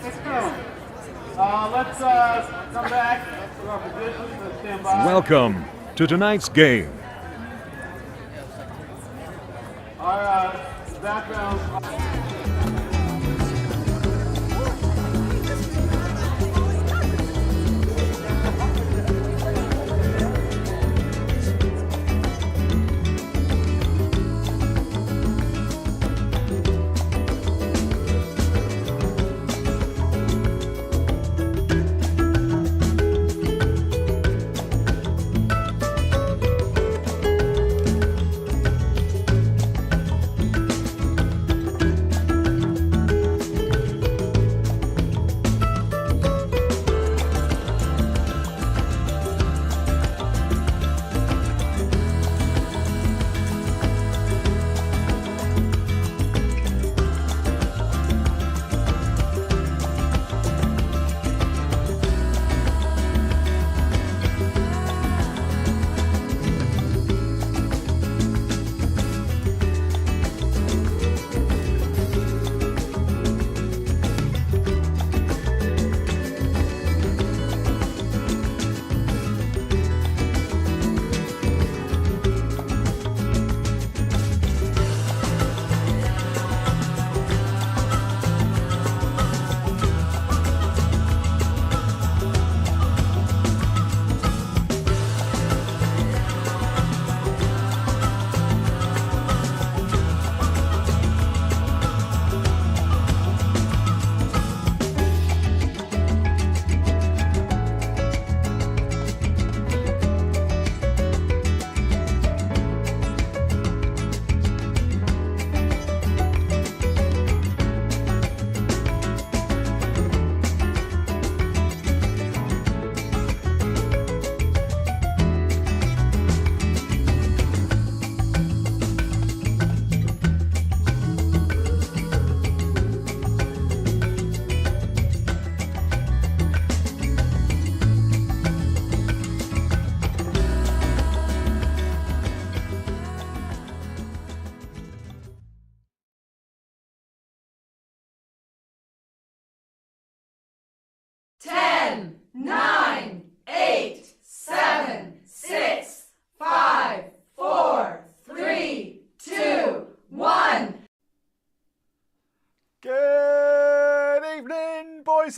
Let's come back to our positions. Let's stand by. Welcome to tonight's game. Our background.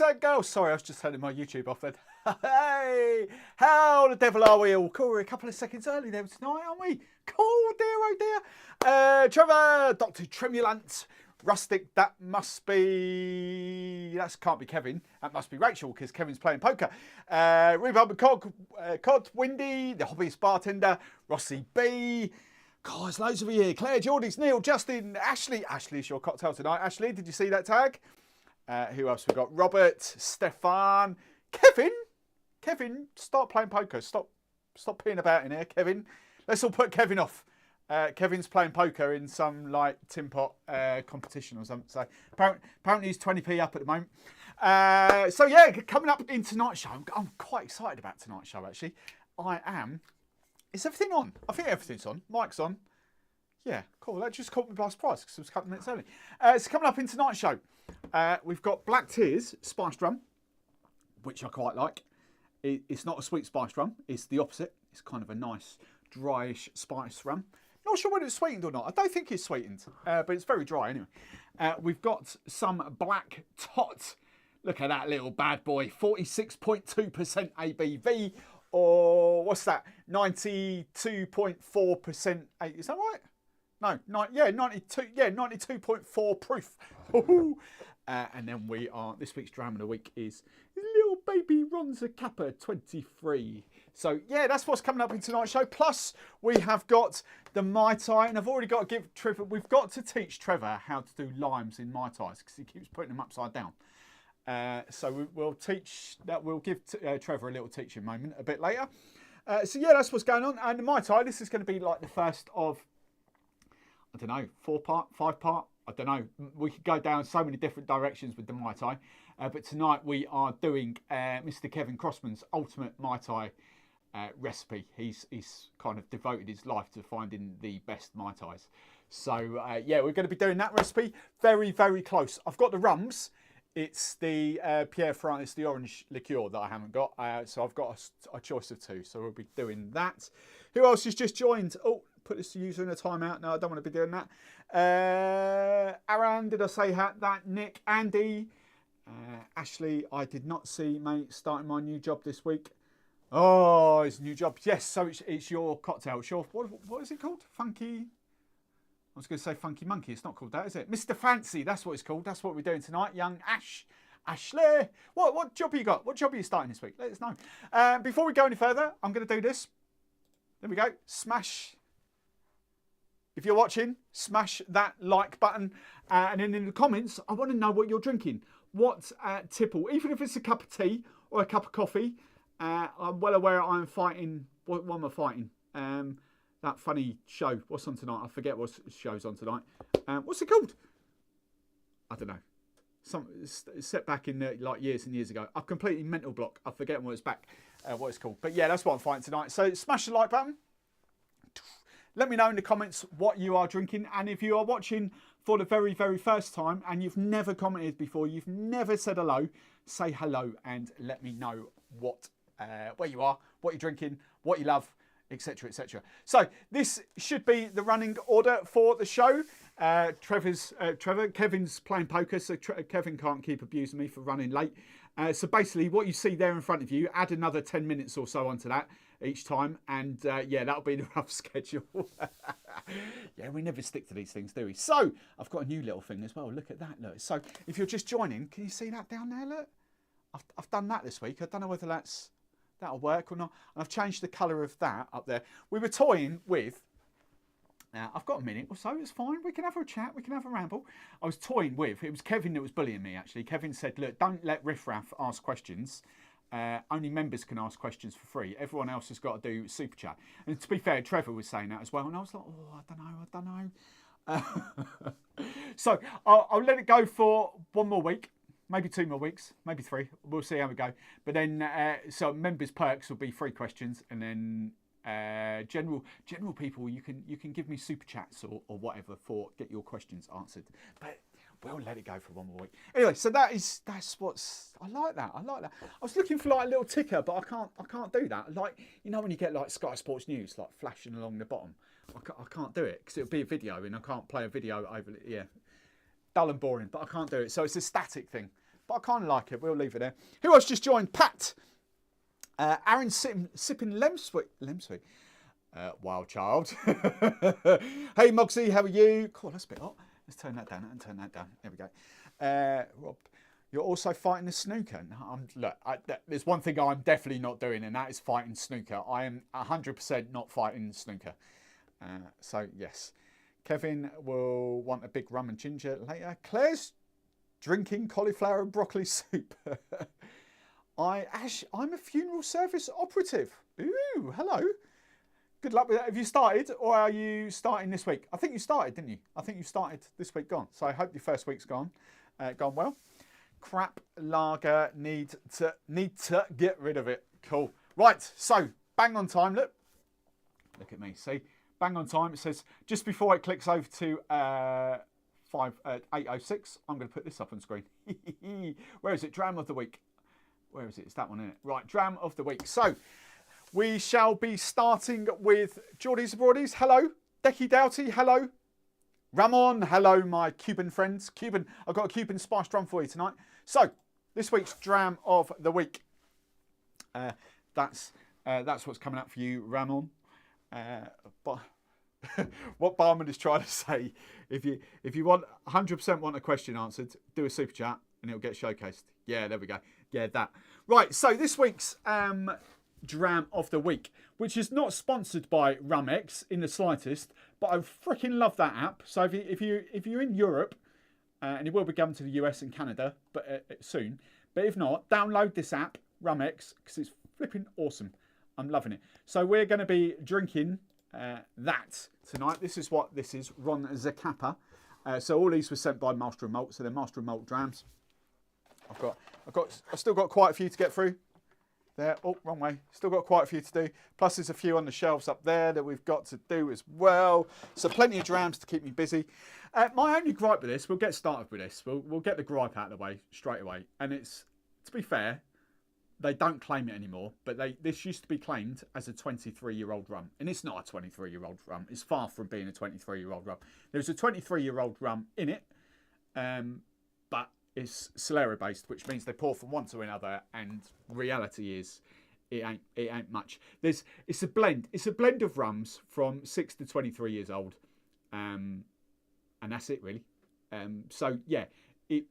And girls, sorry, I was just turning my YouTube off then. Hey, how the devil are we all? Cool, we're a couple of seconds early there tonight, aren't we? Cool, dear, oh dear. Trevor, Dr. Tremulant, Rustic, that can't be Kevin, that must be Rachel, because Kevin's playing poker. Rhubarb Cod, Windy, the hobbyist bartender, Rossi B. God, there's loads of you here. Claire, Geordies, Neil, Justin, Ashley. Ashley, it's your cocktail tonight. Ashley, did you see that tag? Who else we got? Robert, Stefan, Kevin, start playing poker. Stop peeing about in here, Kevin. Let's all put Kevin off. Kevin's playing poker in some like tin pot competition or something. So apparently he's 20p up at the moment. So yeah, coming up in tonight's show, I'm quite excited about tonight's show actually. I am. Is everything on? I think everything's on. Mic's on. Yeah, cool. That just caught me by surprise because it was a couple of minutes early. So coming up in tonight's show, we've got Black Tears Spiced Rum, which I quite like. It's not a sweet spiced rum. It's the opposite. It's kind of a nice, dryish spiced rum. Not sure whether it's sweetened or not. I don't think it's sweetened, but it's very dry anyway. We've got some Black Tot. Look at that little bad boy. 46.2% ABV. Or what's that? 92.4%. Is that right? No, 92.4 proof. And then we are, this week's dram of the week is little baby Zacapa 23. So yeah, that's what's coming up in tonight's show. Plus we have got the Mai Tai, and I've already got to give Trevor, we've got to teach Trevor how to do limes in Mai Tais because he keeps putting them upside down. So we'll teach that. We'll give Trevor a little teaching moment a bit later. So yeah, that's what's going on. And the Mai Tai, this is going to be like the first of, I don't know, 4-part, 5-part. I don't know. We could go down so many different directions with the Mai Tai. But tonight we are doing Mr. Kevin Crossman's ultimate Mai Tai recipe. He's kind of devoted his life to finding the best Mai Tais. So yeah, we're going to be doing that recipe. Very, very close. I've got the rums It's the Pierre Francis, the orange liqueur that I haven't got. So I've got a choice of 2. So we'll be doing that. Who else has just joined? Oh, put this user in a timeout. No, I don't want to be doing that. Aaron, did I say that? Nick, Andy, Ashley, I did not see, mate, starting my new job this week. Oh, it's a new job. Yes, so it's your cocktail. It's your, what is it called? Funky... I was going to say Funky Monkey. It's not called that, is it? Mr. Fancy, that's what it's called. That's what we're doing tonight. Young Ashley. What job have you got? What job are you starting this week? Let us know. Before we go any further, I'm going to do this. There we go. Smash. If you're watching, smash that like button. And then in the comments, I want to know what you're drinking. What tipple, even if it's a cup of tea or a cup of coffee. I'm well aware I'm fighting. What am I fighting? That funny show. What's on tonight? I forget what show's on tonight. What's it called? I don't know. It's set back in like years and years ago. I've completely mental block. I forget what it's back. What it's called. But yeah, that's what I'm fighting tonight. So smash the like button. Let me know in the comments what you are drinking. And if you are watching for the very, very first time and you've never commented before, you've never said hello, say hello and let me know what where you are, what you're drinking, what you love, etc, etc. So this should be the running order for the show. Kevin's playing poker, so Kevin can't keep abusing me for running late. So basically what you see there in front of you, add another 10 minutes or so onto that each time, and yeah, that'll be the rough schedule. Yeah, we never stick to these things, do we? So I've got a new little thing as well. Look at that, look. So if you're just joining, can you see that down there? Look, I've done that this week. I don't know whether that'll work or not. And I've changed the colour of that up there. We were toying with, I've got a minute or so, it's fine. We can have a chat, we can have a ramble. I was toying with, it was Kevin that was bullying me actually. Kevin said, look, don't let Riff Raff ask questions. Only members can ask questions for free. Everyone else has got to do super chat. And to be fair, Trevor was saying that as well. And I was like, oh, I don't know. So I'll let it go for one more week. Maybe 2 more weeks, maybe 3. We'll see how we go. But then, so members' perks will be 3 questions, and then general people, you can give me super chats or whatever for get your questions answered. But we'll let it go for 1 more week. Anyway, so that's what's I like that. I was looking for like a little ticker, but I can't do that. Like, you know when you get like Sky Sports News like flashing along the bottom, I can't do it because it'll be a video and I can't play a video over it. Yeah. Dull and boring, but I can't do it. So it's a static thing. But I kind of like it. We'll leave it there. Who else just joined? Pat. Aaron sipping Lemsweet. Wild child. Hey, Moxie, how are you? Cool, that's a bit hot. Let's turn that down and turn that down. There we go. Rob, you're also fighting the snooker. No, look, there's one thing I'm definitely not doing, and that is fighting snooker. I am 100% not fighting snooker. So, yes. Kevin will want a big rum and ginger later. Claire's drinking cauliflower and broccoli soup. I'm a funeral service operative. Ooh, hello. Good luck with that. Have you started or are you starting this week? I think you started, didn't you? I think you started this week gone. So I hope your first week's gone well. Crap lager, need to get rid of it. Cool. Right, so bang on time. Look at me, see? Bang on time. It says just before it clicks over to 8:06. I'm going to put this up on screen. Where is it? Dram of the week. Where is it? It's that one, isn't it? Right, Dram of the week. So we shall be starting with Geordies Abroadies. Hello. Decky Doughty. Hello. Ramon. Hello, my Cuban friends. I've got a Cuban spiced rum for you tonight. So this week's Dram of the week. That's what's coming up for you, Ramon. But what Barman is trying to say, if you want 100% want a question answered, do a super chat and it'll get showcased. Yeah, there we go. Yeah, that. Right, so this week's Dram of the week, which is not sponsored by RumX in the slightest, but I freaking love that app. So if you're in Europe, and it will be coming to the US and Canada, but soon. But if not, download this app, RumX, because it's flipping awesome. I'm loving it. So we're going to be drinking that tonight. This is what this is, Ron Zacapa. So all these were sent by Master and Malt, so they're Master and Malt drams. I've still got quite a few to get through. there. Oh, wrong way. Still got quite a few to do. Plus there's a few on the shelves up there that we've got to do as well. So plenty of drams to keep me busy. My only gripe with this, we'll get started with this. We'll get the gripe out of the way straight away. And it's, to be fair, they don't claim it anymore, but this used to be claimed as a 23-year-old rum. And it's not a 23-year-old rum. It's far from being a 23-year-old rum. There's a 23-year-old rum in it, but it's Solera based, which means they pour from one to another, and reality is it ain't much. It's a blend of rums from 6 to 23 years old, and that's it really. So yeah,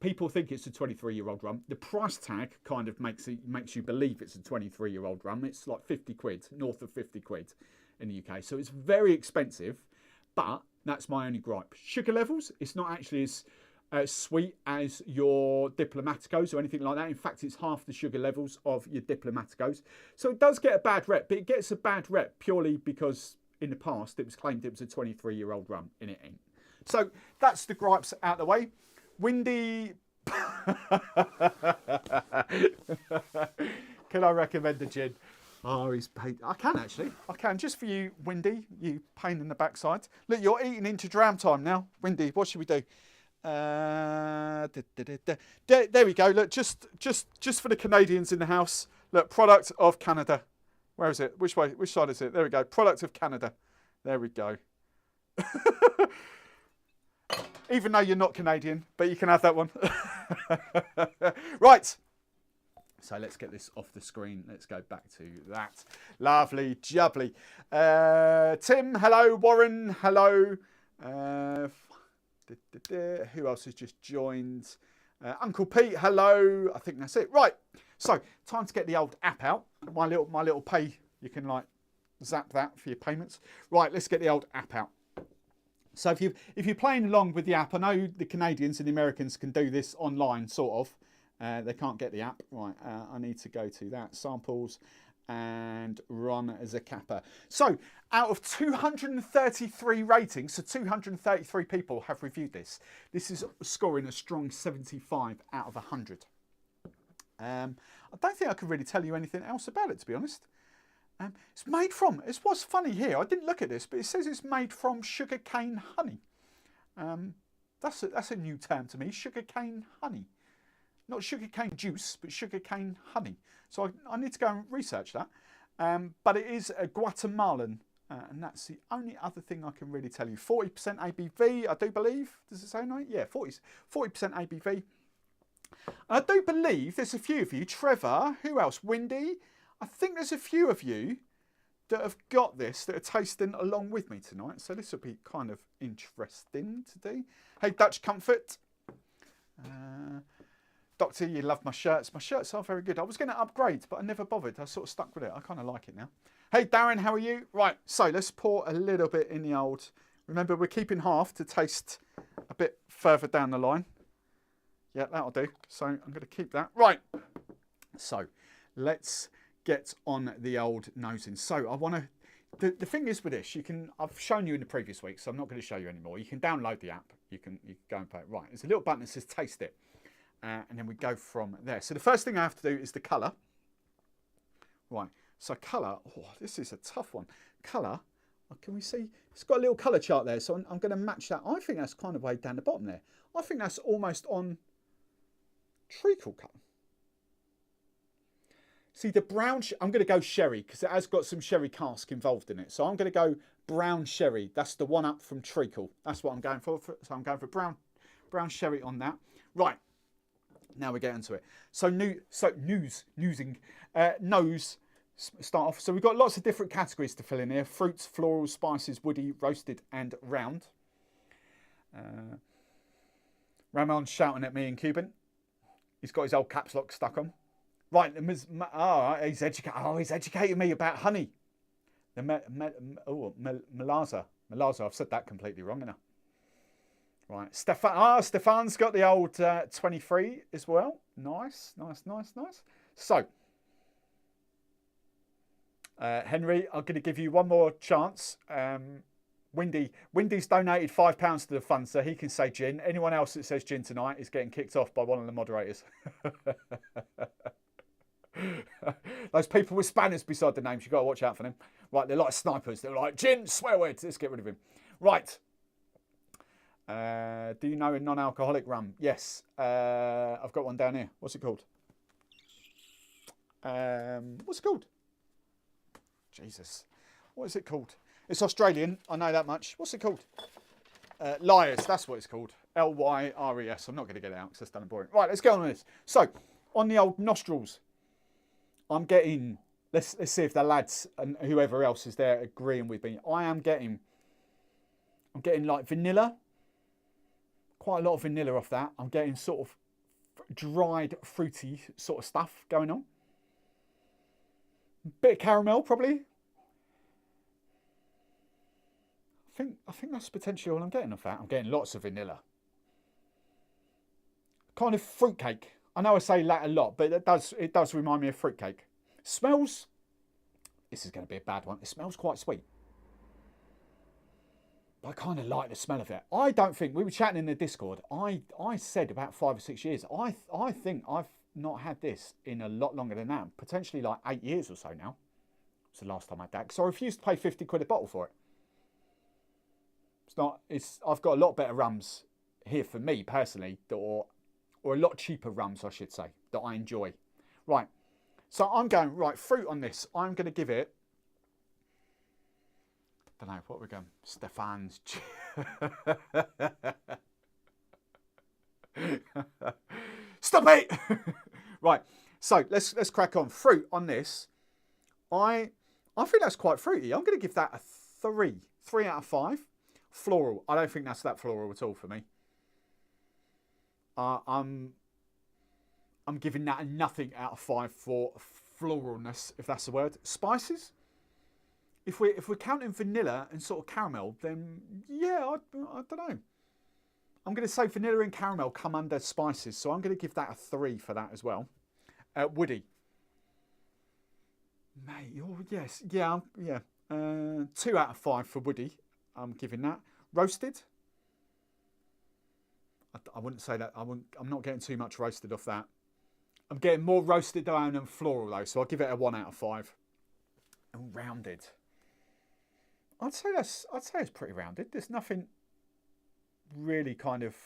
people think it's a 23-year-old rum. The price tag kind of makes you believe it's a 23-year-old rum. It's like 50 quid, north of 50 quid in the UK. So it's very expensive, but that's my only gripe. Sugar levels, it's not actually as sweet as your Diplomaticos or anything like that. In fact, it's half the sugar levels of your Diplomaticos. So it does get a bad rep, but it gets a bad rep purely because in the past it was claimed it was a 23-year-old rum, and it ain't. So that's the gripes out of the way. Windy. Can I recommend the gin? Oh, he's paid. I can actually. I can. Just for you, Windy, you pain in the backside. Look, you're eating into dram time now. Windy, what should we do? There we go. Look, just for the Canadians in the house. Look, product of Canada. Where is it? Which way? Which side is it? There we go. Product of Canada. There we go. Even though you're not Canadian, but you can have that one. Right. So let's get this off the screen. Let's go back to that. Lovely, jubbly. Tim, hello. Warren, hello. Who else has just joined? Uncle Pete, hello. I think that's it. Right. So time to get the old app out. My little pay. You can like zap that for your payments. Right. Let's get the old app out. So if you're playing along with the app, I know the Canadians and the Americans can do this online, sort of. They can't get the app. Right, I need to go to that. Samples and run Zacapa. So out of 233 ratings, so 233 people have reviewed this. This is scoring a strong 75 out of 100. I don't think I can really tell you anything else about it, to be honest. It's made from, it's what's funny here, I didn't look at this, but it says it's made from sugarcane honey. That's a new term to me, sugarcane honey. Not sugarcane juice, but sugarcane honey. So I need to go and research that. But it is a Guatemalan, and that's the only other thing I can really tell you. 40% ABV, I do believe. Does it say right? Yeah, 40% ABV. And I do believe there's a few of you. Trevor, who else? Windy. I think there's a few of you that have got this that are tasting along with me tonight. So this will be kind of interesting to do. Hey, Dutch Comfort. Doctor, you love my shirts. My shirts are very good. I was going to upgrade, but I never bothered. I sort of stuck with it. I kind of like it now. Hey, Darren, how are you? Right, so let's pour a little bit in the old. Remember, we're keeping half to taste a bit further down the line. Yeah, that'll do. So I'm going to keep that. Right, so let's get on the old nosing. So I want to, the thing is with this, I've shown you in the previous week, so I'm not going to show you anymore. You can download the app. You can go and play it. Right, there's a little button that says taste it. And then we go from there. So the first thing I have to do is the colour. Right, so colour, oh, this is a tough one. Colour, can we see? It's got a little colour chart there, so I'm going to match that. I think that's kind of way down the bottom there. I think that's almost on treacle colour. See the brown, I'm going to go sherry because it has got some sherry cask involved in it. So I'm going to go brown sherry. That's the one up from treacle. That's what I'm going for. So I'm going for brown sherry on that. Right. Now we get into it. So nose, start off. So we've got lots of different categories to fill in here. Fruits, florals, spices, woody, roasted and round. Ramon's shouting at me in Cuban. He's got his old caps lock stuck on. Right, he's educating me about honey. The Melaza. I've said that completely wrong, haven't I? Right, Stefan's got the old 23 as well. Nice. So, Henry, I'm going to give you one more chance. Windy's donated £5 to the fund, so he can say gin. Anyone else that says gin tonight is getting kicked off by one of the moderators. Those people with spanners beside the names, you've got to watch out for them. Right, they're like snipers. They're like, gin, swear words. Let's get rid of him. Right. Do you know a non-alcoholic rum? Yes. I've got one down here. What's it called? What's it called? Jesus. What is it called? It's Australian. I know that much. What's it called? Liars. That's what it's called. Lyres. I'm not going to get it out because that's done and boring. Right, let's get on with this. So, on the old nostrils, I'm getting... Let's see if the lads and whoever else is there agreeing with me. I'm getting like vanilla. Quite a lot of vanilla off that. I'm getting sort of dried, fruity sort of stuff going on. Bit of caramel, probably. I think that's potentially all I'm getting off that. I'm getting lots of vanilla. Kind of fruitcake. I know I say that a lot, but it does remind me of fruitcake. Smells, this is going to be a bad one. It smells quite sweet. But I kind of like the smell of it. I don't think, we were chatting in the Discord, I said about 5 or 6 years. I think I've not had this in a lot longer than that. Potentially like 8 years or so now. It's the last time I had that. Because I refused to pay 50 quid a bottle for it. I've got a lot better rums here for me personally, or a lot cheaper rums, I should say, that I enjoy. Right. So I'm going, right, fruit on this. I'm going to give it, I don't know, what we're going, Stefan's. Stop it! Right, so let's crack on. Fruit on this, I think that's quite fruity. I'm going to give that a 3 out of 5. Floral, I don't think that's that floral at all for me. I'm giving that a nothing out of 5 for floralness, if that's the word. Spices, if we're counting vanilla and sort of caramel, then yeah, I don't know. I'm going to say vanilla and caramel come under spices, so I'm going to give that a 3 for that as well. Woody, mate, yes, yeah. 2 out of 5 for woody. I'm giving that. Roasted, I wouldn't say that. I'm not getting too much roasted off that. I'm getting more roasted down than floral though, so I'll give it a 1 out of 5. And rounded, I'd say it's pretty rounded. There's nothing really kind of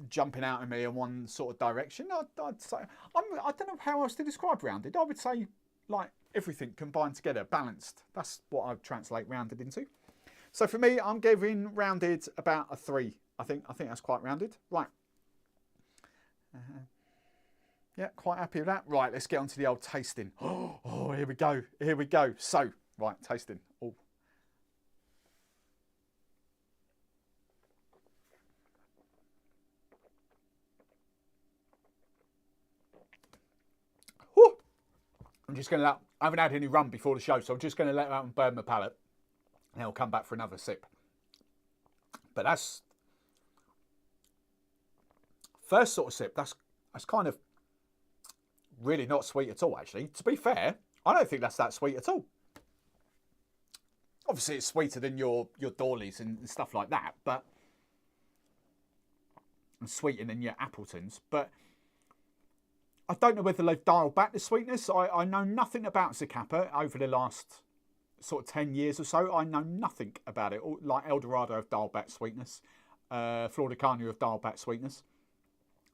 jumping out at me in one sort of direction. I'd say I don't know how else to describe rounded. I would say like everything combined together, balanced. That's what I'd translate rounded into. So for me, I'm giving rounded about a 3. I think that's quite rounded. Right. Yeah, quite happy with that. Right, let's get on to the old tasting. Oh, here we go. Here we go. So, right, tasting. Oh. Whew. I'm just going to I haven't had any rum before the show, so I'm just going to let that one burn my palate. And I'll come back for another sip. But that's first sort of sip, that's kind of really not sweet at all, actually. To be fair, I don't think that's that sweet at all. Obviously, it's sweeter than your Dawleys and stuff like that, but and sweeter than your Appletons. But I don't know whether they've dialed back the sweetness. I know nothing about Zacapa over the last sort of 10 years or so. I know nothing about it. Like Eldorado have dialed back sweetness. Flor de Canu have dialed back sweetness.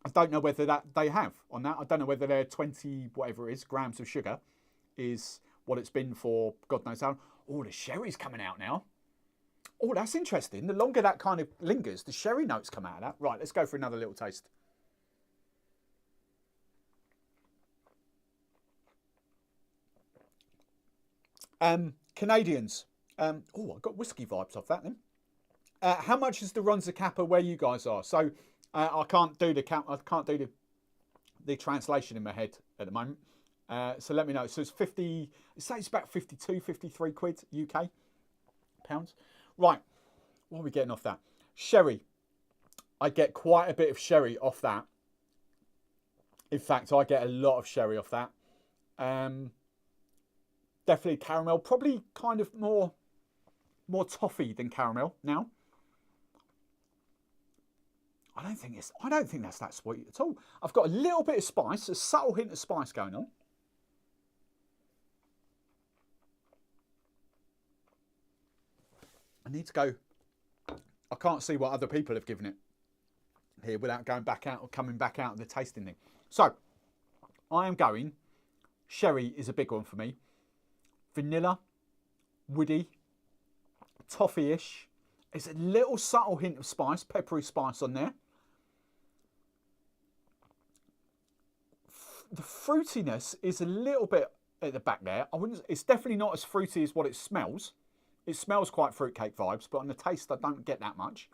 I don't know whether that they have on that. I don't know whether their 20, whatever it is, grams of sugar is what it's been for God knows how. Oh, the sherry's coming out now. Oh, that's interesting. The longer that kind of lingers, the sherry notes come out of that. Right, let's go for another little taste. Canadians. Oh, I got whiskey vibes off that then. How much is the Ron Zacapa where you guys are? So I can't do the translation in my head at the moment. So let me know. So it's 50. Say it's about 52, 53 quid UK pounds. Right. What are we getting off that? Sherry. I get quite a bit of sherry off that. In fact, I get a lot of sherry off that. Definitely caramel. Probably kind of more toffee than caramel now. I don't think that's that sweet at all. I've got a little bit of spice, a subtle hint of spice going on. I need to go. I can't see what other people have given it here without going back out or coming back out of the tasting thing. So I am going. Sherry is a big one for me. Vanilla, woody, toffee-ish. There's a little subtle hint of spice, peppery spice on there. The fruitiness is a little bit at the back there. It's definitely not as fruity as what it smells. It smells quite fruitcake vibes, but on the taste, I don't get that much.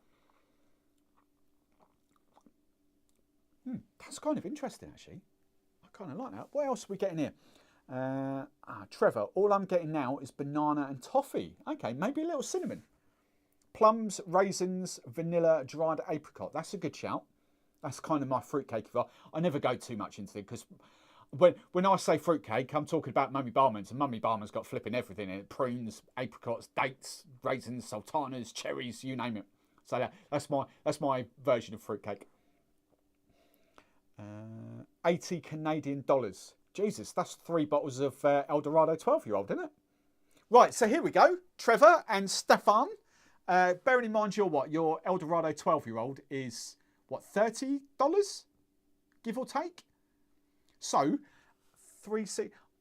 That's kind of interesting, actually. I kind of like that. What else are we getting here? Trevor, all I'm getting now is banana and toffee. Okay, maybe a little cinnamon. Plums, raisins, vanilla, dried apricot. That's a good shout. That's kind of my fruitcake vibe. I never go too much into it because when I say fruitcake, I'm talking about Mummy Barman's, and Mummy Barman's got flipping everything in it. Prunes, apricots, dates, raisins, sultanas, cherries, you name it. So that's my version of fruitcake. 80 Canadian dollars. Jesus, that's 3 bottles of El Dorado 12-year-old, isn't it? Right, so here we go. Trevor and Stefan. Bearing in mind your El Dorado 12-year-old is, what, $30? Give or take? So,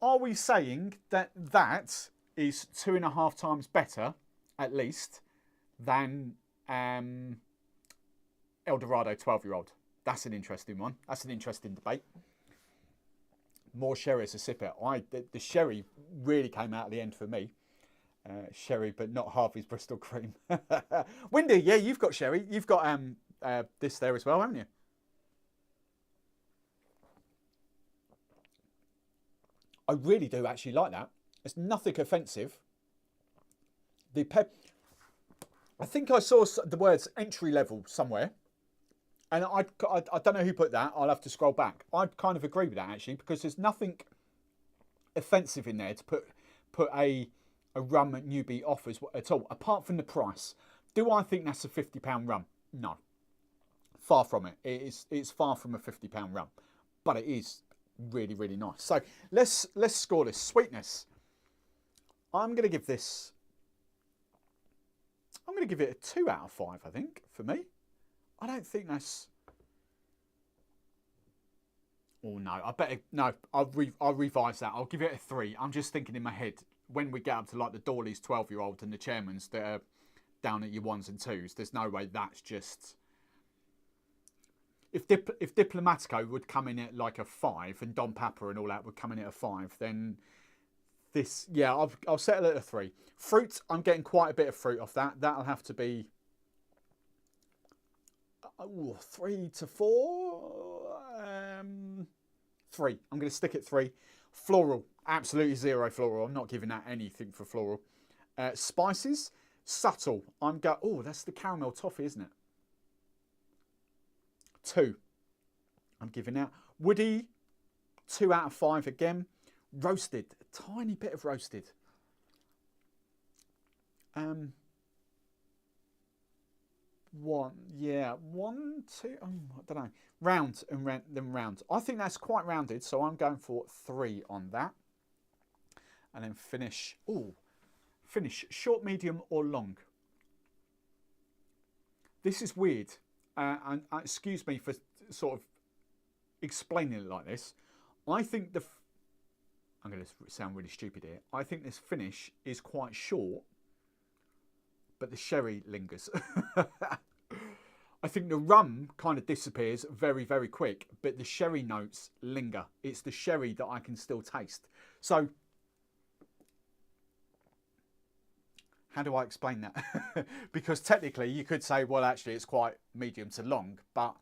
are we saying that that is 2.5 times better, at least, than El Dorado 12-year-old? That's an interesting one. That's an interesting debate. More sherry as a sipper. The sherry really came out at the end for me. Sherry, but not Harvey's Bristol Cream. Windy, yeah, you've got sherry. You've got this there as well, haven't you? I really do actually like that. It's nothing offensive. I think I saw the words entry level somewhere. And I don't know who put that. I'll have to scroll back. I kind of agree with that, actually, because there's nothing offensive in there to put a rum that newbie offers at all, apart from the price. Do I think that's a £50 rum? No. Far from it. It's far from a £50 rum. But it is really, really nice. So let's score this. Sweetness. I'm going to give it a 2 out of 5, I think, for me. I don't think that's... Oh, no. I better... No, I'll revise that. I'll give it a 3. I'm just thinking in my head, when we get up to like the Dawley's 12-year-old and the Chairman's that are down at your 1s and 2s, there's no way that's just... If Diplomatico would come in at like a 5 and Don Papa and all that would come in at a 5, then this... Yeah, I'll settle it at a 3. Fruit, I'm getting quite a bit of fruit off that. That'll have to be... 3 to 4. 3. I'm going to stick at 3. Floral. Absolutely 0 floral. I'm not giving that anything for floral. Spices. Subtle. Oh, that's the caramel toffee, isn't it? 2. I'm giving out. Woody. 2 out of 5 again. Roasted. A tiny bit of roasted. 1, yeah, 1, 2, I don't know. Round and then round. I think that's quite rounded, so I'm going for 3 on that. And then finish. Oh, finish short, medium, or long. This is weird, and excuse me for sort of explaining it like this. I think I'm going to sound really stupid here. I think this finish is quite short, but the sherry lingers. I think the rum kind of disappears very, very quick, but the sherry notes linger. It's the sherry that I can still taste. So, how do I explain that? Because technically you could say, well, actually it's quite medium to long, but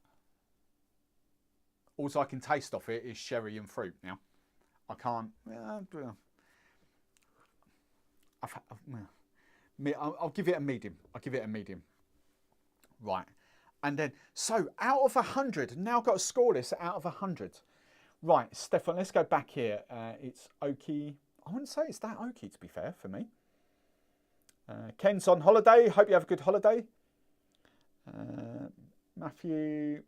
all I can taste off it is sherry and fruit now. I can't... I'll give it a medium. I'll give it a medium. Right. And then, so out of 100, now I've got to score this out of 100. Right, Stefan, let's go back here. It's oaky. I wouldn't say it's that oaky, to be fair, for me. Ken's on holiday. Hope you have a good holiday. Matthew.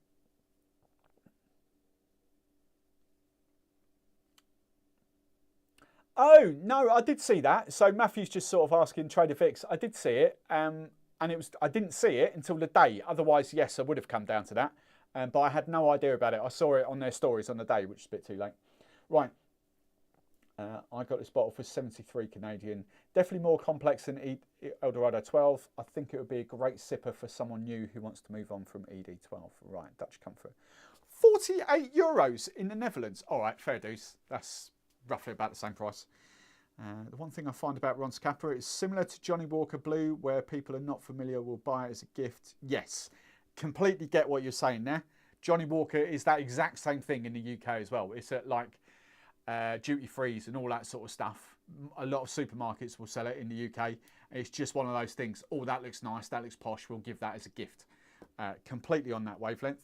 Oh, no, I did see that. So Matthew's just sort of asking Trader Vic's. I did see it, and I didn't see it until the day. Otherwise, yes, I would have come down to that. But I had no idea about it. I saw it on their stories on the day, which is a bit too late. Right. I got this bottle for 73 Canadian. Definitely more complex than Eldorado 12. I think it would be a great sipper for someone new who wants to move on from ED12. Right, Dutch Comfort. 48 euros in the Netherlands. All right, fair dues. That's roughly about the same price. The one thing I find about Ron Zacapa is similar to Johnny Walker Blue, where people are not familiar will buy it as a gift. Yes, completely get what you're saying there. Johnny Walker is that exact same thing in the UK as well. It's at like duty frees and all that sort of stuff. A lot of supermarkets will sell it in the UK. It's just one of those things. Oh, that looks nice. That looks posh. We'll give that as a gift. Completely on that wavelength.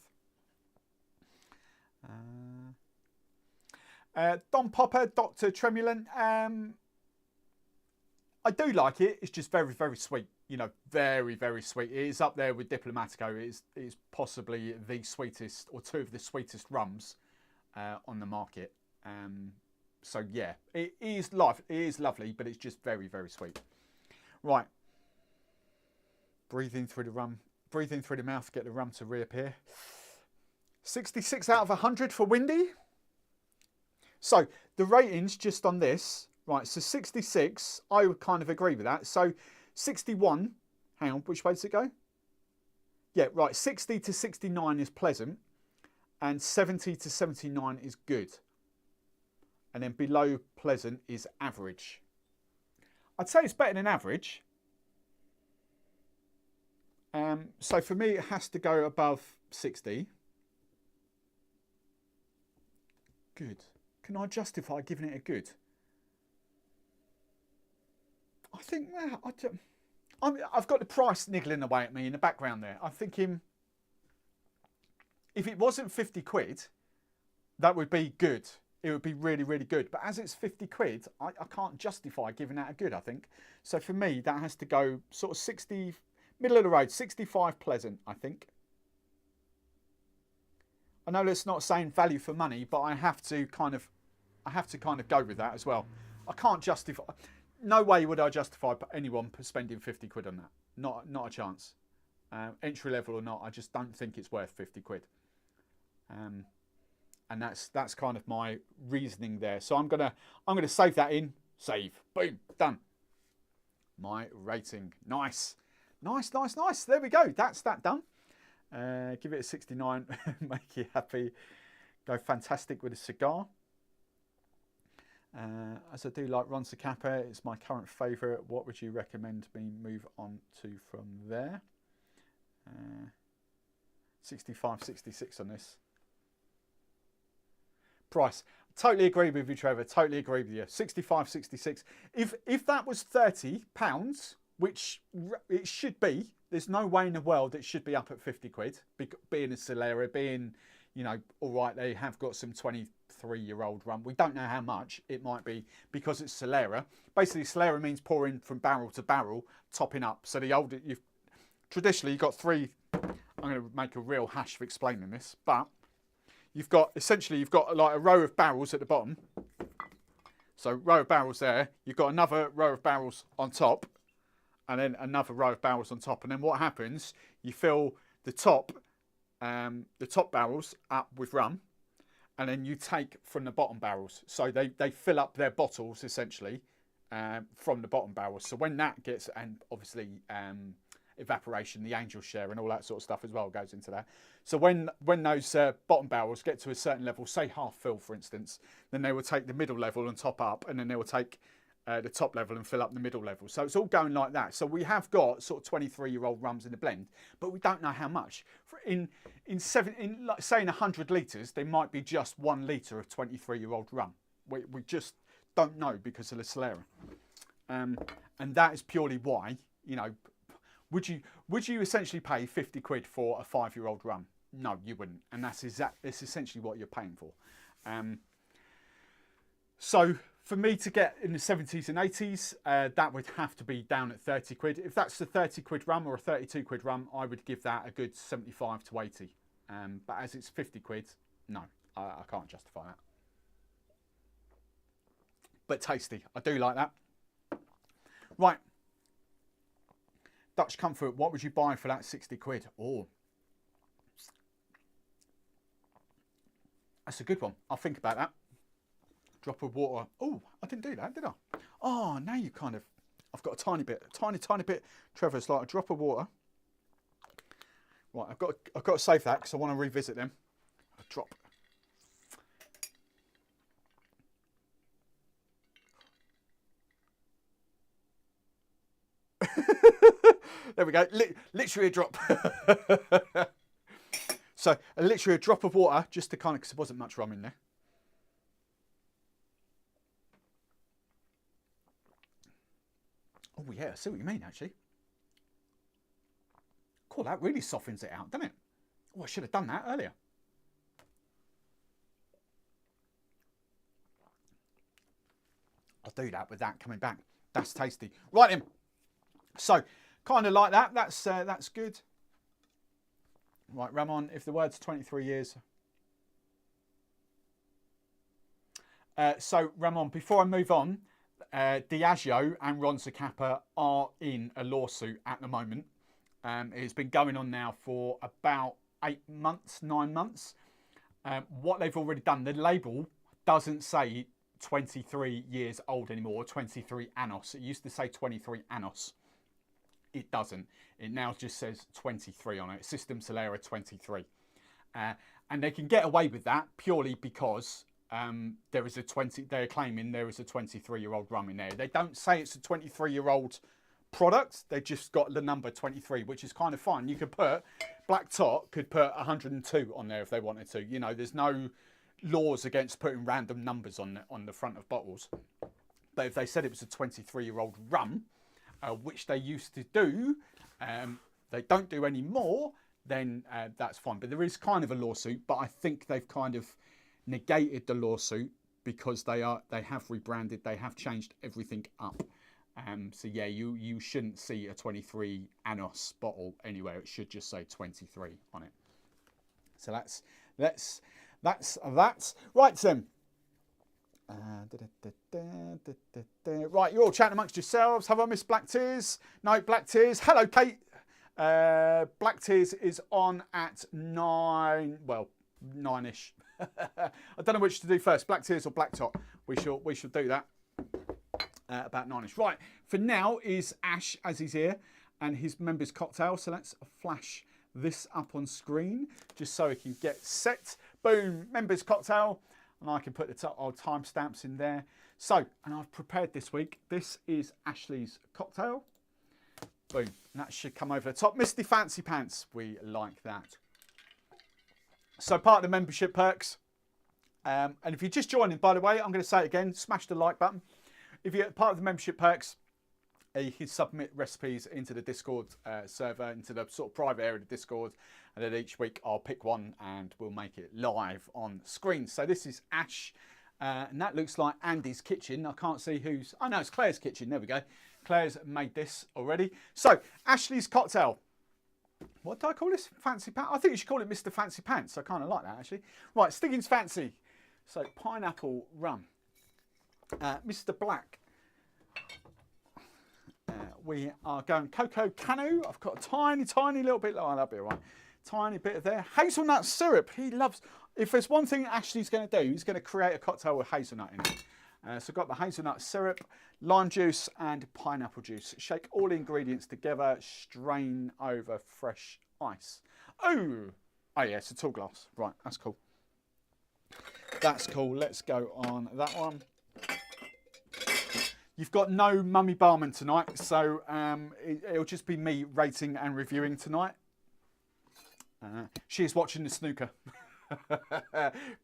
Don Popper, Dr. Tremulent. I do like it. It's just very, very sweet. You know, very, very sweet. It is up there with Diplomatico. It is possibly the sweetest, or two of the sweetest rums on the market. So yeah, it is lovely, but it's just very, very sweet. Right. Breathe in through the rum. Breathe in through the mouth, get the rum to reappear. 66 out of 100 for Windy. So the ratings just on this, right, so 66, I would kind of agree with that. So 61, hang on, which way does it go? Yeah, right, 60 to 69 is pleasant, and 70 to 79 is good. And then below pleasant is average. I'd say it's better than average. So for me, it has to go above 60. Good. Can I justify giving it a good? I think, well, I've got the price niggling away at me in the background there. I'm thinking, if it wasn't 50 quid, that would be good. It would be really, really good. But as it's 50 quid, I can't justify giving that a good, I think. So for me, that has to go sort of 60, middle of the road, 65 pleasant, I think. I know that's not saying value for money, but I have to kind of go with that as well. I can't justify. No way would I justify anyone spending 50 quid on that. Not a chance. Entry level or not, I just don't think it's worth 50 quid. And that's kind of my reasoning there. So I'm gonna save that in. Save. Boom. Done. My rating. Nice. There we go. That's that done. Give it a 69. Make you happy. Go fantastic with a cigar. As I do like Ron Zacapa, it's my current favourite. What would you recommend me move on to from there? 65, 66 on this. Price. Totally agree with you, Trevor. Totally agree with you. 65, 66. If that was £30, which it should be, there's no way in the world it should be up at 50 quid. Being a Solera, being, you know, all right, they have got some 23-year-old rum. We don't know how much. It might be because it's Solera. Basically, Solera means pouring from barrel to barrel, topping up. So the older traditionally you've got three. I'm going to make a real hash of explaining this, but you've got like a row of barrels at the bottom. So row of barrels there. You've got another row of barrels on top, and then another row of barrels on top. And then what happens? You fill the top barrels up with rum, and then you take from the bottom barrels. So they fill up their bottles essentially from the bottom barrels. So when that gets, and obviously evaporation, the angel share and all that sort of stuff as well goes into that. So when those bottom barrels get to a certain level, say half fill for instance, then they will take the middle level and top up, and then they will take the top level and fill up the middle level. So it's all going like that. So we have got sort of 23-year-old rums in the blend, but we don't know how much. In like saying 100 litres, there might be just 1 litre of 23-year-old rum. We just don't know because of the Solera. And that is purely why, you know, would you essentially pay 50 quid for a 5-year-old rum? No, you wouldn't. And that's essentially what you're paying for. So for me to get in the 70s and 80s, that would have to be down at 30 quid. If that's a 30 quid rum or a 32 quid rum, I would give that a good 75 to 80. But as it's 50 quid, no, I can't justify that. but tasty. I do like that. Right. Dutch Comfort, what would you buy for that 60 quid? Oh, that's a good one. I'll think about that. Drop of water. Oh, I didn't do that, did I? Oh, now you kind of, I've got a tiny bit, tiny bit. Trevor, it's like a drop of water. Right, I've got to save that because I want to revisit them. A drop. There we go. Literally a drop. So literally a drop of water, just to kind of, because there wasn't much rum in there. Oh yeah, I see what you mean actually. Cool, that really softens it out, doesn't it? Oh, I should have done that earlier. I'll do that with that coming back. That's tasty. Right then. So, kind of like that. That's good. Right, Ramon, if the word's 23 years. So, Ramon, before I move on, Diageo and Ron Zacapa are in a lawsuit at the moment. It's been going on now for about 8 months, 9 months. What they've already done, the label doesn't say 23 years old anymore, 23 annos. It used to say 23 annos. It doesn't. It now just says 23 on it. System Solera 23. And they can get away with that purely because there is they're claiming there is a 23-year-old rum in there. They don't say it's a 23-year-old product. They just got the number 23, which is kind of fine. You could put, Black Tot could put 102 on there if they wanted to. You know, there's no laws against putting random numbers on the front of bottles. But if they said it was a 23-year-old rum, which they used to do, they don't do anymore, then that's fine. But there is kind of a lawsuit, but I think they've kind of negated the lawsuit because they have rebranded, they have changed everything up. So yeah, you shouldn't see a 23 annos bottle anywhere. It should just say 23 on it. So that's that. Right then. Right, you're all chatting amongst yourselves. Have I missed Black Tears? No, Black Tears. Hello, Kate. Black Tears is on at 9. Well, 9ish. I don't know which to do first, Black Tears or Black Tot. We shall do that about 9ish. Right, for now is Ash as he's here and his members cocktail. So let's flash this up on screen just so it can get set. Boom, members cocktail. And I can put the old timestamps in there. So, and I've prepared this week. This is Ashley's cocktail. Boom. And that should come over the top. Misty Fancy Pants. We like that. So, part of the membership perks. And if you're just joining, by the way, I'm going to say it again. Smash the like button. If you're part of the membership perks, you can submit recipes into the Discord server, into the sort of private area of the Discord. And then each week I'll pick one and we'll make it live on screen. So this is Ash. And that looks like Andy's kitchen. I can't see who's... Oh, no, it's Claire's kitchen. There we go. Claire's made this already. So, Ashley's cocktail. What do I call this? Fancy Pants? I think you should call it Mr. Fancy Pants. I kind of like that, actually. Right, Stiggins Fancy. So, pineapple rum. Mr. Black. We are going Cocoa Canu. I've got a tiny little bit. Oh, that'll be all right. Tiny bit of there. Hazelnut syrup. He loves... If there's one thing Ashley's going to do, he's going to create a cocktail with hazelnut in it. So I've got the hazelnut syrup, lime juice and pineapple juice. Shake all the ingredients together, strain over fresh ice. Oh yeah, it's a tall glass. Right, that's cool. That's cool. Let's go on that one. You've got no mummy barman tonight, so it'll just be me rating and reviewing tonight. She is watching the snooker.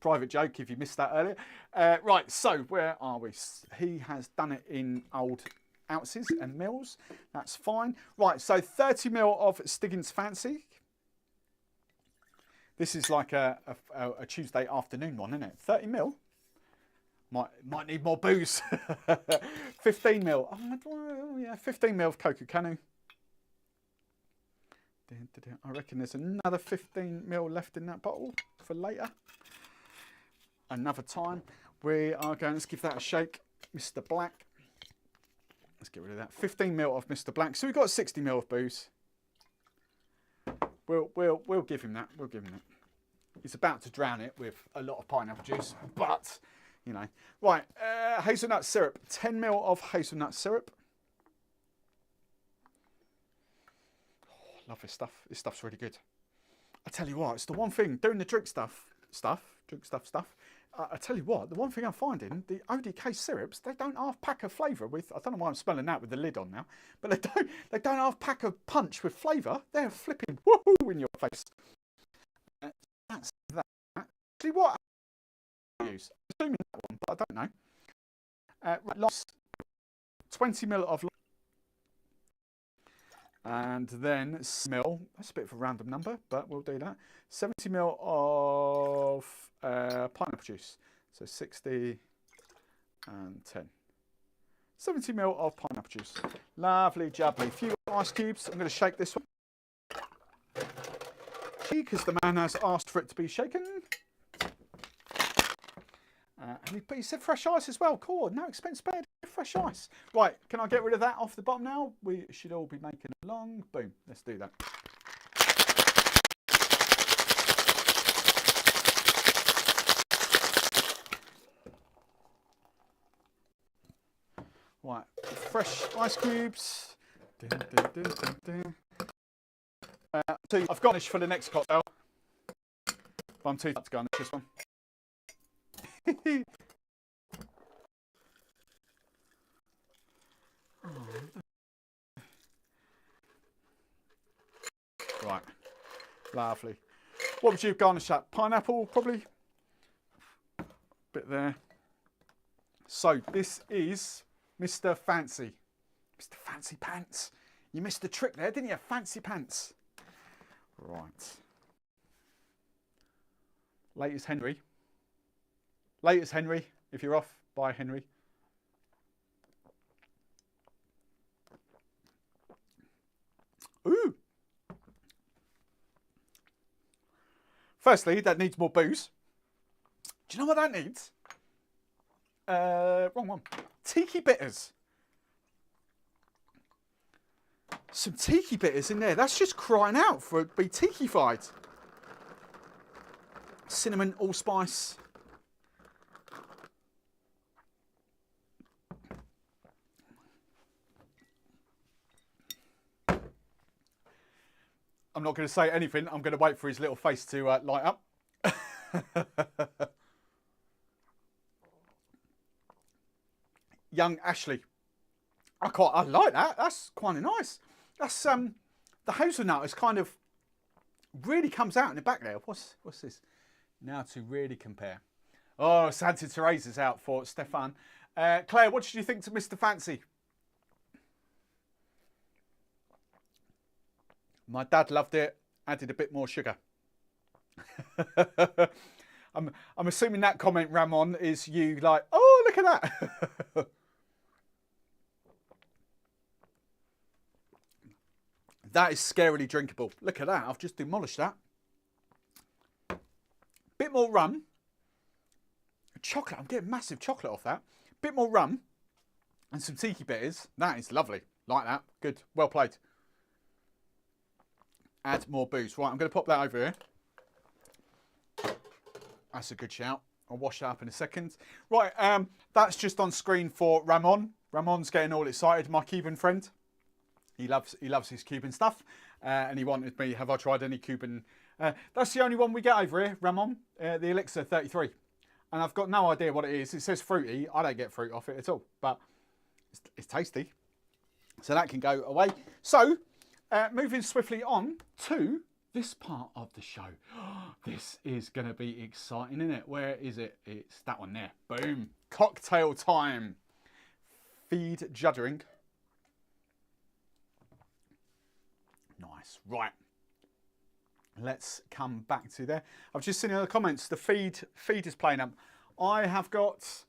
Private joke if you missed that earlier. Right, so where are we? He has done it in old ounces and mils. That's fine. Right, so 30 ml of Stiggins Fancy. This is like a Tuesday afternoon one, isn't it? 30 ml. Might need more booze. 15 ml. Oh yeah, 15 ml of Cocoa Canu. I reckon there's another 15 ml left in that bottle for later. Another time. We are going, let's give that a shake. Mr. Black. Let's get rid of that. 15ml of Mr. Black. So we've got 60ml of booze. We'll give him that. We'll give him that. He's about to drown it with a lot of pineapple juice, but you know. Right, hazelnut syrup. 10ml of hazelnut syrup. Oh, love this stuff. This stuff's really good. I tell you what, it's the one thing doing the drink stuff. I tell you what, the one thing I'm finding, the ODK syrups, they don't half pack a flavour with. I don't know why I'm smelling that with the lid on now, but they don't half pack a punch with flavour. They're flipping woohoo in your face. That's that. Actually, what I use? I'm assuming that one, but I don't know. Right, 20ml of. And then smell, that's a bit of a random number, but we'll do that. 70ml of pineapple juice. So 60 and 10. 70ml of pineapple juice. Lovely jubbly. A few ice cubes. I'm going to shake this one. Because the man has asked for it to be shaken. And he said fresh ice as well. Cool, no expense spared. Fresh ice. Right, can I get rid of that off the bottom now? We should all be making along. Boom, let's do that. Right, fresh ice cubes. I've garnished for the next cocktail. But I'm too tired to garnish this one. Right, lovely. What would you garnish that? Pineapple, probably. Bit there. So this is Mr. Fancy. Mr. Fancy Pants. You missed the trick there, didn't you? Fancy Pants. Right. Latest Henry. Latest Henry. If you're off, buy Henry. Ooh. Firstly, that needs more booze. Do you know what that needs? Wrong one. Tiki Bitters. Some Tiki Bitters in there. That's just crying out for it to be tiki-fied. Cinnamon, allspice. I'm not going to say anything. I'm going to wait for his little face to light up. Young Ashley. I like that. That's quite nice. That's the hazelnut is kind of really comes out in the back there. What's this? Now to really compare. Oh, Santa Teresa's out for Stefan. Claire, what did you think to Mr. Fancy? My dad loved it. Added a bit more sugar. I'm assuming that comment, Ramon, is you like, oh, look at that. That is scarily drinkable. Look at that. I've just demolished that. Bit more rum. Chocolate. I'm getting massive chocolate off that. Bit more rum. And some Tiki Bitters. That is lovely. Like that. Good. Well played. Add more booze. Right, I'm going to pop that over here. That's a good shout. I'll wash that up in a second. Right, that's just on screen for Ramon. Ramon's getting all excited, my Cuban friend. He loves his Cuban stuff. And he wanted me, have I tried any Cuban? That's the only one we get over here, Ramon. The Elixir 33. And I've got no idea what it is. It says fruity. I don't get fruit off it at all. But it's tasty. So that can go away. So, moving swiftly on to this part of the show. This is going to be exciting, isn't it? Where is it? It's that one there. Boom. Cocktail time. Feed juddering. Nice. Right. Let's come back to there. I've just seen in the comments, the feed is playing up. I have got,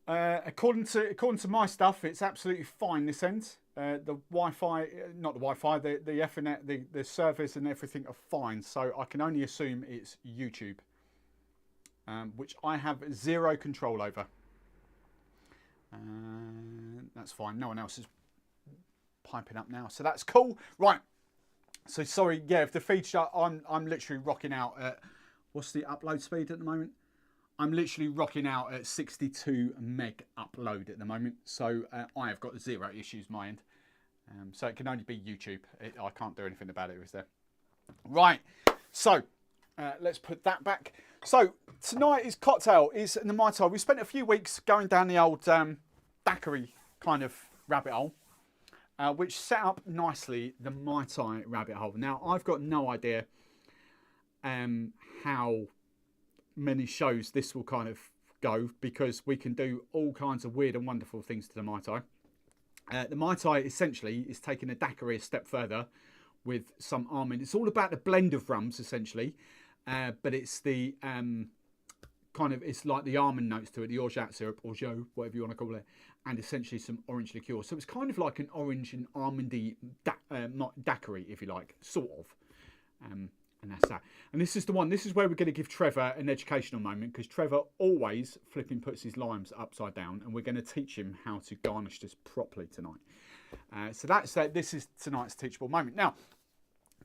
according to my stuff, it's absolutely fine this end. The Wi-Fi, not the Wi-Fi, the Ethernet, the service and everything are fine. So I can only assume it's YouTube, which I have zero control over. And that's fine. No one else is piping up now, so that's cool. Right. So sorry, yeah, if the feed shut, I'm literally rocking out at, what's the upload speed at the moment? I'm literally rocking out at 62 meg upload at the moment. So I have got 0 issues my end. So it can only be YouTube. I can't do anything about it, is there? Right. So let's put that back. So tonight is cocktail, is the Mai Tai. We spent a few weeks going down the old Daiquiri kind of rabbit hole. Which set up nicely the Mai Tai rabbit hole. Now, I've got no idea how many shows this will kind of go, because we can do all kinds of weird and wonderful things to the Mai Tai. The Mai Tai essentially is taking a Daiquiri a step further with some almond. It's all about the blend of rums essentially, but it's the it's like the almond notes to it, the orgeat syrup, orgeat, whatever you want to call it, and essentially some orange liqueur. So it's kind of like an orange and almondy daiquiri, if you like, sort of. And that's that. And this is the one, this is where we're going to give Trevor an educational moment, because Trevor always flipping puts his limes upside down, and we're going to teach him how to garnish this properly tonight. So this is tonight's teachable moment. Now,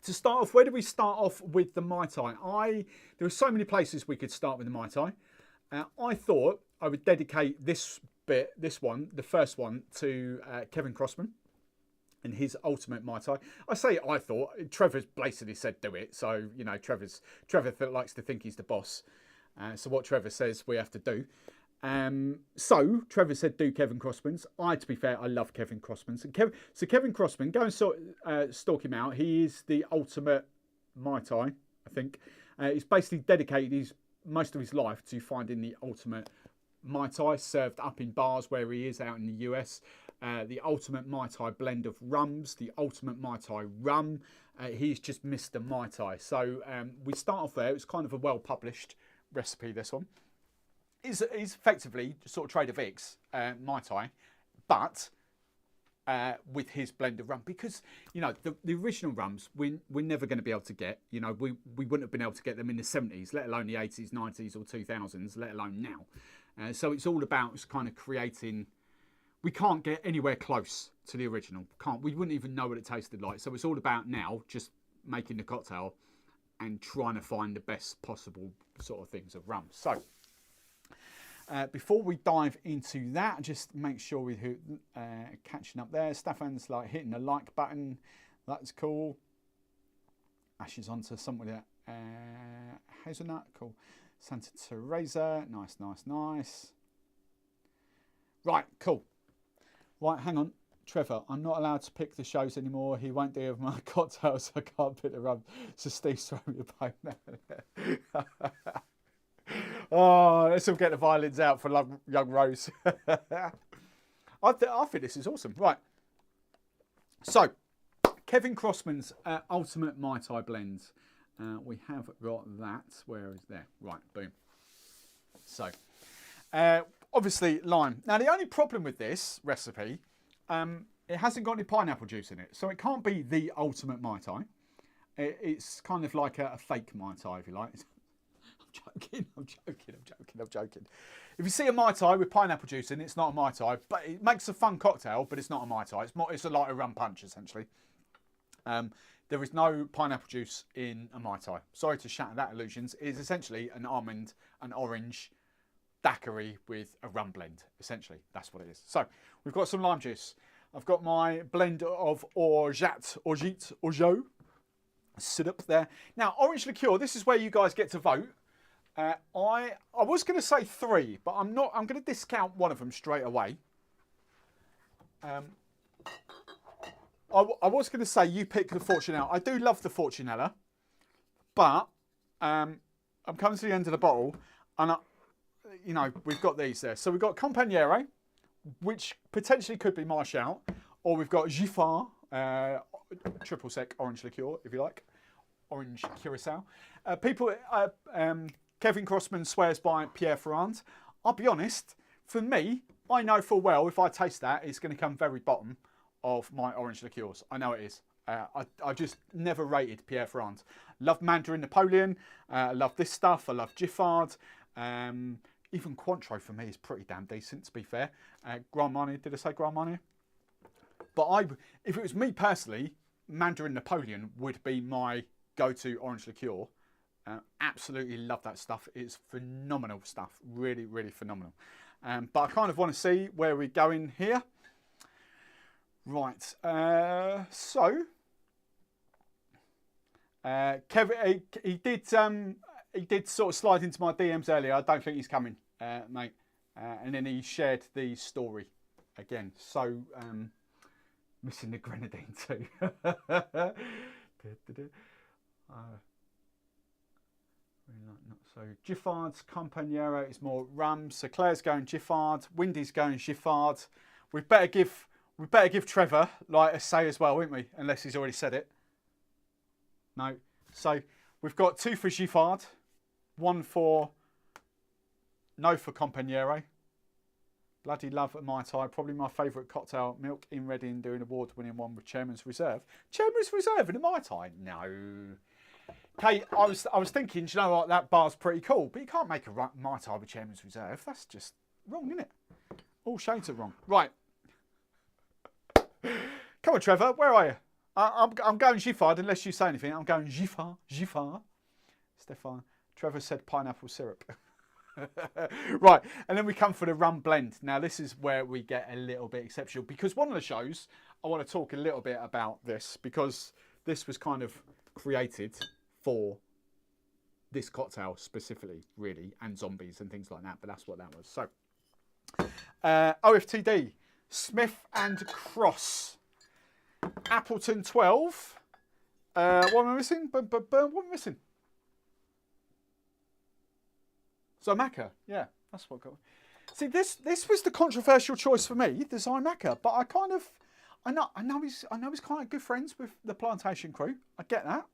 to start off, where do we start off with the Mai Tai? There are so many places we could start with the Mai Tai. I thought I would dedicate this one, the first one, to Kevin Crossman and his ultimate Mai Tai. I say I thought, Trevor's basically said do it. So, you know, Trevor likes to think he's the boss. So what Trevor says we have to do. So Trevor said do Kevin Crossman's. To be fair, I love Kevin Crossman's. So Kevin Crossman, go and stalk him out. He is the ultimate Mai Tai, I think. He's basically dedicated most of his life to finding the ultimate Mai Tai served up in bars where he is out in the US. The ultimate Mai Tai blend of rums, the ultimate Mai Tai rum. He's just Mr. Mai Tai. So we start off there. It's kind of a well-published recipe, this one. Is effectively sort of Trader Vic's Mai Tai, but with his blend of rum, because you know the original rums we're never going to be able to get. You know, we wouldn't have been able to get them in the 70s, let alone the 80s, 90s, or 2000s, let alone now. So it's all about kind of creating. We can't get anywhere close to the original. We wouldn't even know what it tasted like. So it's all about now just making the cocktail and trying to find the best possible sort of things of rum. So. Before we dive into that, just make sure we're catching up there. Stefan's like hitting the like button. That's cool. Ashes onto something with hazelnut. Cool. Santa Teresa. Nice, nice, nice. Right, cool. Right, hang on. Trevor, I'm not allowed to pick the shows anymore. He won't do my cocktails. I can't pick the rum. So Steve's throwing me a bone now. Oh, let's all get the violins out for young Rose. I think this is awesome. Right. So, Kevin Crossman's ultimate Mai Tai blends. We have got that. Where is there? Right, boom. So, obviously lime. Now, the only problem with this recipe, it hasn't got any pineapple juice in it. So, it can't be the ultimate Mai Tai. It's kind of like a fake Mai Tai, if you like. I'm joking. If you see a Mai Tai with pineapple juice in it, it's not a Mai Tai, but it makes a fun cocktail, but it's not a Mai Tai. It's like a rum punch, essentially. There is no pineapple juice in a Mai Tai. Sorry to shatter that illusions. It is essentially an almond, an orange daiquiri with a rum blend, essentially. That's what it is. So, we've got some lime juice. I've got my blend of orgeat, syrup there. Now, orange liqueur, this is where you guys get to vote. I was going to say 3, but I'm not. I'm going to discount one of them straight away. I was going to say you pick the Fortunella. I do love the Fortunella, but I'm coming to the end of the bottle, and we've got these there. So we've got Compagnere, which potentially could be my shout, or we've got Giffard, triple sec orange liqueur, if you like, orange curacao. Kevin Crossman swears by Pierre Ferrand. I'll be honest, for me, I know full well if I taste that, it's going to come very bottom of my orange liqueurs. I know it is. I just never rated Pierre Ferrand. Love Mandarin Napoleon. I love this stuff. I love Giffard. even Cointreau for me is pretty damn decent, to be fair. Grand Marnier, did I say Grand Marnier? But if it was me personally, Mandarin Napoleon would be my go-to orange liqueur. Absolutely love that stuff. It's phenomenal stuff. Really, really phenomenal. But I kind of want to see where we're going here. Right. Kevin, he did sort of slide into my DMs earlier. I don't think he's coming, mate. And then he shared the story again. So missing the grenadine too. Not so. Giffard's Campagnero is more rum. So Claire's going Giffard. Windy's going Giffard. We better give Trevor like a say as well, won't we? Unless he's already said it. No. So we've got 2 for Giffard, 1 for no for Campagnero. Bloody love a Mai Tai. Probably my favourite cocktail. Milk in Reading doing award-winning one with Chairman's Reserve. Chairman's Reserve in a Mai Tai? No. Kate, I was thinking, do you know what, that bar's pretty cool, but you can't make a Mai Tai with Chairman's Reserve. That's just wrong, isn't it? All shades of wrong. Right. Come on, Trevor, where are you? I'm going Giffard, unless you say anything. I'm going Giffard. Stefan. Trevor said pineapple syrup. Right, and then we come for the rum blend. Now, this is where we get a little bit exceptional, because one of the shows, I want to talk a little bit about this, because this was kind of created for this cocktail specifically, really, and zombies and things like that, but that's what that was. So, OFTD, Smith and Cross, Appleton 12. What am I missing? What am I missing? Zacapa, yeah, that's what got. See, this was the controversial choice for me, the Zacapa, but I know he's kind of good friends with the plantation crew. I get that.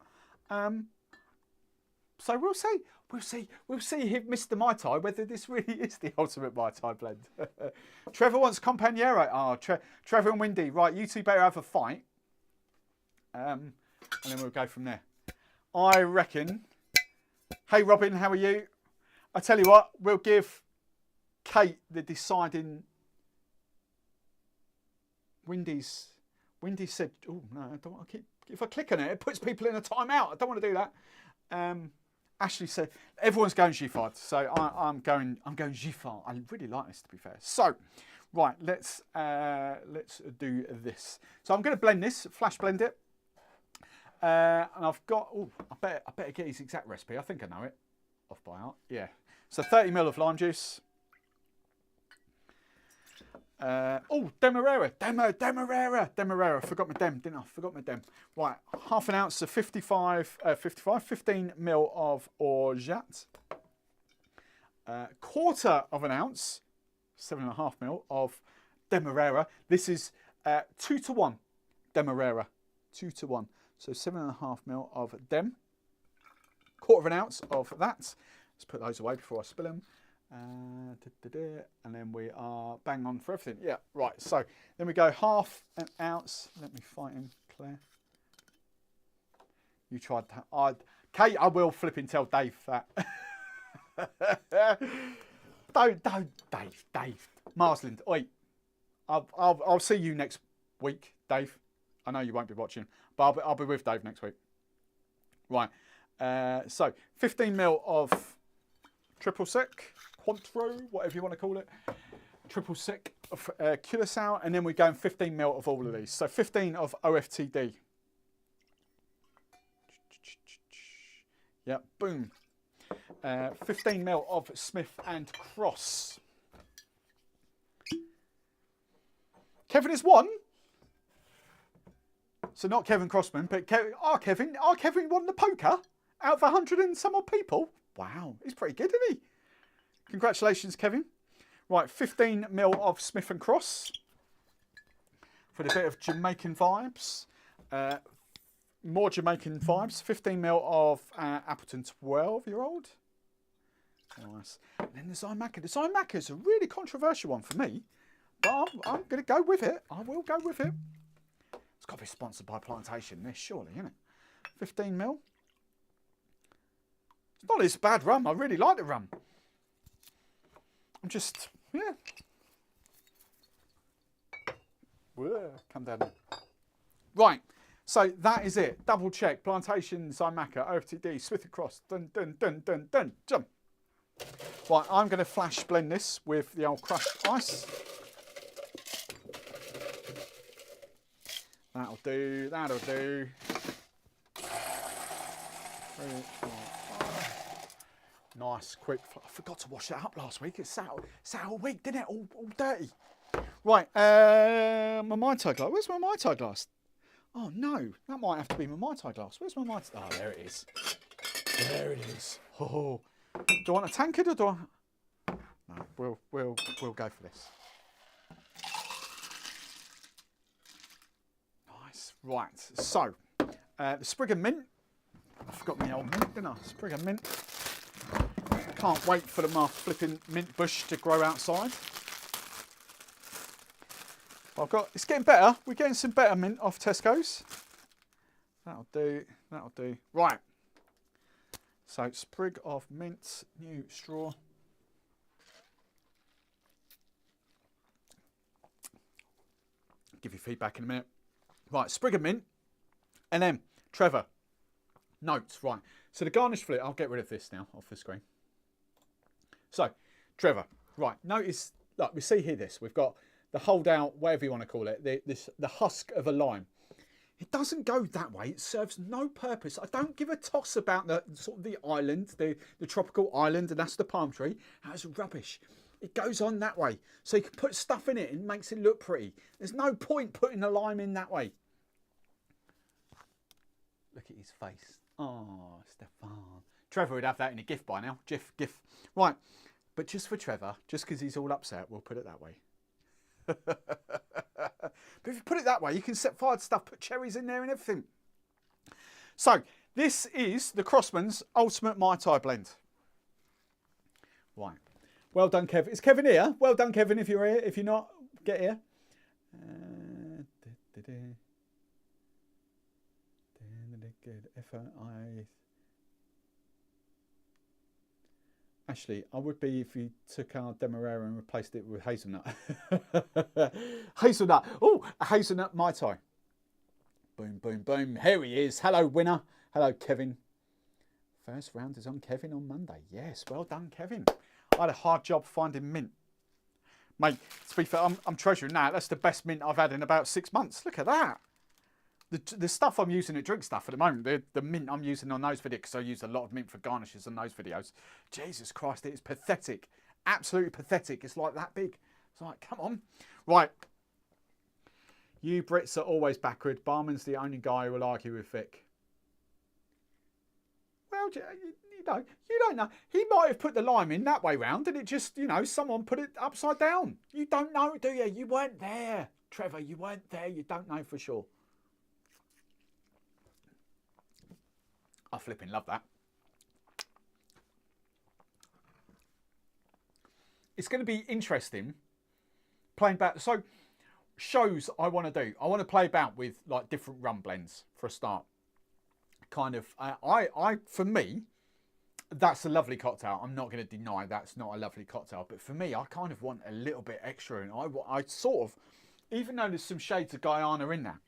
So we'll see if Mr. Mai Tai whether this really is the ultimate Mai Tai blend. Trevor wants Campagnero. Oh, Trevor and Windy, right? You two better have a fight, and then we'll go from there. I reckon. Hey Robin, how are you? I tell you what, we'll give Kate the deciding. Windy said, "Oh no, I don't want to keep. If I click on it, it puts people in a timeout. I don't want to do that." Ashley said, "Everyone's going Giffard, so I'm going Giffard." I really like this, to be fair. So, right, let's do this. So I'm going to blend this, flash blend it, and I've got. Oh, I better get his exact recipe. I think I know it off by heart. Yeah. So 30 ml of lime juice. Demerara. Forgot my dem, didn't I? Forgot my dem. Right, half an ounce of 15 ml of orgeat. Quarter of an ounce, 7.5 ml of Demerara. This is 2 to 1 Demerara. 2 to 1. So 7.5 ml of dem. Quarter of an ounce of that. Let's put those away before I spill them. And then we are bang on for everything. Yeah, right. So then we go half an ounce. Let me fight him, Claire. You tried that. Kate, I will flipping tell Dave that. don't, Dave. Marsland, oi. I'll see you next week, Dave. I know you won't be watching, but I'll be with Dave next week. Right. So 15 ml of triple sec, Cointreau, whatever you want to call it. Triple sec of Curaçao, and then we're going 15 ml of all of these. So 15 of OFTD. Yeah, boom. 15 ml of Smith and Cross. Kevin is 1. So not Kevin Crossman, but Kevin won the poker out of 100 and some odd people. Wow, he's pretty good, isn't he? Congratulations, Kevin. Right, 15 ml of Smith and Cross for the bit of Jamaican vibes. More Jamaican vibes. 15 ml of Appleton 12-year-old. Nice. And then the Zacapa. The Zacapa is a really controversial one for me, but I'm going to go with it. I will go with it. It's got to be sponsored by Plantation, this surely, isn't it? 15 ml. It's not this bad rum. I really like the rum. I'm just, yeah. Whoa, come down there. Right, so that is it. Double check. Plantation, Zymaca, OFTD, Smith & Cross. Dun, dun, dun, dun, dun, jump. Right, I'm going to flash blend this with the old crushed ice. That'll do, that'll do. 3, 4, 5. Nice, quick. I forgot to wash that up last week. It sat all week, didn't it? All dirty. Right, my Mai Tai glass. Where's my Mai Tai glass? Oh no, that might have to be my Mai Tai glass. Where's my Mai Tai? Oh, there it is. There it is. Oh, do I want a tankard or do I? No, we'll go for this. Nice. Right. So, the sprig of mint. I forgot my old mint, didn't I? Sprig of mint. Can't wait for my flipping mint bush to grow outside. It's getting better. We're getting some better mint off Tesco's. That'll do, that'll do. Right. So, sprig of mint, new straw. Give you feedback in a minute. Right, sprig of mint. And then, Trevor. Notes, right. So the garnish for it, I'll get rid of this now off the screen. So, Trevor. Right, notice, look, we see here this. We've got the holdout, whatever you want to call it, the husk of a lime. It doesn't go that way. It serves no purpose. I don't give a toss about the sort of the island, the tropical island, and that's the palm tree. That's rubbish. It goes on that way. So you can put stuff in it and it makes it look pretty. There's no point putting the lime in that way. Look at his face. Oh, Stefan. Trevor would have that in a gift by now. GIF. Right. But just for Trevor, just because he's all upset, we'll put it that way. But if you put it that way, you can set fire to stuff, put cherries in there and everything. So, this is the Crossman's Ultimate Mai Tai blend. Right. Well done, Kevin. Is Kevin here? Well done, Kevin, if you're here. If you're not, get here. Good. F-I... Actually, I would be if you took our Demerara and replaced it with hazelnut. Hazelnut. Oh, a hazelnut Mai Tai. Boom, boom, boom. Here he is. Hello, winner. Hello, Kevin. First round is on Kevin on Monday. Yes, well done, Kevin. I had a hard job finding mint. Mate, to be fair, I'm treasuring that. That's the best mint I've had in about 6 months. Look at that. The stuff I'm using at DRINKSTUFF at the moment, the mint I'm using on those videos, because I use a lot of mint for garnishes on those videos. Jesus Christ, it is pathetic. Absolutely pathetic. It's like that big. It's like, come on. Right. You Brits are always backward. Barman's the only guy who will argue with Vic. Well, you don't know. He might have put the lime in that way round and it just, someone put it upside down. You don't know, do you? You weren't there, Trevor. You weren't there. You don't know for sure. I flipping love that. It's going to be interesting playing back. So, shows I want to do. I want to play about with like different rum blends for a start. Kind of, for me, that's a lovely cocktail. I'm not going to deny that's not a lovely cocktail. But for me, I kind of want a little bit extra. And I sort of, even though there's some shades of Guyana in there,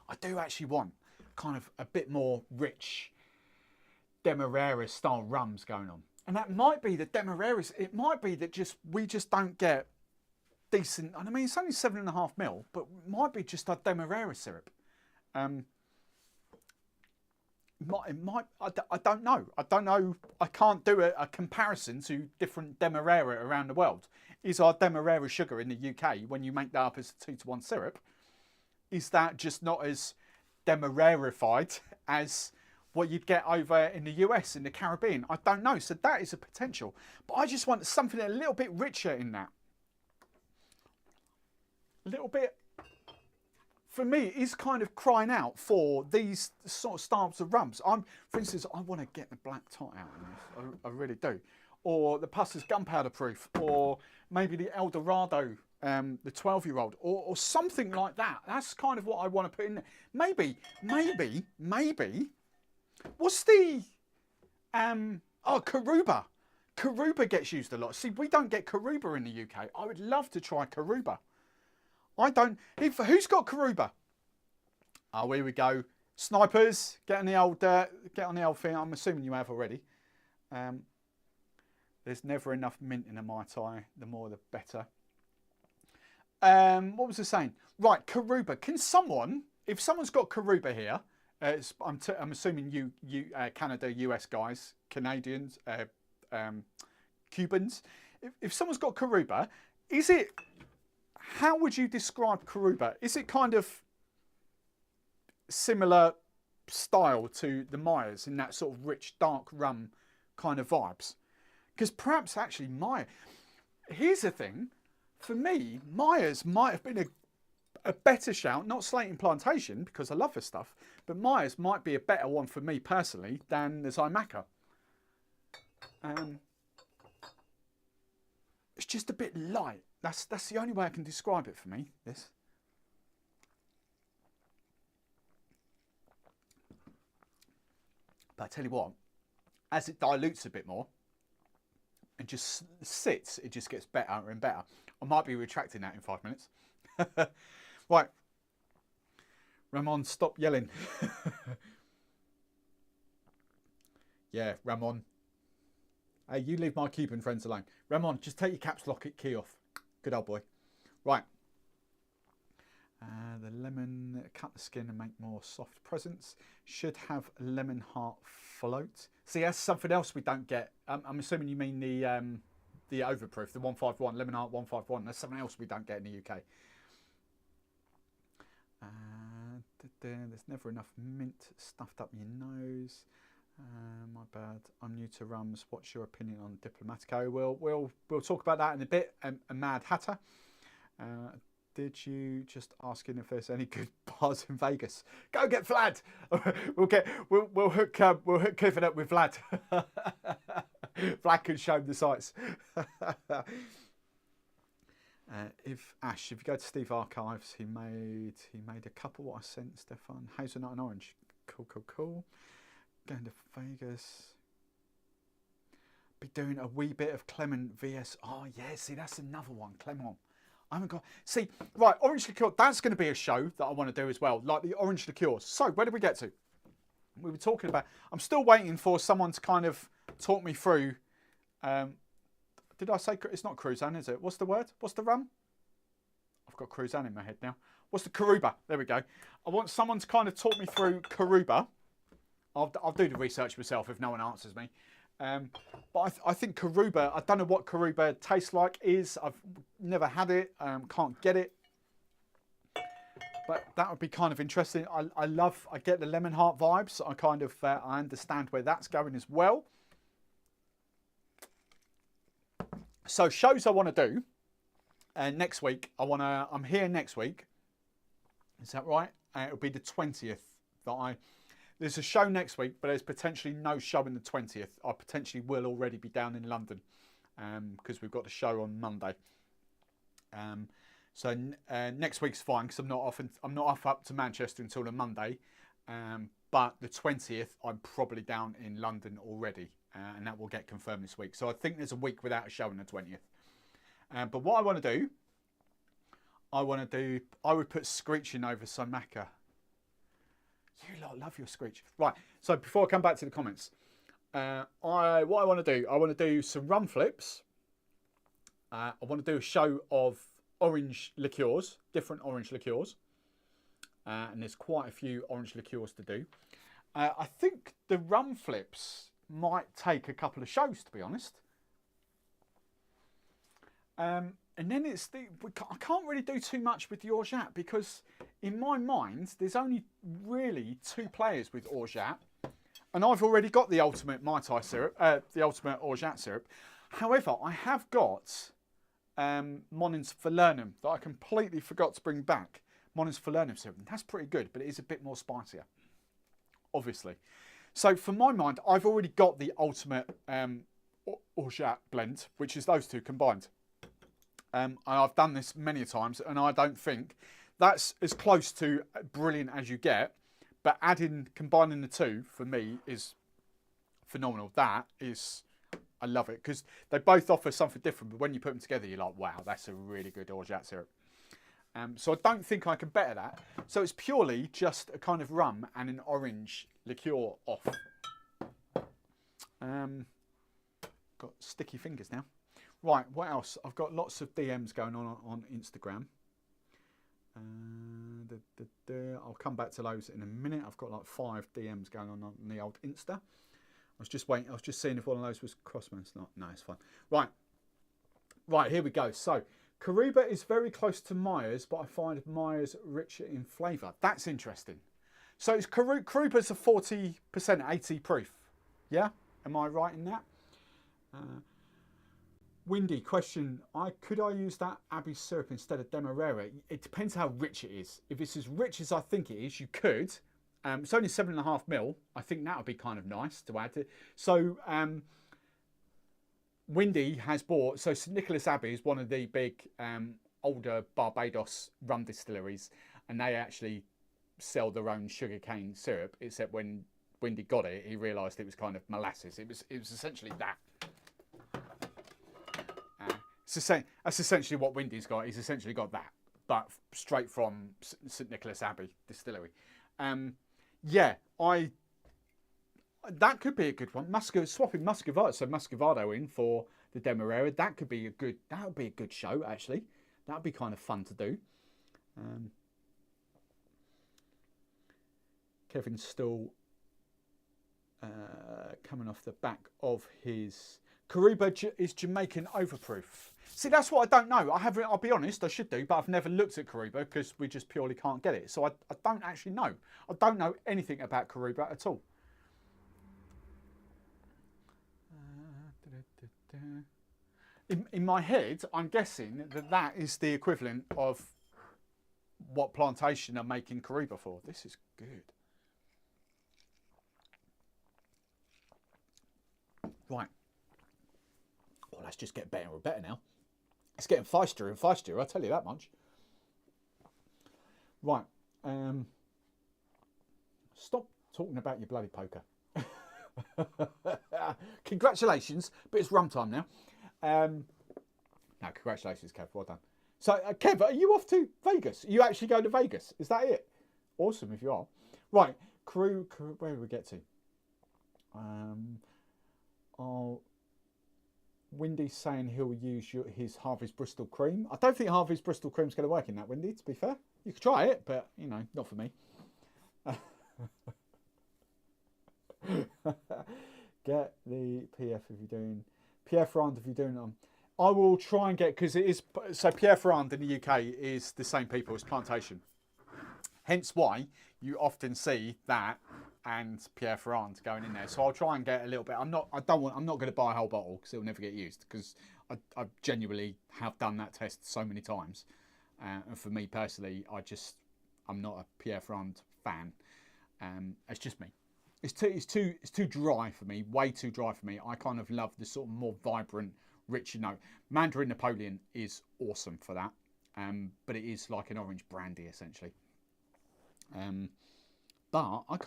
I do actually want kind of a bit more rich Demerara style rums going on. And that might be the Demeraras. It might be that we just don't get decent. I mean, it's only 7.5 ml, but it might be just a Demerara syrup. I don't know. I don't know. I can't do a comparison to different Demerara around the world. Is our Demerara sugar in the UK, when you make that up as a 2-to-1 syrup, is that just not as Demerarified as what you'd get over in the US, in the Caribbean? I don't know. So that is a potential. But I just want something a little bit richer in that. A little bit, for me, is kind of crying out for these sort of styles of rums. For instance, I want to get the Black Tot out in this. I really do. Or the Pusser's Gunpowder Proof. Or maybe the El Dorado, the 12-year-old. Or something like that. That's kind of what I want to put in there. Maybe. What's the... Karuba. Karuba gets used a lot. See, we don't get Karuba in the UK. I would love to try Karuba. I don't. Who's got Karuba? Oh, here we go. Snipers, get on the old thing. I'm assuming you have already. There's never enough mint in a Mai Tai. The more, the better. What was I saying? Right, Karuba. Can someone, if someone's got Karuba here, I'm assuming you Canada, US guys, Canadians, Cubans. If someone's got Karuba, how would you describe Karuba? Is it kind of similar style to the Myers in that sort of rich, dark rum kind of vibes? Because perhaps actually here's the thing, for me, Myers might have been a better shout, not Slating Plantation, because I love this stuff, but Myers might be a better one for me personally than the Zacapa. It's just a bit light. That's the only way I can describe it for me, this. But I tell you what, as it dilutes a bit more and just sits, it just gets better and better. I might be retracting that in 5 minutes. Right. Ramon, stop yelling. Yeah, Ramon. Hey, you leave my Cuban friends alone. Ramon, just take your caps lock key off. Good old boy. Right. The lemon, cut the skin and make more soft presents. Should have lemon heart float. See, that's something else we don't get. I'm assuming you mean the overproof, the 151, lemon heart 151. That's something else we don't get in the UK. There's never enough mint stuffed up your nose. My bad. I'm new to rums. What's your opinion on Diplomatico? We'll talk about that in a bit. A Mad Hatter. Did you just asking if there's any good bars in Vegas? Go get Vlad. We'll hook Clifford up with Vlad. Vlad can show him the sights. If you go to Steve Archives, he made a couple. What I sent Stefan, hazelnut and orange. Cool. Going to Vegas. Be doing a wee bit of Clement VS. Oh yeah, see that's another one, Clement. I haven't got. See, right, orange liqueur. That's going to be a show that I want to do as well, like the orange liqueurs. So where did we get to? We were talking about. I'm still waiting for someone to kind of talk me through. Did I say it's not Cruzan, is it? What's the word? What's the rum? I've got Cruzan in my head now. What's the Karuba? There we go. I want someone to kind of talk me through Karuba. I'll do the research myself if no one answers me. But I think Karuba, I don't know what Karuba tastes like I've never had it, can't get it. But that would be kind of interesting. I get the lemon heart vibes. I kind of, I understand where that's going as well. So shows I want to do next week. I'm here next week. Is that right? It'll be the 20th that there's a show next week, but there's potentially no show in the 20th. I potentially will already be down in London because we've got the show on Monday. So next week's fine because I'm not off up to Manchester until the Monday. But the 20th, I'm probably down in London already, and that will get confirmed this week. So I think there's a week without a show on the 20th. But what I want to do, I would put Screeching over Zacapa. You lot love your Screech. Right, so before I come back to the comments, what I want to do, I want to do some rum flips. I want to do a show of orange liqueurs, different orange liqueurs. And there's quite a few orange liqueurs to do. I think the rum flips might take a couple of shows, to be honest. And then I can't really do too much with the Orgeat because in my mind, there's only really 2 players with Orgeat. And I've already got the ultimate Mai Tai syrup, the ultimate Orgeat syrup. However, I have got Monins Falernum that I completely forgot to bring back. Monins Falernum syrup. And that's pretty good, but it is a bit more spicier, obviously. So for my mind, I've already got the ultimate Orgeat blend, which is those 2 combined. And I've done this many times, and I don't think that's as close to brilliant as you get. But combining the 2 for me is phenomenal. That is, I love it because they both offer something different, but when you put them together, you're like, wow, that's a really good orgeat syrup. So I don't think I can better that. So it's purely just a kind of rum and an orange liqueur off. Got sticky fingers now. Right, what else? I've got lots of DMs going on Instagram. I'll come back to those in a minute. I've got like 5 DMs going on the old Insta. I was just waiting. I was just seeing if one of those was Crossman. It's not. No, it's fine. Right, here we go. So Kariba is very close to Myers, but I find Myers richer in flavour. That's interesting. So it's Kariba's a 40% 80 proof. Yeah, am I right in that? Windy question, could I use that Abbey syrup instead of Demerara? It depends how rich it is. If it's as rich as I think it is, you could. It's only 7.5 ml. I think that would be kind of nice to add to. So Windy has bought, so St Nicholas Abbey is one of the big older Barbados rum distilleries, and they actually sell their own sugarcane syrup, except when Windy got it, he realised it was kind of molasses. It was essentially that. That's essentially what Windy's got. He's essentially got that, but straight from St Nicholas Abbey distillery. Yeah, that could be a good one. Swapping Muscovado, so Muscovado in for the Demerara. That would be a good show actually. That would be kind of fun to do. Kevin's still coming off the back of his Kariba is Jamaican overproof. See, that's what I don't know. I'll be honest, I should do, but I've never looked at Kariba because we just purely can't get it. So I don't actually know. I don't know anything about Kariba at all. In my head, I'm guessing that is the equivalent of what plantation are making Kariba for. This is good. Right. Well, let's just get better and better now. It's getting feistier and feistier, I'll tell you that much. Right. Stop talking about your bloody poker. Congratulations, but it's rum time now. No, congratulations, Kev. Well done. So, Kev, are you off to Vegas? Are you actually going to Vegas? Is that it? Awesome if you are. Right. Crew where do we get to? Windy's saying he'll use his Harvey's Bristol cream. I don't think Harvey's Bristol cream's going to work in that, Windy, to be fair. You could try it, but, you know, not for me. Get the PF if you're doing... Pierre Ferrand if you're doing it. I will try and get... Because it is... So Pierre Ferrand in the UK is the same people as Plantation. Hence why you often see that and Pierre Ferrand going in there. So I'll try and get a little bit. I'm not going to buy a whole bottle because it'll never get used, because I genuinely have done that test so many times. And for me personally, I'm not a Pierre Ferrand fan. It's just me. It's too dry for me, way too dry for me. I kind of love the sort of more vibrant, richer note. Mandarin Napoleon is awesome for that, but it is like an orange brandy essentially. But I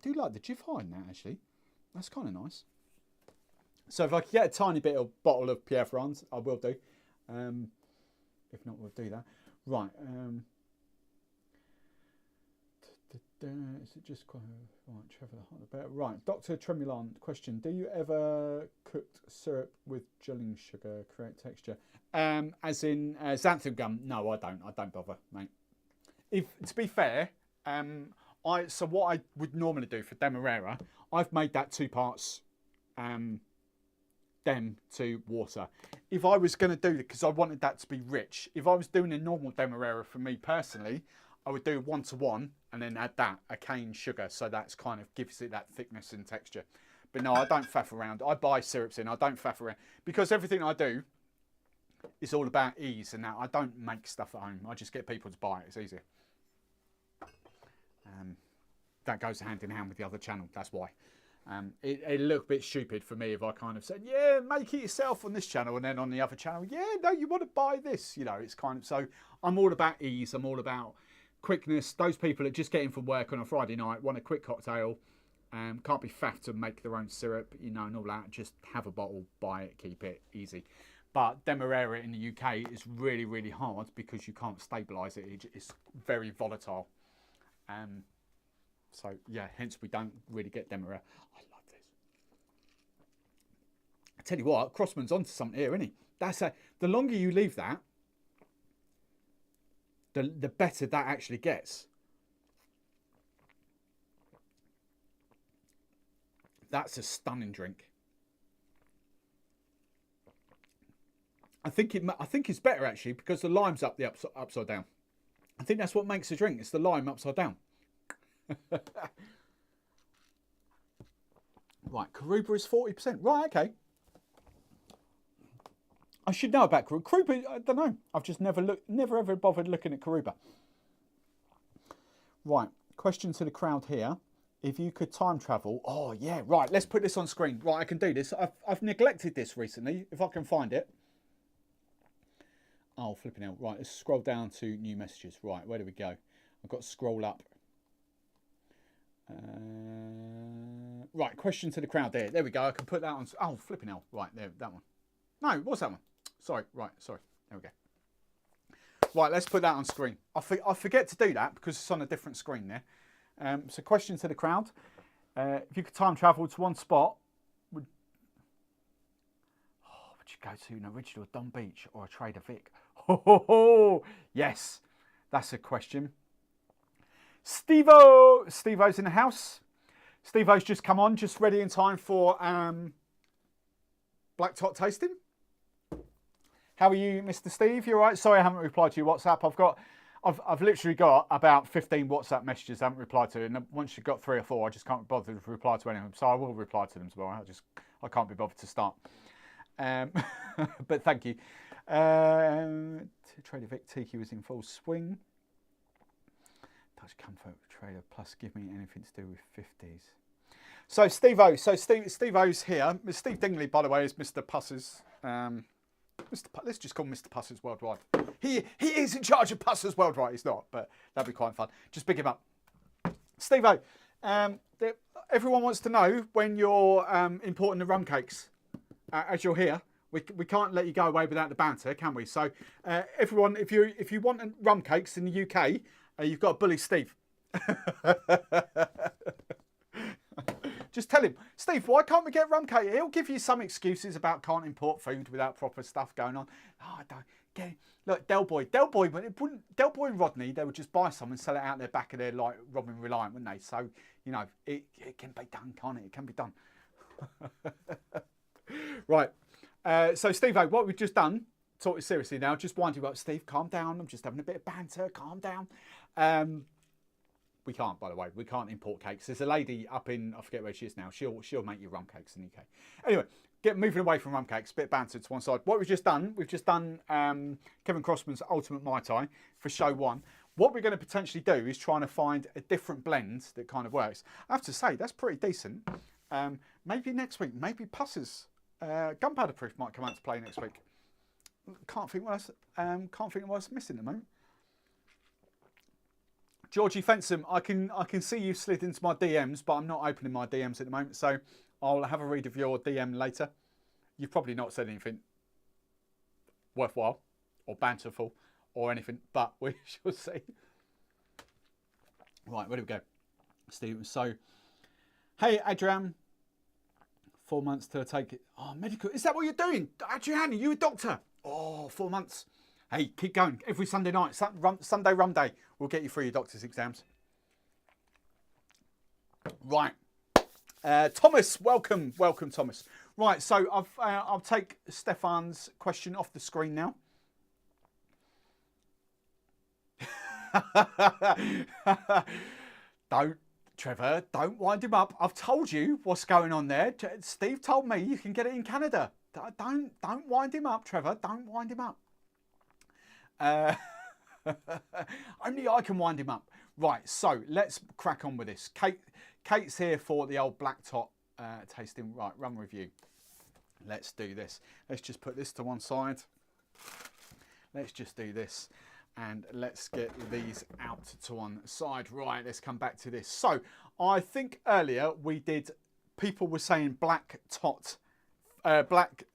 do like the Jivha in that actually. That's kind of nice. So if I could get a tiny bottle of Pierre Ferrand, I will do. If not, we'll do that. Right. Is it just quite right? Trevor, the right. Dr. Tremulant question: do you ever cooked syrup with gelling sugar create texture? As in xanthan gum? No, I don't. I don't bother, mate. To be fair, so what I would normally do for Demerara, I've made that 2 parts dem to water. If I was going to do it, because I wanted that to be rich, if I was doing a normal Demerara for me personally, I would do 1-to-1 and then add a cane sugar, so that's kind of gives it that thickness and texture. But no, I don't faff around. I buy syrups in, I don't faff around, because everything I do is all about ease and that. I don't make stuff at home. I just get people to buy it. It's easier. That goes hand in hand with the other channel, that's why. It looked a bit stupid for me if I kind of said, yeah, make it yourself on this channel, and then on the other channel, yeah, no, you want to buy this. You know, it's kind of, so I'm all about ease, I'm all about quickness. Those people that just get in from work on a Friday night want a quick cocktail, Can't be faffed to make their own syrup, you know, and all that. Just have a bottle, buy it, keep it, easy. But Demerara in the UK is really, really hard because you can't stabilise it. It's very volatile. So, yeah, hence we don't really get Demerara. I love this. I tell you what, Crossman's onto something here, isn't he? The longer you leave that, the better that actually gets. That's a stunning drink. I think it's better actually because the lime's upside down. I think that's what makes the drink. It's the lime upside down. Right, Karuba is 40%. Right, okay. I should know about Karuba. Karuba, I don't know. I've just never ever bothered looking at Karuba. Right, question to the crowd here. If you could time travel, oh yeah, right, let's put this on screen. Right, I can do this. I've neglected this recently, if I can find it. Oh, flipping out. Right, let's scroll down to new messages. Right, where do we go? I've got to scroll up. Right, question to the crowd there. There we go. I can put that on. Oh, flipping out. Right, there, that one. No, what's that one? Sorry, right, sorry. There we go. Right, let's put that on screen. I forget to do that because it's on a different screen there. So question to the crowd. If you could time travel to one spot, would you go to an original Don Beach or a Trader Vic? Oh, yes, that's a question. Steve-O's in the house. Steve-O's just come on, just ready in time for Black Tot Tasting. How are you, Mr. Steve? You all right? Sorry I haven't replied to your WhatsApp. I've literally got about 15 WhatsApp messages I haven't replied to, and once you've got 3 or 4, I just can't bother to reply to any of them. So I will reply to them tomorrow. I can't be bothered to start. But thank you. Trader Vic Tiki was in full swing. Touch comfort Trader plus give me anything to do with 50s. So Steve-O. Steve-O's here. Steve Dingley, by the way, is Mr. Puss's. Let's just call him Mr. Puss's Worldwide. He is in charge of Puss's Worldwide. He's not, but that'd be quite fun. Just pick him up. Steve-O, everyone wants to know when you're importing the rum cakes. As you're here, we can't let you go away without the banter, can we? So everyone, if you want rum cakes in the UK, you've got to bully Steve. Just tell him, Steve, why can't we get rum cake? He'll give you some excuses about can't import food without proper stuff going on. Oh, I don't get it. Look, Del Boy, and Rodney, they would just buy some and sell it out their back of their like Robin Reliant, wouldn't they? So, you know, it can be done, can't it? It can be done. Right. So, Steve-O, what we've just done, talk seriously now, just wind you up. Steve, calm down. I'm just having a bit of banter. Calm down. We can't, by the way. We can't import cakes. There's a lady up in, I forget where she is now. She'll make you rum cakes in the UK. Anyway, moving away from rum cakes, bit of banter to one side. What we've just done Kevin Crossman's Ultimate Mai Tai for show 1. What we're going to potentially do is trying to find a different blend that kind of works. I have to say, that's pretty decent. Maybe next week, maybe Puss's Gunpowder Proof might come out to play next week. Can't think what else missing at the moment. Georgie Fensom, I can see you slid into my DMs, but I'm not opening my DMs at the moment, so I'll have a read of your DM later. You've probably not said anything worthwhile or banterful or anything, but we shall see. Right, where do we go? Steve, so, hey, Adrian, 4 months till I take it. Oh, medical, is that what you're doing? Adrian, are you a doctor? Oh, 4 months. Hey, keep going. Every Sunday night, Sunday rum day, we'll get you through your doctor's exams. Right. Thomas, welcome, Thomas. Right, so I'll take Stefan's question off the screen now. Trevor, don't wind him up. I've told you what's going on there. Steve told me you can get it in Canada. Don't wind him up, Trevor. Don't wind him up. Only I can wind him up. Right, so let's crack on with this. Kate's here for the old Black Tot tasting. Right, rum review. Let's do this. Let's just put this to one side. Let's just do this. And let's get these out to one side. Right, let's come back to this. So I think earlier we did, people were saying black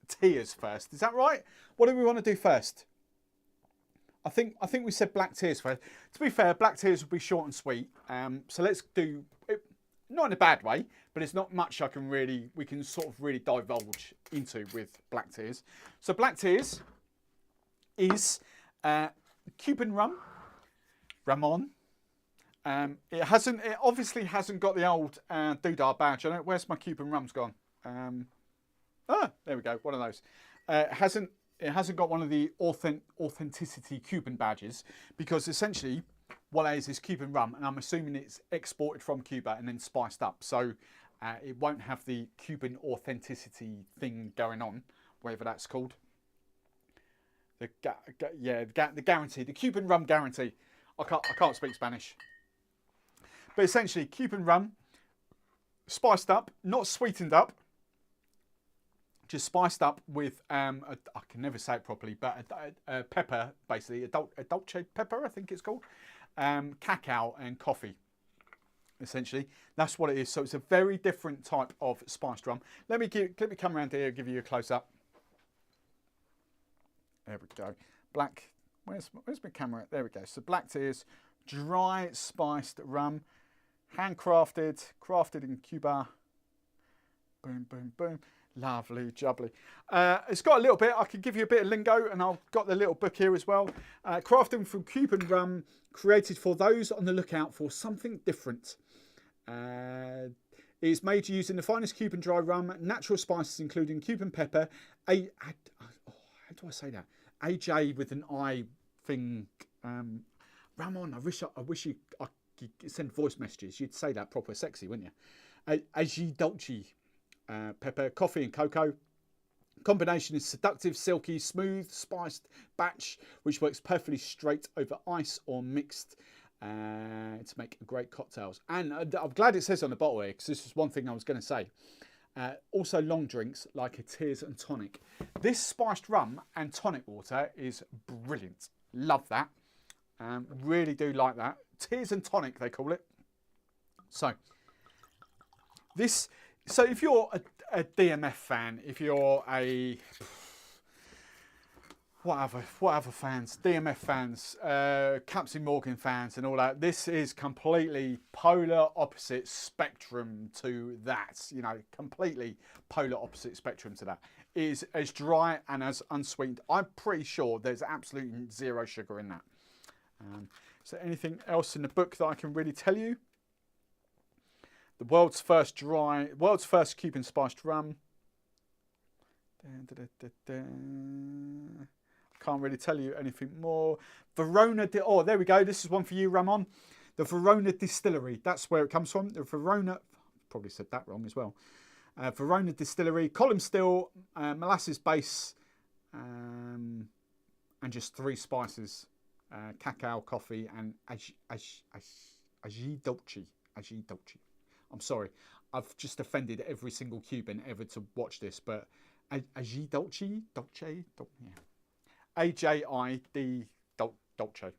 tears first. Is that right? What do we want to do first? I think we said black tears first. To be fair, black tears would be short and sweet. So let's do it, not in a bad way, but it's not much we can sort of really divulge into with black tears. So black tears is Cuban rum, Ramon. It obviously hasn't got the old doodah badge on it. Where's my Cuban rums gone? There we go, one of those. It hasn't got one of the authenticity Cuban badges, because essentially what it is Cuban rum, and I'm assuming it's exported from Cuba and then spiced up. So it won't have the Cuban authenticity thing going on, whatever that's called. The guarantee, the Cuban rum guarantee. I can't speak Spanish. But essentially, Cuban rum, spiced up, not sweetened up, just spiced up with, I can never say it properly, but a pepper, basically, a dolce pepper, I think it's called, cacao and coffee, essentially. That's what it is. So it's a very different type of spiced rum. Let me come around here and give you a close-up. There we go. Black, where's my camera? There we go. So black tears, dry spiced rum, handcrafted, crafted in Cuba. Boom, boom, boom. Lovely, jubbly. It's got a little bit, I could give you a bit of lingo, and I've got the little book here as well. Crafted from Cuban rum, created for those on the lookout for something different. It is made using the finest Cuban dry rum, natural spices including Cuban pepper, how do I say that? AJ with an I thing. Ramon, I wish I could send voice messages. You'd say that proper sexy, wouldn't you? AJ Dolce. Pepper, coffee and cocoa. Combination is seductive, silky, smooth, spiced batch, which works perfectly straight over ice or mixed to make great cocktails. And I'm glad it says on the bottle here, because this is one thing I was going to say. Also long drinks like a tears and tonic. This spiced rum and tonic water is brilliant. Love that. Really do like that. Tears and tonic, they call it. So if you're a DMF fan, if you're a whatever fans, DMF fans, Captain Morgan fans and all that, this is completely polar opposite spectrum to that. You know, completely polar opposite spectrum to that. It is as dry and as unsweetened. I'm pretty sure there's absolutely zero sugar in that. Is there anything else in the book that I can really tell you? The world's first Cuban spiced rum. Can't really tell you anything more. Verona, there we go. This is one for you, Ramon. The Verona Distillery. That's where it comes from. The Verona, probably said that wrong as well. Verona Distillery, column still, molasses base, and just 3 spices: cacao, coffee, and ají dolce. I'm sorry, I've just offended every single Cuban ever to watch this, but ají dolce, yeah. AJID Dolce.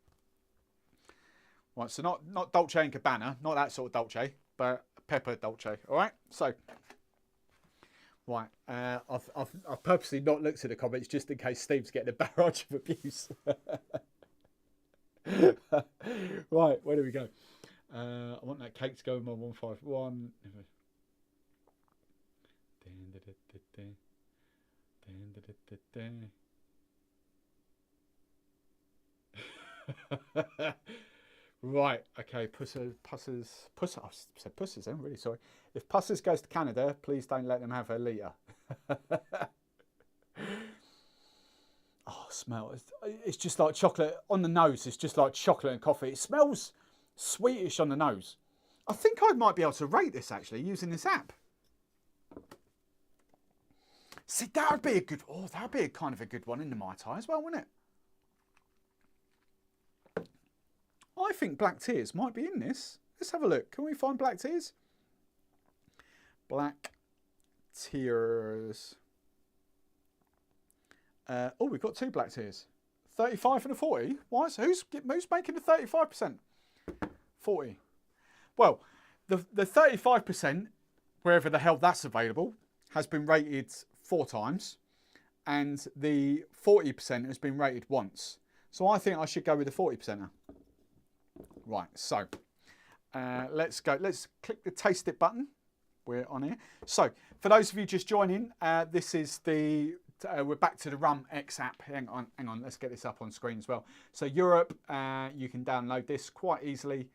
Right, so not Dolce and Gabbana, not that sort of Dolce, but pepper Dolce. All right, so right, I've purposely not looked at the comments just in case Steve's getting a barrage of abuse. Right, where do we go? I want that cake to go in my 151. Right, okay, I said pussers, I'm really sorry. If Pussers goes to Canada, please don't let them have a litre. Oh, smell. It's just like chocolate on the nose. It's just like chocolate and coffee. It smells sweetish on the nose. I think I might be able to rate this actually using this app. See, that would be a good, that would be a kind of a good one in the Mai Tai as well, wouldn't it? I think black tears might be in this. Let's have a look. Can we find black tears? Black tears. We've got 2 black tears. 35 and a 40? Why is, who's making the 35%? 40. Well, the 35%, wherever the hell that's available, has been rated 4 times, and the 40% has been rated once. So I think I should go with the 40%er. Right, so let's go. Let's click the taste it button. We're on here. So for those of you just joining, this is the we're back to the Rum X app. Hang on. Let's get this up on screen as well. So Europe, you can download this quite easily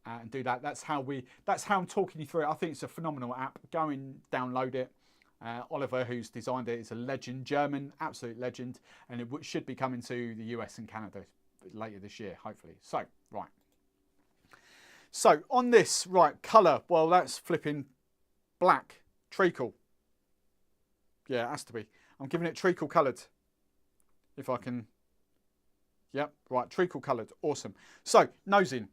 and do that. That's how I'm talking you through it. I think it's a phenomenal app. Go and download it. Oliver, who's designed it, is a legend, German, absolute legend, and it should be coming to the US and Canada later this year, hopefully. So right. So on this, right, colour. Well, that's flipping black treacle. Yeah, it has to be. I'm giving it treacle coloured. If I can. Yep, right, treacle coloured. Awesome. So, nosing.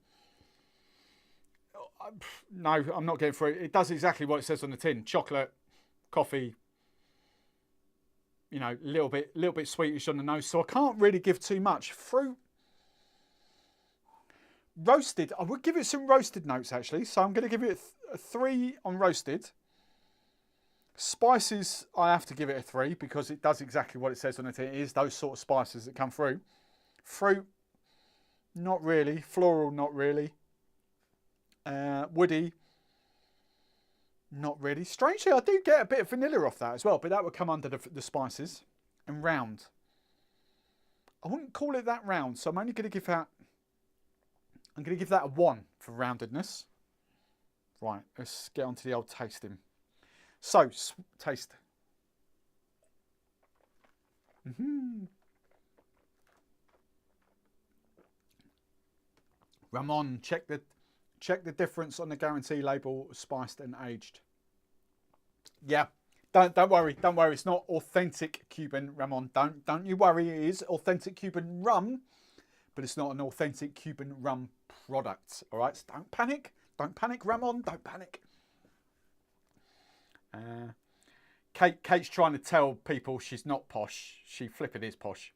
No, I'm not getting through it. It does exactly what it says on the tin. Chocolate, coffee, you know, a little bit sweetish on the nose. So I can't really give too much. Fruit. Roasted. I would give it some roasted notes, actually. So I'm going to give it a 3 on roasted. Spices, I have to give it a 3 because it does exactly what it says on it. It is those sort of spices that come through. Fruit, not really. Floral, not really. Woody, not really. Strangely, I do get a bit of vanilla off that as well, but that would come under the spices. And round. I wouldn't call it that round, so I'm only going to give that... I'm going to give that a 1 for roundedness. Right, let's get on to the old tasting. So, taste. Ramon, check the difference on the guarantee label, spiced and aged. Yeah, don't worry, it's not authentic Cuban Ramon. Don't you worry, it is authentic Cuban rum, but it's not an authentic Cuban rum product. All right, so don't panic, Ramon, don't panic. Kate's trying to tell people she's not posh. She flipping is posh.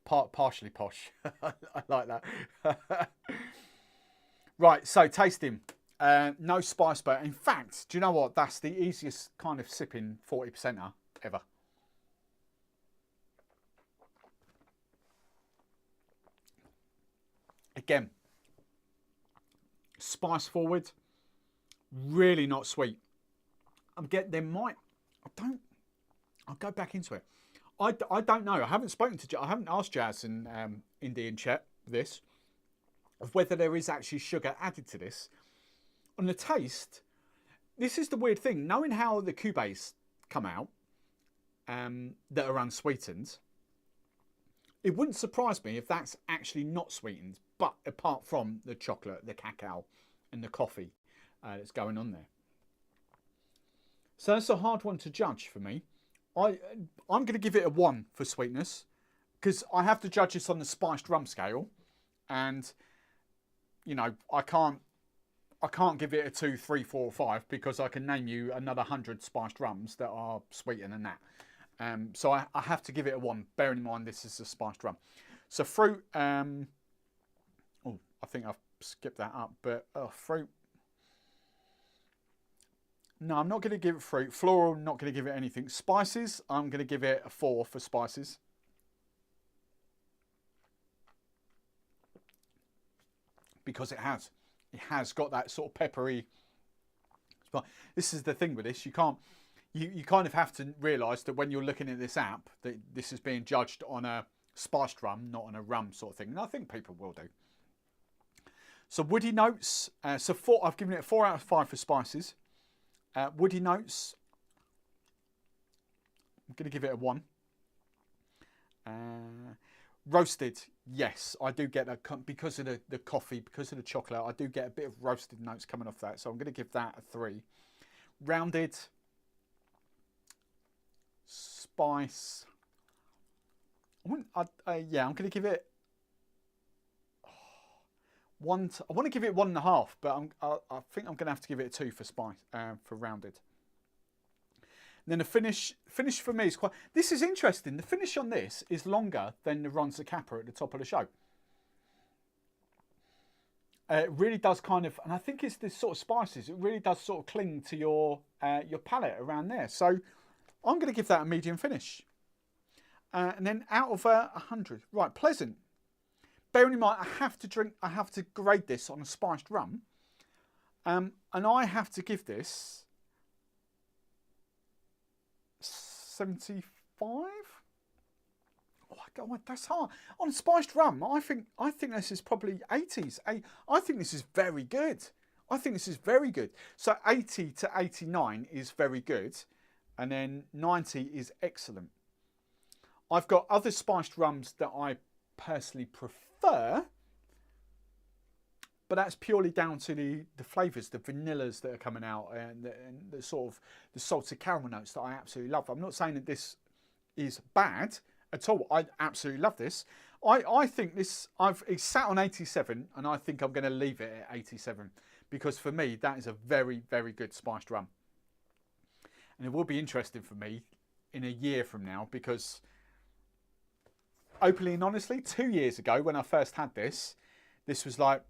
Partially posh. I like that. Right, so tasting. No spice, but in fact, do you know what? That's the easiest kind of sipping 40%er ever. Again, spice forward, really not sweet. I'll go back into it. I don't know. I haven't asked Jazz and Indy in chat this, of whether there is actually sugar added to this. On the taste, this is the weird thing. Knowing how the cubes come out that are unsweetened, it wouldn't surprise me if that's actually not sweetened, but apart from the chocolate, the cacao, and the coffee that's going on there. So that's a hard one to judge for me. I'm going to give it a 1 for sweetness because I have to judge this on the spiced rum scale, and you know I can't give it a 2, 3, 4, 5 because I can name you another 100 spiced rums that are sweeter than that. So I have to give it a 1. Bearing in mind this is a spiced rum. So fruit. Oh, I think I've skipped that up, but fruit. No, I'm not going to give it fruit. Floral, not going to give it anything. Spices, I'm going to give it a 4 for spices. Because it has got that sort of peppery. This is the thing with this. You kind of have to realise that when you're looking at this app, that this is being judged on a spiced rum, not on a rum sort of thing. And I think people will do. So woody notes. So 4. I've given it a 4 out of 5 for spices. Woody notes, I'm going to give it a 1. Roasted, yes, I do get that because of the coffee, because of the chocolate, I do get a bit of roasted notes coming off that. So I'm going to give that a 3. Rounded, spice, yeah, I'm going to give it 1. I want to give it 1.5, but I think I'm going to have to give it a 2 for spice, for rounded. then the finish for me is quite... This is interesting. The finish on this is longer than the Ron Zacapa at the top of the show. It really does kind of... And I think it's this sort of spices. It really does sort of cling to your palate around there. So I'm going to give that a medium finish. And then out of 100. Right, pleasant. Bearing in mind, I have to grade this on a spiced rum. And I have to give this 75. Oh God, that's hard. On spiced rum, I think this is probably 80s. I think this is very good. I think this is very good. So 80 to 89 is very good, and then 90 is excellent. I've got other spiced rums that I personally prefer, but that's purely down to the flavours, the vanillas that are coming out, and the sort of the salted caramel notes that I absolutely love. I'm not saying that this is bad at all. I absolutely love this. I think this, it's sat on 87, and I think I'm going to leave it at 87, because for me, that is a very, very good spiced rum. And it will be interesting for me in a year from now, because openly and honestly, 2 years ago when I first had this was like,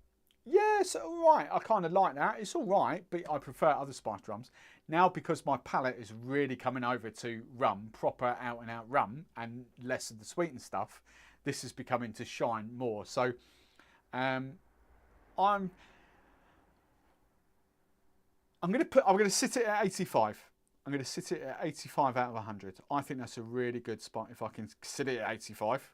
yeah, it's all right. I kind of like that. It's all right, but I prefer other spiced rums. Now, because my palate is really coming over to rum, proper out and out rum, and less of the sweetened stuff, this is becoming to shine more. So I'm going to sit it at 85. I'm going to sit it at 85 out of 100. I think that's a really good spot if I can sit it at 85.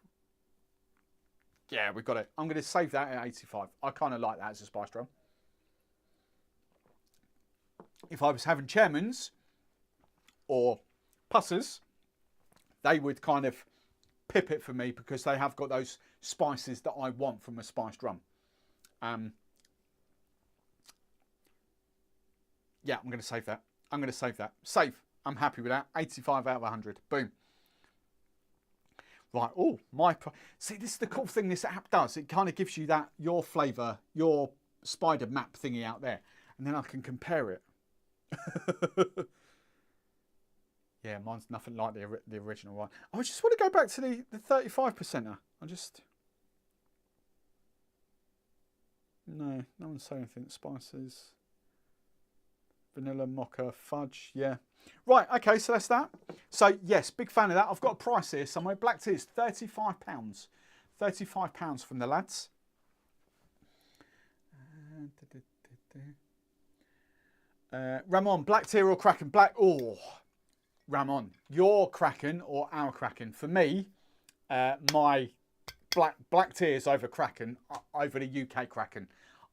Yeah, we've got it. I'm going to save that at 85. I kind of like that as a spiced rum. If I was having chairmans or pussers, they would kind of pip it for me, because they have got those spices that I want from a spiced rum. Yeah, I'm going to save that. I'm going to save that. Save. I'm happy with that. 85 out of 100. Boom. Right. Oh, see, this is the cool thing this app does. It kind of gives you that, your flavour, your spider map thingy out there. And then I can compare it. Yeah, mine's nothing like the original one. I just want to go back to the 35%er. No one's saying anything. Spices. Vanilla, mocha, fudge, yeah. Right, okay, so that's that. So, yes, big fan of that. I've got a price here somewhere. Black tea is £35. £35 from the lads. Ramon, black tea or Kraken? Ramon, your Kraken or our Kraken? For me, my black tea is over Kraken, over the UK Kraken.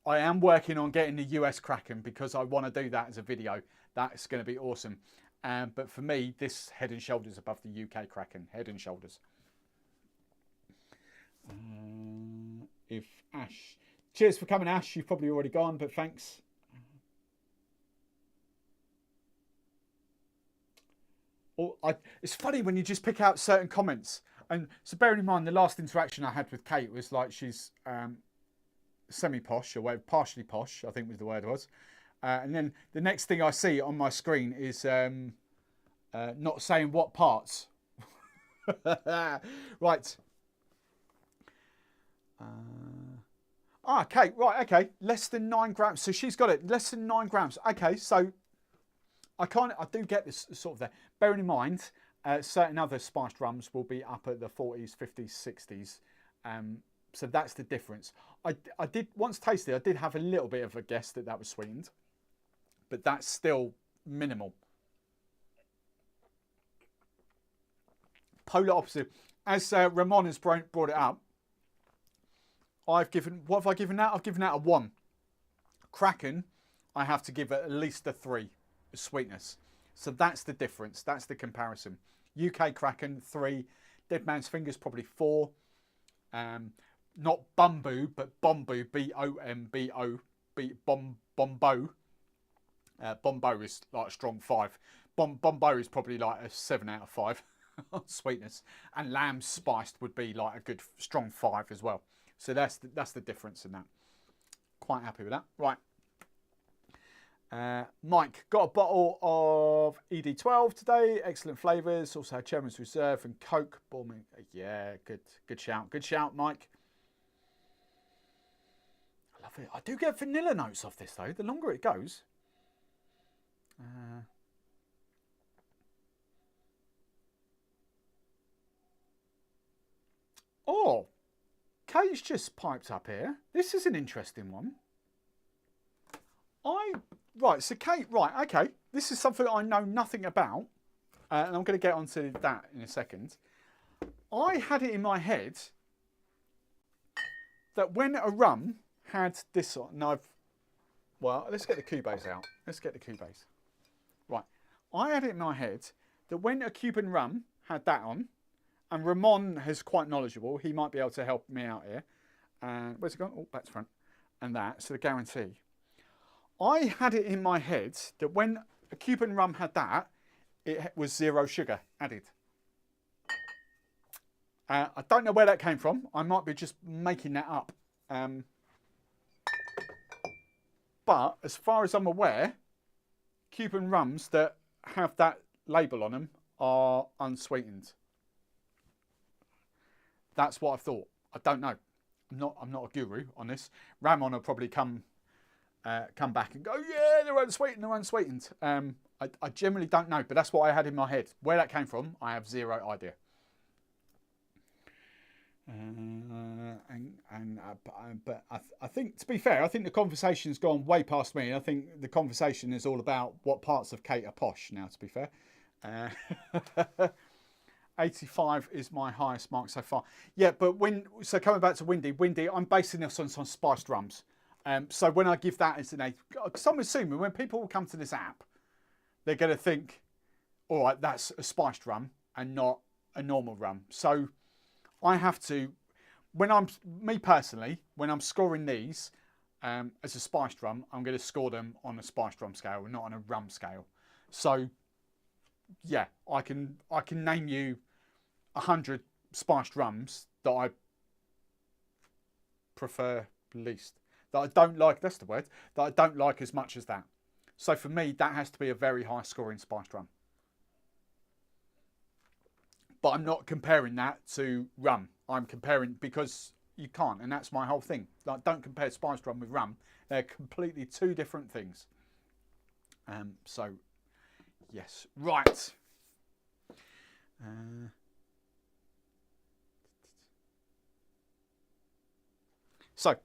I am working on getting the US Kraken, because I want to do that as a video. That's going to be awesome. But for me, this head and shoulders above the UK Kraken. Head and shoulders. If Ash... Cheers for coming, Ash. You've probably already gone, but thanks. It's funny when you just pick out certain comments. And so bearing in mind, the last interaction I had with Kate was like, she's semi-posh, or whatever, partially posh, I think was the word was. And then the next thing I see on my screen is not saying what parts. Right. Kate, right, okay. Less than 9 grams. So she's got it. Less than 9 grams. Okay, so I do get this sort of there. Bearing in mind, certain other spiced rums will be up at the 40s, 50s, 60s. So that's the difference. I did once taste it. I did have a little bit of a guess that was sweetened, but that's still minimal. Polar opposite. As Ramon has brought it up, what have I given that? I've given that a 1. Kraken, I have to give it at least a 3 sweetness. So that's the difference. That's the comparison. UK Kraken 3, Dead Man's Fingers probably 4. Not Bumbo, but Bombo, B-O-M-B-O, Bombo. Bombo is like a strong 5. Bombo is probably like a 7 out of 5 on sweetness. And Lamb Spiced would be like a good strong 5 as well. So that's the difference in that. Quite happy with that. Right. Mike, got a bottle of ED12 today. Excellent flavours. Also had Chairman's Reserve and Coke. Barman. Yeah, good shout. Good shout, Mike. I love it. I do get vanilla notes off this though. The longer it goes. Oh, Kate's just piped up here. This is an interesting one. Right, so Kate, right, okay. This is something I know nothing about. And I'm going to get onto that in a second. I had it in my head that when a rum had this on, no, well, let's get the Cubase out. Let's get the Cubase. Right, I had it in my head that when a Cuban rum had that on, and Ramon is quite knowledgeable, he might be able to help me out here. And where's it gone? Oh, back to front. And that, so the guarantee. I had it in my head that when a Cuban rum had that, it was 0 sugar added. I don't know where that came from. I might be just making that up. But as far as I'm aware, Cuban rums that have that label on them are unsweetened. That's what I thought. I don't know. I'm not a guru on this. Ramon will probably come back and go, yeah, they're unsweetened, they're unsweetened. I generally don't know, but that's what I had in my head. Where that came from, I have zero idea. But I think, to be fair, I think the conversation's gone way past me. I think the conversation is all about what parts of Kate are posh now, to be fair. 85 is my highest mark so far. Yeah, but so coming back to Windy, I'm basing this on some spiced rums. So when I give that as an 8, because I'm assuming when people come to this app, they're going to think, all right, that's a spiced rum and not a normal rum. So I have to, me personally, when I'm scoring these as a spiced rum, I'm going to score them on a spiced rum scale and not on a rum scale. So yeah, I can name you 100 spiced rums that I prefer least. That I don't like, that's the word, that I don't like as much as that. So for me, that has to be a very high scoring spiced rum. But I'm not comparing that to rum. I'm comparing, because you can't, and that's my whole thing. Like, don't compare spiced rum with rum. They're completely two different things. So, yes, right. So,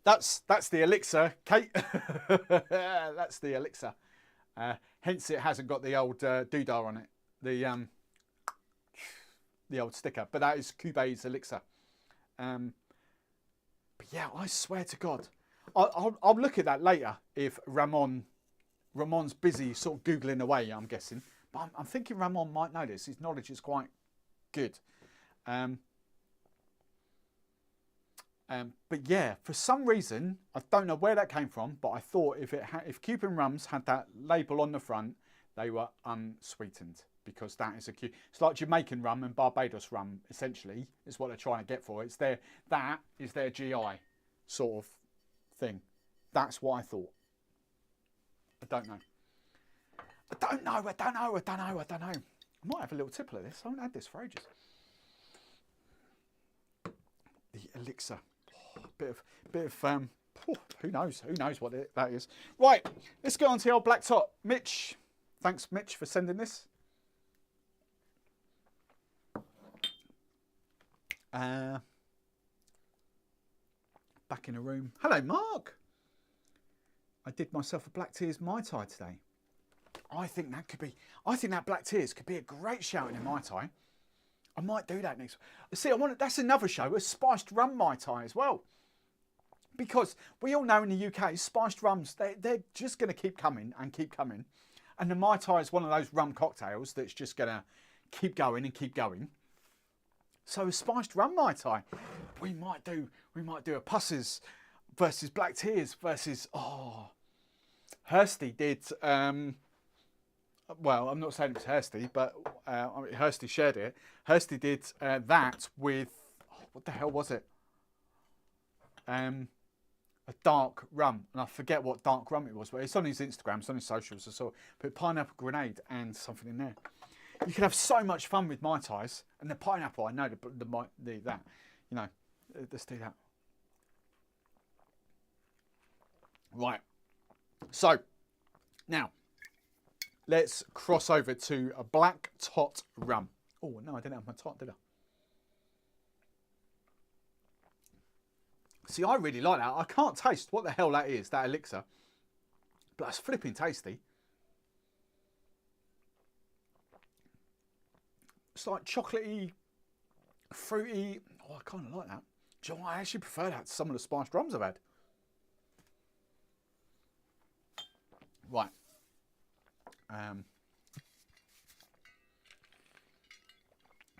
that's the elixir, Kate. That's the elixir. Hence, it hasn't got the old doodah on it, the old sticker. But that is Cuba's elixir. But yeah, I swear to God, I'll look at that later if Ramon's busy sort of googling away. I'm guessing, but I'm thinking Ramon might know this. His knowledge is quite good. But yeah, for some reason, I don't know where that came from, but I thought if Cuban rums had that label on the front, they were unsweetened, because that is it's like Jamaican rum and Barbados rum, essentially, is what they're trying to get for. That is their GI sort of thing. That's what I thought. I don't know. I don't know. I might have a little tipple of this. I haven't had this for ages. The elixir. Bit of who knows what that is. Right, let's go on to the old Black Tot. Mitch, thanks Mitch for sending this. Back in the room. Hello Mark. I did myself a Black Tears Mai Tai today. I think that Black Tears could be a great shout in a Mai Tai. I might do that next. See, that's another show, a spiced rum Mai Tai as well. Because we all know in the UK, spiced rums, they're just going to keep coming and keep coming. And the Mai Tai is one of those rum cocktails that's just going to keep going and keep going. So a spiced rum Mai Tai, we might do a Pusses versus Black Tears versus, Hursty did, well, I'm not saying it's Hursty, but Hursty shared it. Hursty did that with, what the hell was it? A a dark rum, and I forget what dark rum it was, but it's on his Instagram, it's on his socials. I saw put pineapple grenade and something in there. You can have so much fun with Mai Tais, and the pineapple, I know that, you know, let's do that. Right, so now let's cross over to a Black Tot Rum. Oh no, I didn't have my tot, did I? See, I really like that. I can't taste what the hell that is, that elixir. But it's flipping tasty. It's like chocolatey, fruity. Oh, I kind of like that. Do you know what? I actually prefer that to some of the spiced rums I've had. Right.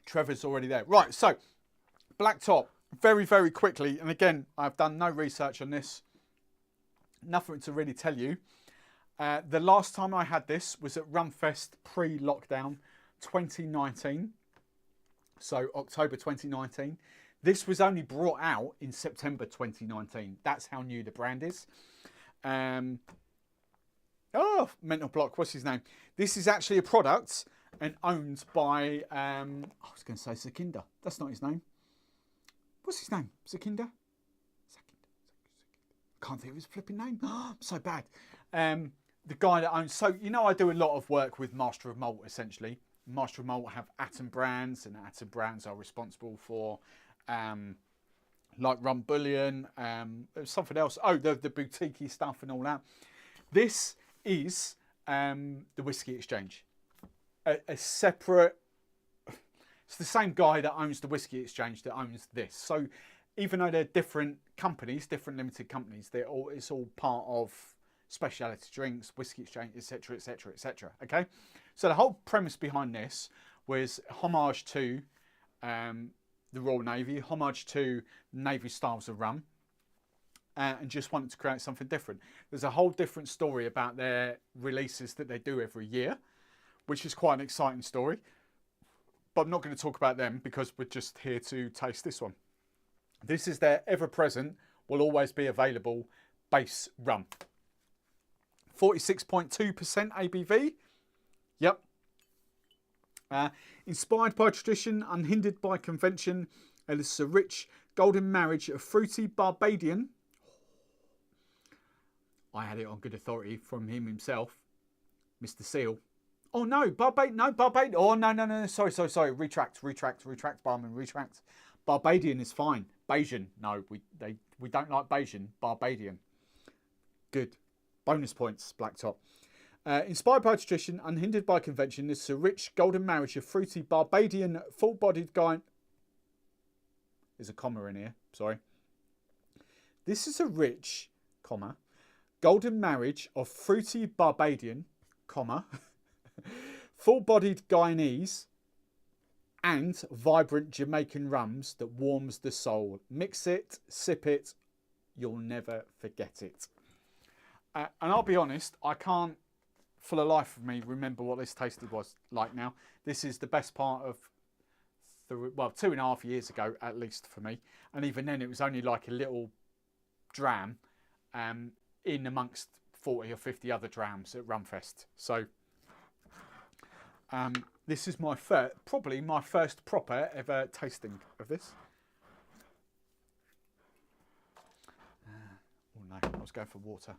Trevor's already there. Right, so Black Tot. Very, very quickly, and again, I've done no research on this. Nothing to really tell you. The last time I had this was at Rumfest pre-lockdown 2019. So October 2019. This was only brought out in September 2019. That's how new the brand is. Oh, mental block. What's his name? This is actually a product and owned by, I was going to say Zakinda. That's not his name. What's his name? Zakinda? Can't think of his flipping name. I'm so bad. The guy that owns... So, you know, I do a lot of work with Master of Malt, essentially. Master of Malt have Atom brands, and Atom brands are responsible for, like Rum Bullion, something else. Oh, the boutique-y stuff and all that. This is the Whiskey Exchange. A separate... It's the same guy that owns the Whiskey Exchange that owns this. So even though they're different companies, different limited companies, it's all part of speciality drinks, Whiskey Exchange, etc., etc., etc. Okay, so the whole premise behind this was homage to the Royal Navy, homage to Navy styles of rum, and just wanted to create something different. There's a whole different story about their releases that they do every year, which is quite an exciting story. But I'm not going to talk about them because we're just here to taste this one. This is their ever-present, will always be available base rum. 46.2% ABV. Yep. Inspired by tradition, unhindered by convention, and it's a rich golden marriage of fruity Barbadian. I had it on good authority from him himself, Mr. Seal. Oh no, Barbadian. Oh no. Sorry. Retract, Barman, retract. Barbadian is fine. Bayesian, no, we don't like Bayesian. Barbadian. Good. Bonus points, Black Tot. Inspired by tradition, unhindered by convention, this is a rich golden marriage of fruity Barbadian, full-bodied guy. There's a comma in here. Sorry. This is a rich, comma, golden marriage of fruity Barbadian, comma. Full-bodied Guyanese and vibrant Jamaican rums that warms the soul. Mix it, sip it, you'll never forget it. And I'll be honest, I can't, for the life of me, remember what this tasted was like now. This is the best part of, 2.5 years ago, at least for me. And even then, it was only like a little dram in amongst 40 or 50 other drams at Rumfest. So... this is my probably my first proper ever tasting of this. Oh no, I was going for water.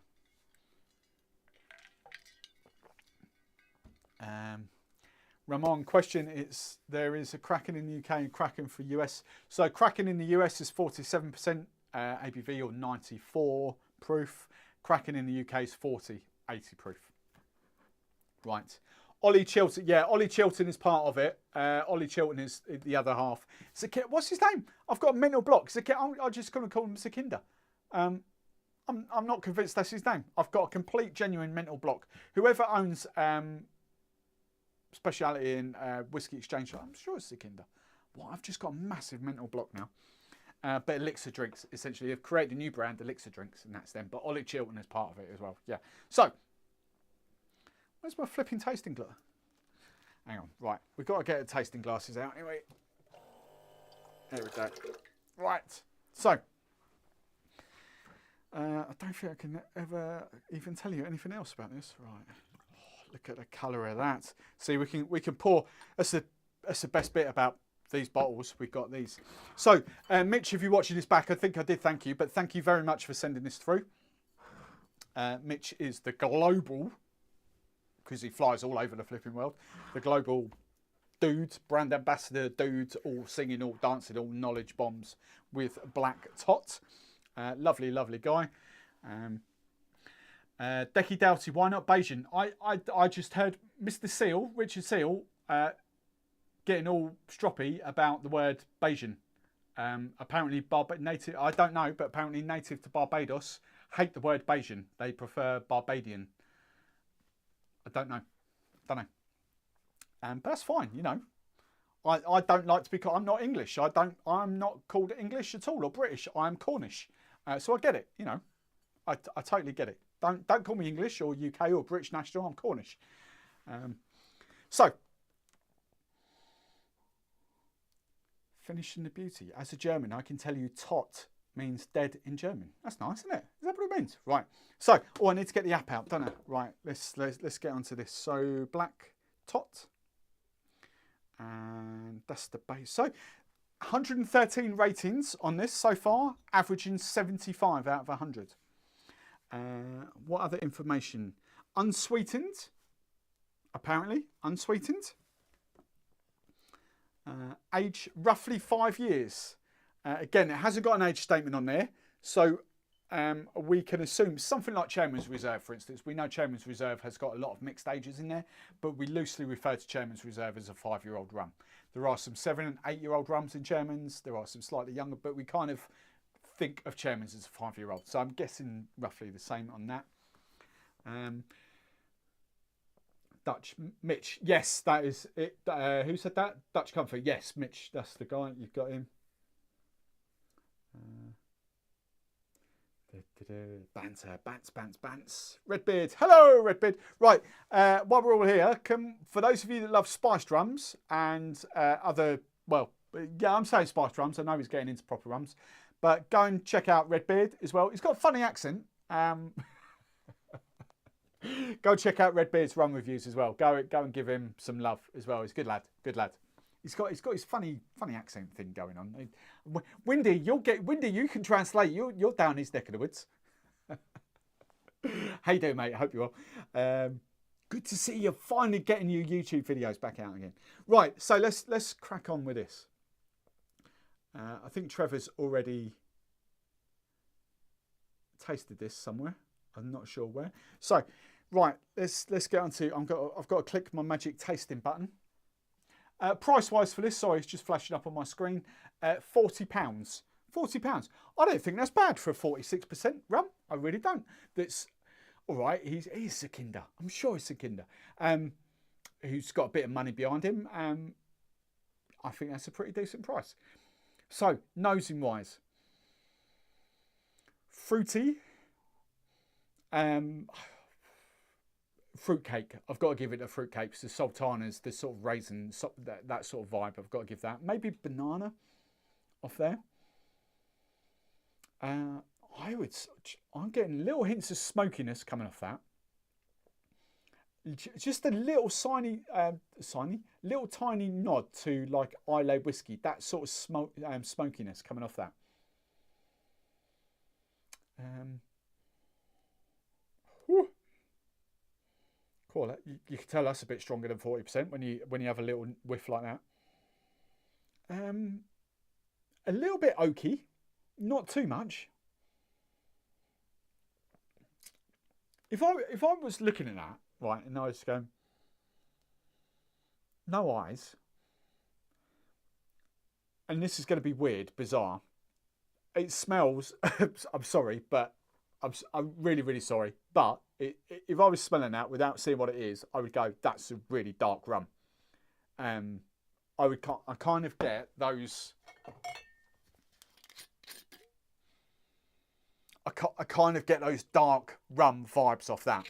Ramon, question is, there is a Kraken in the UK and Kraken for US. So Kraken in the US is 47% ABV or 94 proof. Kraken in the UK is 80 proof. Right. Ollie Chilton, yeah, Ollie Chilton is part of it. Ollie Chilton is the other half. What's his name? I've got a mental block. I'm just going to call him Zakinda. I'm not convinced that's his name. I've got a complete, genuine mental block. Whoever owns speciality in Whiskey Exchange, I'm sure it's Zakinda. Well, I've just got a massive mental block now. But Elixir Drinks, essentially, they've created a new brand, Elixir Drinks, and that's them. But Ollie Chilton is part of it as well. Yeah. So. Where's my flipping tasting glass? Hang on. Right. We've got to get the tasting glasses out anyway. There we go. Right. So. I don't think I can ever even tell you anything else about this. Right, oh, look at the colour of that. See, we can pour. That's the best bit about these bottles. We've got these. So, Mitch, if you're watching this back, I think I did thank you, but thank you very much for sending this through. Mitch is the global, because he flies all over the flipping world, the global dude, brand ambassador dude, all singing, all dancing, all knowledge bombs with Black Tot. Lovely, lovely guy. Decky Doughty, why not Bayesian? I just heard Mr. Seal, Richard Seal, getting all stroppy about the word Bayesian. Apparently, native, I don't know, but apparently native to Barbados hate the word Bayesian. They prefer Barbadian. I don't know. But that's fine, you know. I don't like to be called, I'm not English. I'm not called English at all or British. I'm Cornish. So I get it, you know. I totally get it. Don't call me English or UK or British national. I'm Cornish. So, finishing the beauty. As a German, I can tell you tot means dead in German. That's nice, isn't it? Is that what it means? Right. So, I need to get the app out, don't I? Right. Let's get onto this. So, Black Tot. And that's the base. So 113 ratings on this so far, averaging 75 out of 100. What other information? Unsweetened, apparently, unsweetened. Age roughly 5 years. Again, it hasn't got an age statement on there, so we can assume something like Chairman's Reserve, for instance. We know Chairman's Reserve has got a lot of mixed ages in there, but we loosely refer to Chairman's Reserve as a 5-year-old rum. There are some 7- and 8-year-old rums in Chairman's. There are some slightly younger, but we kind of think of Chairman's as a 5-year-old. So I'm guessing roughly the same on that. Dutch Mitch, yes, that is it. Who said that? Dutch Comfort, yes, Mitch, that's the guy. You've got him. Banter, bants. Redbeard, hello, Redbeard. Right, while we're all here, for those of you that love spiced rums and other, well, yeah, I'm saying spiced rums. I know he's getting into proper rums, but go and check out Redbeard as well. He's got a funny accent. Go check out Redbeard's rum reviews as well. Go and give him some love as well. He's a good lad. Good lad. He's got his funny accent thing going on. Windy, you can translate. You're down his neck of the woods. How you doing, mate? I hope you're well. Good to see you finally getting your YouTube videos back out again. Right, so let's crack on with this. I think Trevor's already tasted this somewhere. I'm not sure where. So, right, let's get on to. I've got to click my magic tasting button. Price-wise for this, sorry, it's just flashing up on my screen. £40. £40. I don't think that's bad for a 46% rum. I really don't. That's all right. He's a kinder. I'm sure he's a kinder. Who's got a bit of money behind him. I think that's a pretty decent price. So, nosing wise, fruity. Fruitcake. I've got to give it a fruitcake. The sultanas, the sort of raisin, that sort of vibe. I've got to give that. Maybe banana off there. I'm getting little hints of smokiness coming off that. Just a little little tiny nod to like Islay whiskey. That sort of smokiness coming off that. Cool. You can tell that's a bit stronger than 40% when you have a little whiff like that. A little bit oaky, not too much. If I was looking at that, right, and I was going, no eyes, and this is going to be weird, bizarre. It smells. I'm sorry, but I'm really, really sorry, but if I was smelling that without seeing what it is, I would go, that's a really dark rum. I kind of get those. I kind of get those dark rum vibes off that,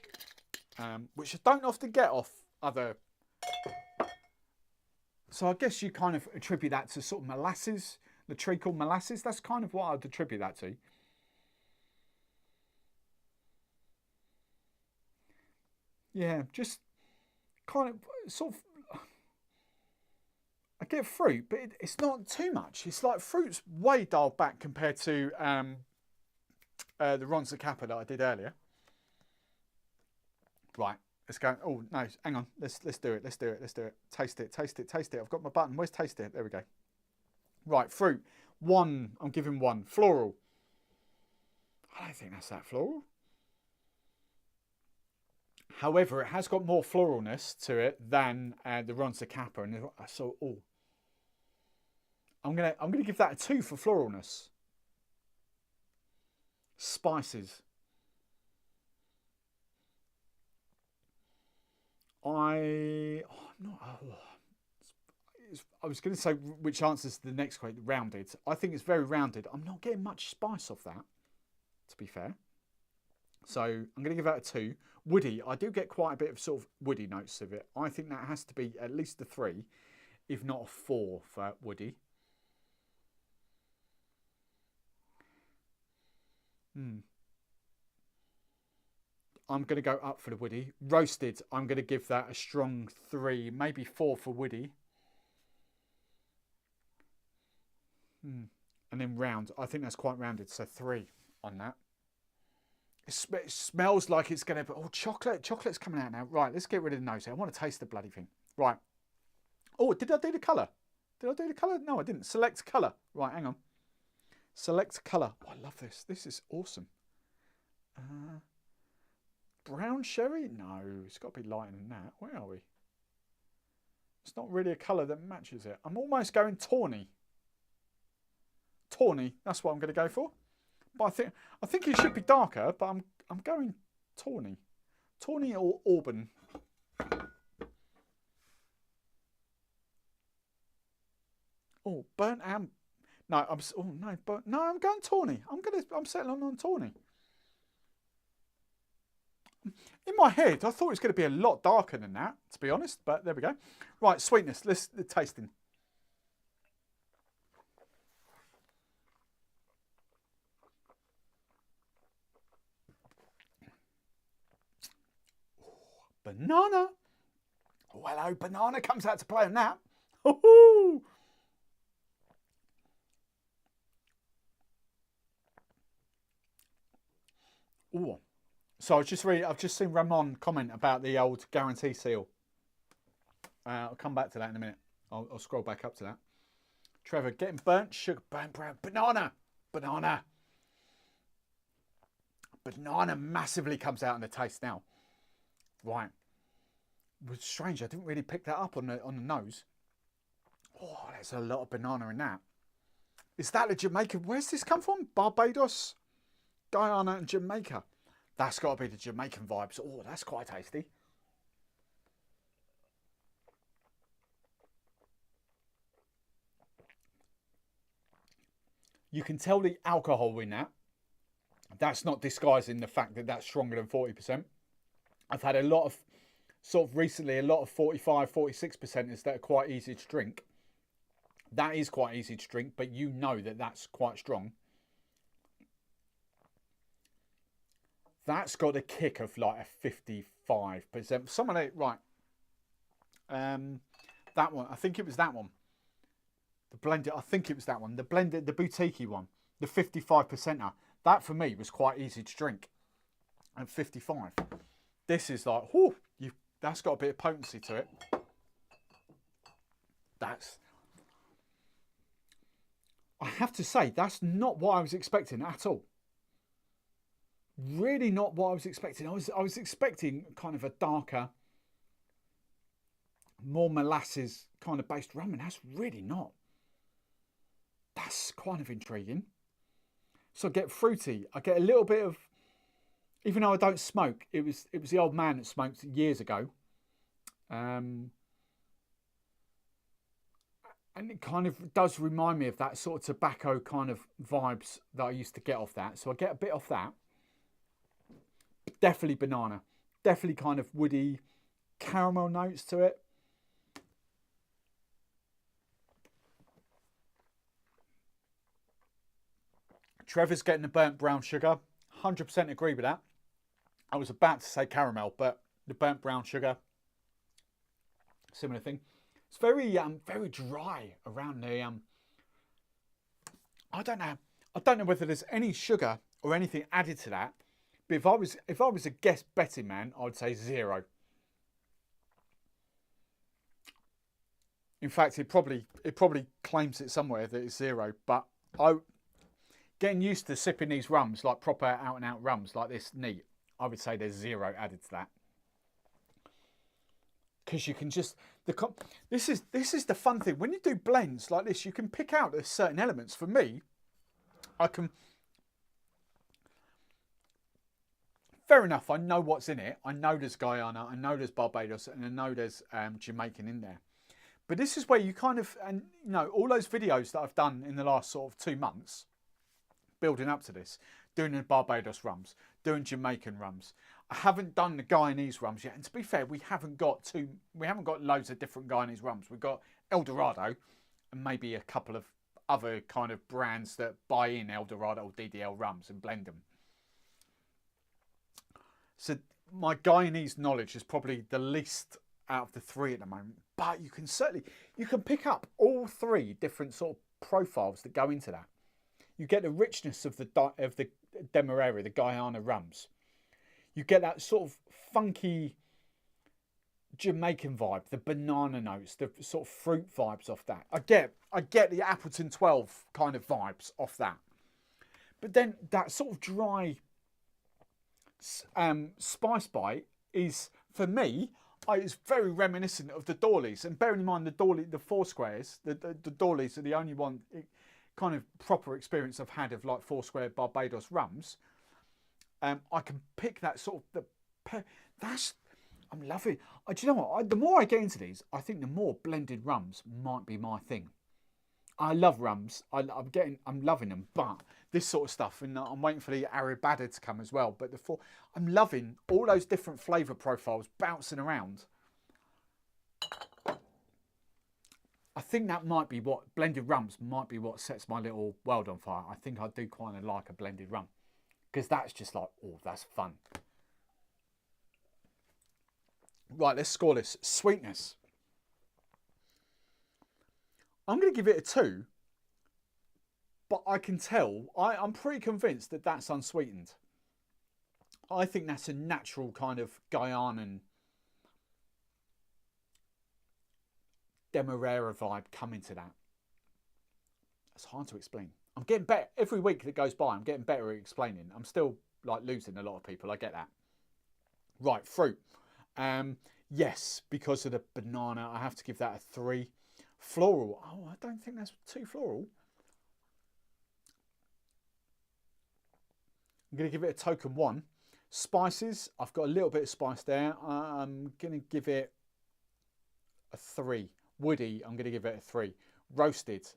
which I don't often get off other. So I guess you kind of attribute that to sort of molasses, the tree called molasses. That's kind of what I'd attribute that to. Yeah, just kind of sort of. I get fruit, but it's not too much. It's like fruit's way dialed back compared to the Ron Zacapa that I did earlier. Right, let's go. Oh no, hang on. Let's do it. Let's do it. Let's do it. Taste it. Taste it. Taste it. I've got my button. Where's taste it? There we go. Right, fruit. 1. I'm giving 1. Floral. I don't think that's that floral. However, it has got more floralness to it than the Ron Zacapa, and so I'm gonna give that a 2 for floralness. Spices. I was going to say which answers the next question. Rounded. I think it's very rounded. I'm not getting much spice off that, to be fair. So I'm going to give that a 2. Woody. I do get quite a bit of sort of woody notes of it. I think that has to be at least a 3, if not a 4 for woody. I'm going to go up for the woody. Roasted, I'm going to give that a strong 3, maybe 4 for woody. And then round, I think that's quite rounded, so 3 on that. It smells like it's going to be, oh, chocolate. Chocolate's coming out now. Right, let's get rid of the nose. I want to taste the bloody thing. Right. Oh, did I do the colour? Did I do the colour? No, I didn't. Select colour. Right, hang on. Select colour. Oh, I love this. This is awesome. Brown sherry? No, it's got to be lighter than that. Where are we? It's not really a colour that matches it. I'm almost going tawny. Tawny, that's what I'm going to go for. But I think it should be darker, but I'm going tawny. Tawny or auburn. Oh, burnt am. No, I'm going tawny. I'm settling on tawny. In my head, I thought it was going to be a lot darker than that, to be honest, but there we go. Right, sweetness, let's the tasting. Banana. Oh, hello, banana comes out to play on that. Oh, so I've just seen Ramon comment about the old guarantee seal. I'll come back to that in a minute. I'll scroll back up to that. Trevor, getting burnt sugar, burnt brown, banana. Banana massively comes out in the taste now. Right. It was strange. I didn't really pick that up on the nose. Oh, there's a lot of banana in that. Is that the Jamaican? Where's this come from? Barbados, Guyana, and Jamaica. That's got to be the Jamaican vibes. Oh, that's quite tasty. You can tell the alcohol in that. That's not disguising the fact that that's stronger than 40%. I've had a lot of, sort of recently, a lot of 45, 46% that are quite easy to drink. That is quite easy to drink, but you know that that's quite strong. That's got a kick of like a 55%. Some of it, right. That one, I think it was that one. The blended, I think it was that one. The blended, the boutique one, the 55%er. That for me was quite easy to drink. And 55. This is like, whoo, that's got a bit of potency to it. I have to say, that's not what I was expecting at all. Really not what I was expecting. I was expecting kind of a darker, more molasses kind of based rum, and that's really not. That's kind of intriguing. So I get fruity. I get a little bit of, even though I don't smoke, it was the old man that smoked years ago. And it kind of does remind me of that sort of tobacco kind of vibes that I used to get off that. So I get a bit off that. Definitely banana. Definitely kind of woody caramel notes to it. Trevor's getting the burnt brown sugar. 100% agree with that. I was about to say caramel, but the burnt brown sugar, similar thing. It's very very dry around the I don't know whether there's any sugar or anything added to that. But if I was a guess betting man, I'd say 0. In fact, it probably claims it somewhere that it's 0. But getting used to sipping these rums, like proper out and out rums like this neat, I would say there's 0 added to that. Because you can just this is the fun thing when you do blends like this. You can pick out there's certain elements. For me, I can. Fair enough. I know what's in it. I know there's Guyana. I know there's Barbados, and I know there's Jamaican in there. But this is where you kind of, and you know, all those videos that I've done in the last sort of 2 months, building up to this, doing the Barbados rums, doing Jamaican rums. I haven't done the Guyanese rums yet, and to be fair, we haven't got loads of different Guyanese rums. We've got El Dorado, and maybe a couple of other kind of brands that buy in El Dorado or DDL rums and blend them. So my Guyanese knowledge is probably the least out of the 3 at the moment, but you can pick up all 3 different sort of profiles that go into that. You get the richness of the Demerara, the Guyana rums. You get that sort of funky Jamaican vibe, the banana notes, the sort of fruit vibes off that. I get the Appleton 12 kind of vibes off that. But then that sort of dry spice bite is, for me, it's very reminiscent of the Dawleys. And bearing in mind the 4 squares, the Dawleys are the only one kind of proper experience I've had of like 4 square Barbados rums. I can pick that sort of I'm loving. Do you know what? The more I get into these, I think the more blended rums might be my thing. I love rums. I'm loving them. But this sort of stuff, and I'm waiting for the Arabada to come as well. But I'm loving all those different flavour profiles bouncing around. I think that might be what blended rums might be what sets my little world on fire. I think I do kind of like a blended rum. Because that's just like, oh, that's fun. Right, let's score this. Sweetness. I'm going to give it a 2. But I can tell, I'm pretty convinced that that's unsweetened. I think that's a natural kind of Guyanan Demerara vibe coming to that. It's hard to explain. I'm getting better. Every week that goes by, I'm getting better at explaining. I'm still like losing a lot of people. I get that. Right, fruit. Yes, because of the banana, I have to give that a 3. Floral. Oh, I don't think that's too floral. I'm going to give it a token 1. Spices. I've got a little bit of spice there. I'm going to give it a 3. Woody. I'm going to give it a 3. Roasted.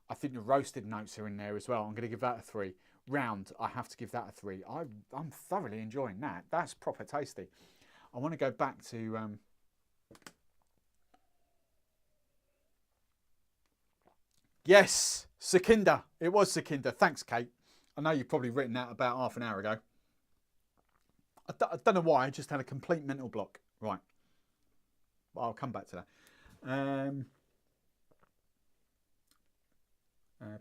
I think the roasted notes are in there as well. I'm going to give that a 3. Round, I have to give that a 3. I'm thoroughly enjoying that. That's proper tasty. I want to go back to... Yes, Sakinda. It was Sakinda. Thanks, Kate. I know you've probably written that about half an hour ago. I don't know why. I just had a complete mental block. Right. Well, I'll come back to that.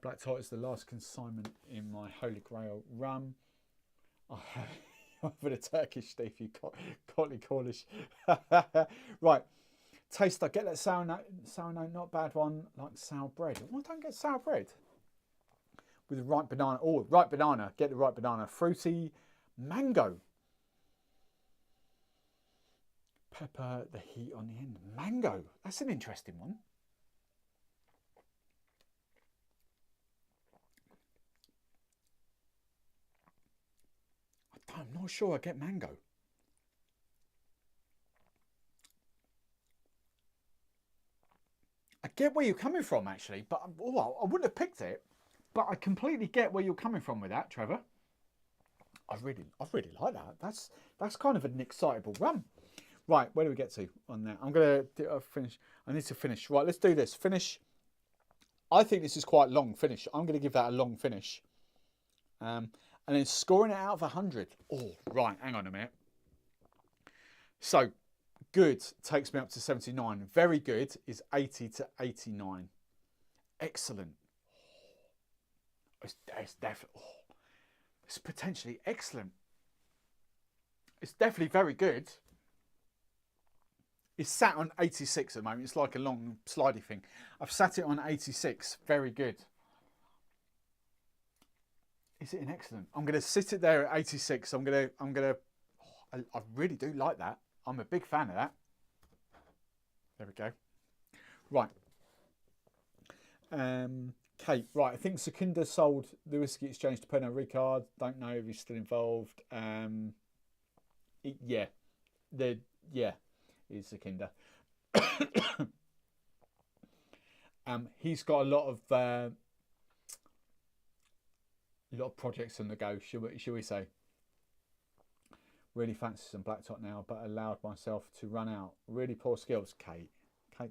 Black Tot is the last consignment in my Holy Grail rum. For the Turkish, Steve, you cotly Cornish. Right. Taste, I get that sour note, not bad one, like sour bread. Oh, I don't get sour bread. With the right banana. Oh, right banana. Get the right banana. Fruity mango. Pepper, the heat on the end. Mango. That's an interesting one. I'm not sure I get mango. I get where you're coming from, actually, but I wouldn't have picked it. But I completely get where you're coming from with that, Trevor. I really like that. That's kind of an excitable rum. Right, where do we get to on that? I'm gonna finish. I need to finish. Right, let's do this. Finish. I think this is quite long finish. I'm gonna give that a long finish. And then scoring it out of 100. Oh, right, hang on a minute. So good takes me up to 79. Very good is 80 to 89. Excellent. It's definitely, it's potentially excellent. It's definitely very good. It's sat on 86 at the moment. It's like a long slidey thing. I've sat it on 86. Very good. Is it an excellent? I'm going to sit it there at 86. I really do like that. I'm a big fan of that. There we go. Right. Kate, right. I think Secunda sold the Whiskey Exchange to Pernod Ricard. Don't know if he's still involved. Yeah. Is Secunda. He's got a lot of projects on the go, shall we say. Really fancy some Black Tot now, but allowed myself to run out. Really poor skills, Kate. I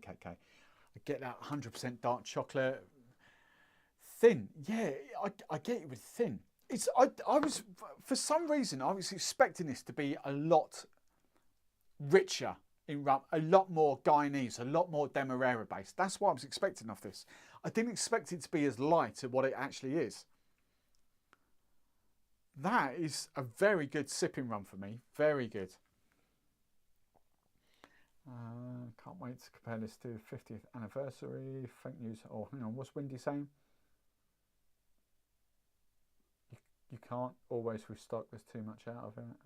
get that 100% dark chocolate. Thin, yeah, I get it with thin. I was, for some reason, I was expecting this to be a lot richer in rum, a lot more Guyanese, a lot more Demerara based. That's what I was expecting of this. I didn't expect it to be as light as what it actually is. That is a very good sipping rum for me. Very good. Can't wait to compare this to 50th anniversary. Fake news. Oh, hang on. What's Windy saying? You can't always restock. There's too much out of it.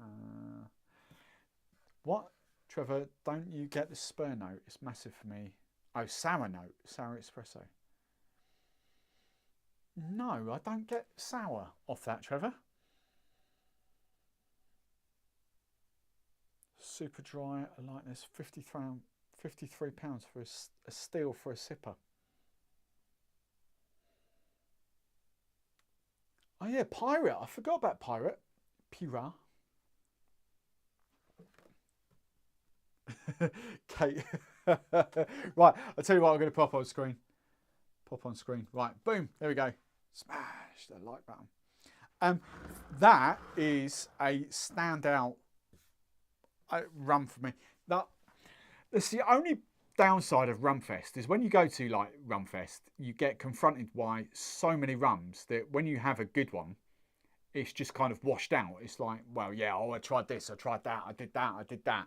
What? Trevor, don't you get the spur note? It's massive for me. Oh, sour note. Sour espresso. No, I don't get sour off that, Trevor. Super dry. I like this. £53 for a steel for a sipper. Oh yeah, Pirate. I forgot about Pirate. Pira. Kate. Right, I'll tell you what, I'm going to pop on screen. Pop on screen. Right, boom. There we go. Smash the like button. That is a standout rum for me. That's the only downside of Rumfest is when you go to like Rumfest, you get confronted by so many rums that when you have a good one, it's just kind of washed out. It's like, well, yeah, I tried this, I tried that, I did that.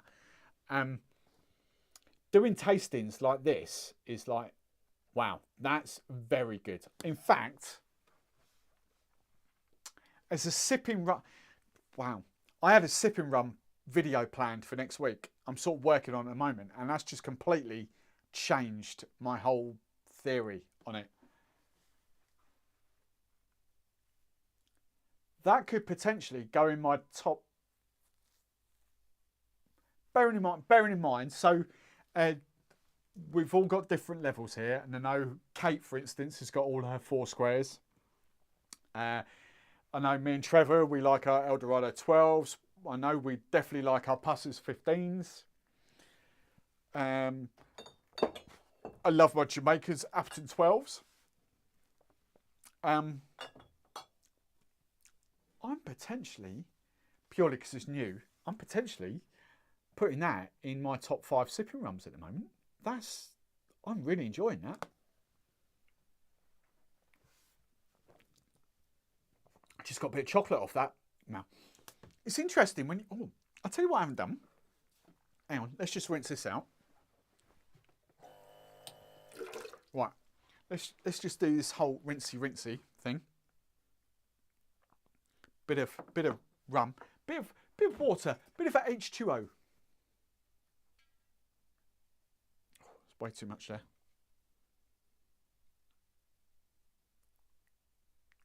Doing tastings like this is like, wow, that's very good. In fact, as a sipping rum, wow, I had a sipping rum video planned for next week. I'm sort of working on it at the moment, and that's just completely changed my whole theory on it. That could potentially go in my top. Bearing in mind, so we've all got different levels here, and I know Kate, for instance, has got all her 4 squares. I know me and Trevor, we like our Eldorado 12s. I know we definitely like our Pussers 15s. I love my Jamaica's Appleton 12s. I'm potentially, purely because it's new, I'm potentially putting that in my top 5 sipping rums at the moment. I'm really enjoying that. I just got a bit of chocolate off that. Now, it's interesting when you, I'll tell you what I haven't done. Hang on, let's just rinse this out. Right, let's just do this whole rinsey thing. Bit of rum, bit of water, bit of H2O. It's way too much there.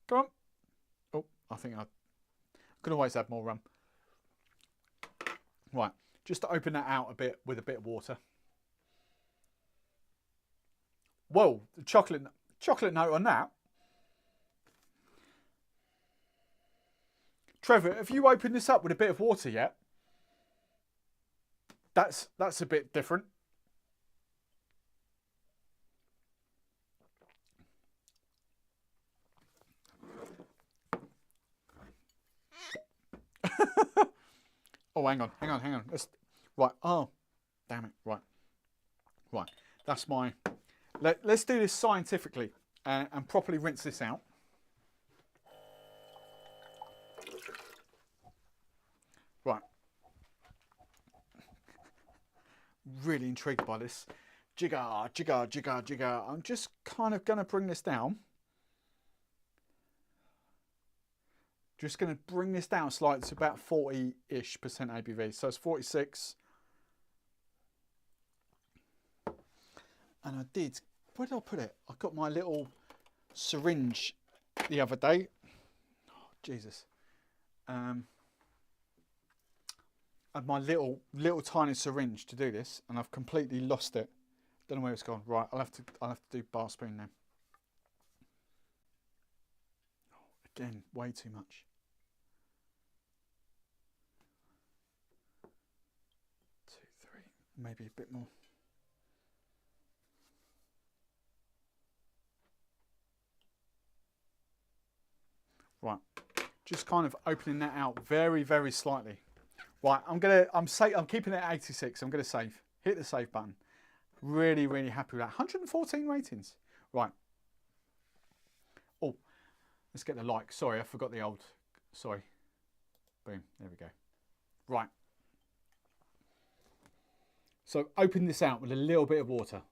Come on. Oh, I think I could always add more rum. Right, just to open that out a bit with a bit of water. Whoa, the chocolate note on that. Trevor, have you opened this up with a bit of water yet? That's a bit different. Oh, hang on. Right. Oh, damn it. Right. Right. That's my... Let's do this scientifically and properly rinse this out. Right. Really intrigued by this. Jigger, jigger, jigger, jigger. I'm just kind of going to bring this down. Just going to bring this down slightly to about 40-ish% ABV. So it's 46. And I did, where did I put it? I got my little syringe the other day. Oh, Jesus. I had my little tiny syringe to do this, and I've completely lost it. Don't know where it's gone. Right, I'll have to do bar spoon now. Oh, again, way too much. 2, 3, maybe a bit more. Right, just kind of opening that out very, very slightly. Right, I'm keeping it at 86. I'm gonna save. Hit the save button. Really, really happy with that. 114 ratings. Right. Oh, let's get the like. Sorry, I forgot the old. Sorry. Boom. There we go. Right. So open this out with a little bit of water.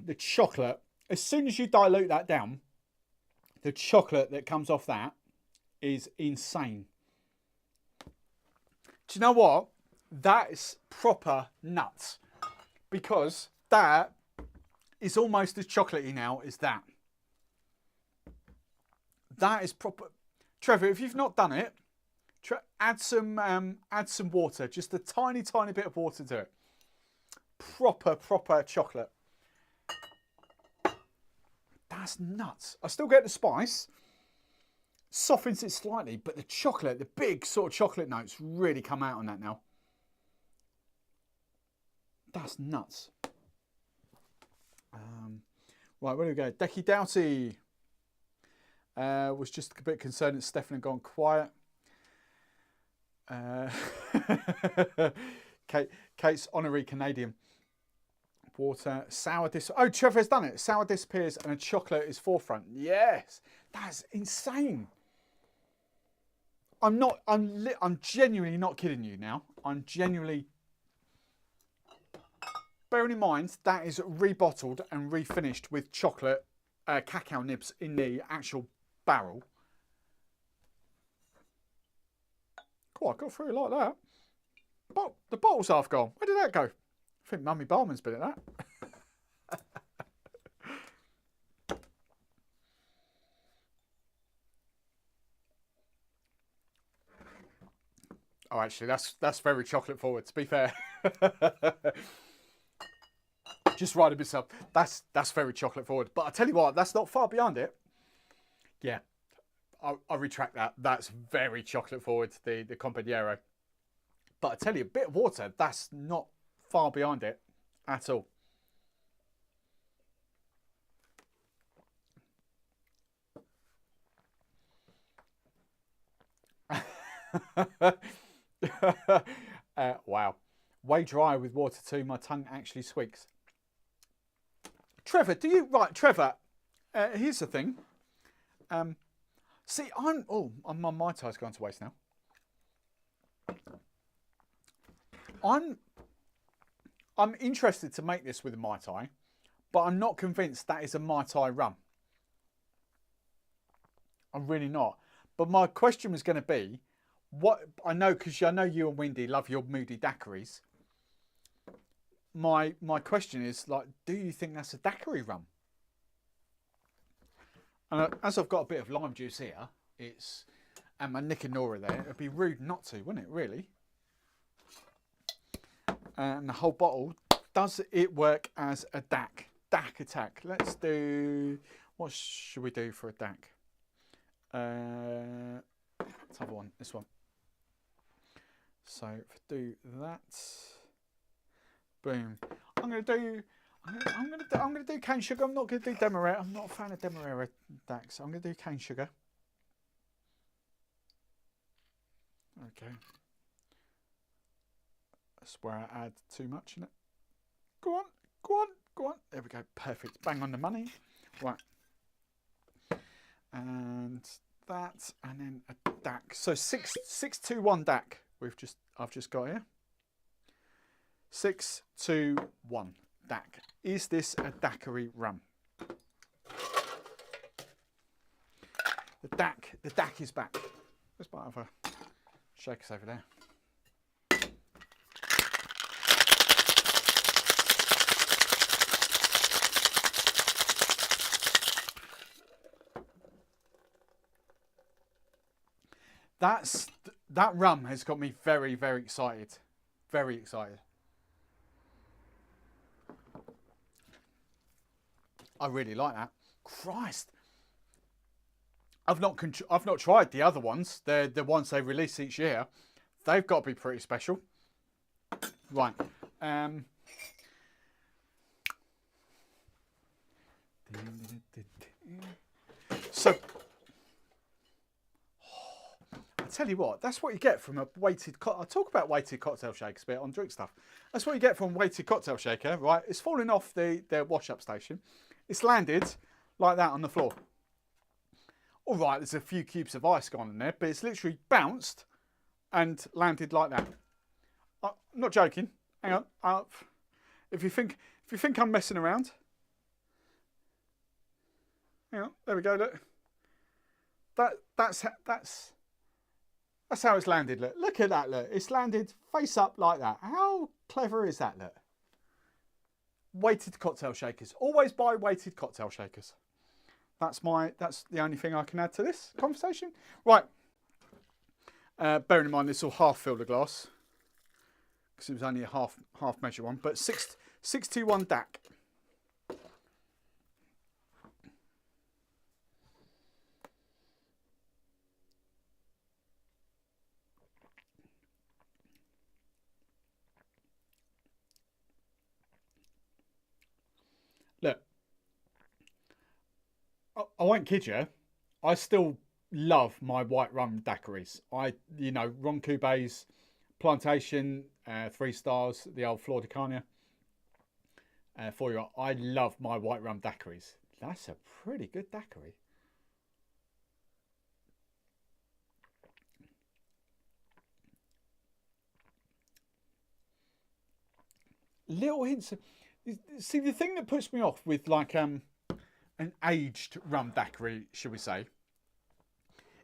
The chocolate, as soon as you dilute that down, the chocolate that comes off that is insane. Do you know what? That's proper nuts. Because that is almost as chocolatey now as that. That is proper. Trevor, if you've not done it, add some water. Just a tiny, tiny bit of water to it. Proper chocolate. That's nuts. I still get the spice. Softens it slightly, but the chocolate, the big sort of chocolate notes really come out on that now. That's nuts. Right, where do we go? Decky Doughty was just a bit concerned that Stefan had gone quiet. Kate's honorary Canadian. Water, sour oh, Trevor's done it. Sour disappears and a chocolate is forefront. Yes, that's insane. I'm genuinely not kidding you now. I'm genuinely, bearing in mind that is rebottled and refinished with chocolate cacao nibs in the actual barrel. Cool, I got through it like that. But the bottle's half gone. Where did that go? I think Mummy Barman's been at that. Oh, actually, that's very chocolate forward, to be fair. Just riding myself. That's very chocolate forward. But I tell you what, that's not far behind it. Yeah, I retract that. That's very chocolate forward, the Compañero. But I tell you, a bit of water, that's not far behind it at all. Wow. Way dry with water too. My tongue actually squeaks. Trevor, Trevor, here's the thing. See, my Mai Tai's gone to waste now. I'm interested to make this with a Mai Tai, but I'm not convinced that is a Mai Tai rum. I'm really not. But my question was going to be, what I know, because I know you and Wendy love your moody daiquiris. My question is, like, do you think that's a daiquiri rum? And as I've got a bit of lime juice here, and my Nick and Nora there, it'd be rude not to, wouldn't it, really? And the whole bottle, does it work as a DAC? DAC attack. Let's do, what should we do for a DAC? Let's have one, this one. So if I do that, boom. I'm gonna do cane sugar. I'm not gonna do Demerara. I'm not a fan of Demerara DACs. I'm gonna do cane sugar. Okay. That's where I add too much in it. Go on, go on, go on. There we go. Perfect. Bang on the money. Right. And that, and then a DAC. So 621 DAC. I've just got here. 621 DAC. Is this a Daiquiri rum? The DAC is back. Let's buy other shakers over there. That rum has got me very, very excited. Very excited. I really like that. Christ. I've not tried the other ones. They're the ones they release each year. They've got to be pretty special. Right. So I tell you what, that's what you get from a weighted. I talk about weighted cocktail shakers a bit on Drink Stuff. That's what you get from a weighted cocktail shaker, right? It's falling off the wash-up station. It's landed like that on the floor. All right, there's a few cubes of ice gone in there, but it's literally bounced and landed like that. I'm not joking. Hang on. If you think I'm messing around, hang on. There we go. Look. That's how it's landed. Look at that. Look, it's landed face up like that. How clever is that? Look. Weighted cocktail shakers. Always buy weighted cocktail shakers. That's the only thing I can add to this conversation. Right. Bearing in mind this will half fill the glass because it was only a half measure one, but 621 DAC. Look, I won't kid you. I still love my white rum daiquiris. Ron Cubé's Plantation, 3 stars, the old Flor de Carnia. 4-year-old. I love my white rum daiquiris. That's a pretty good daiquiri. Little hints. See, the thing that puts me off with like an aged rum daiquiri, should we say,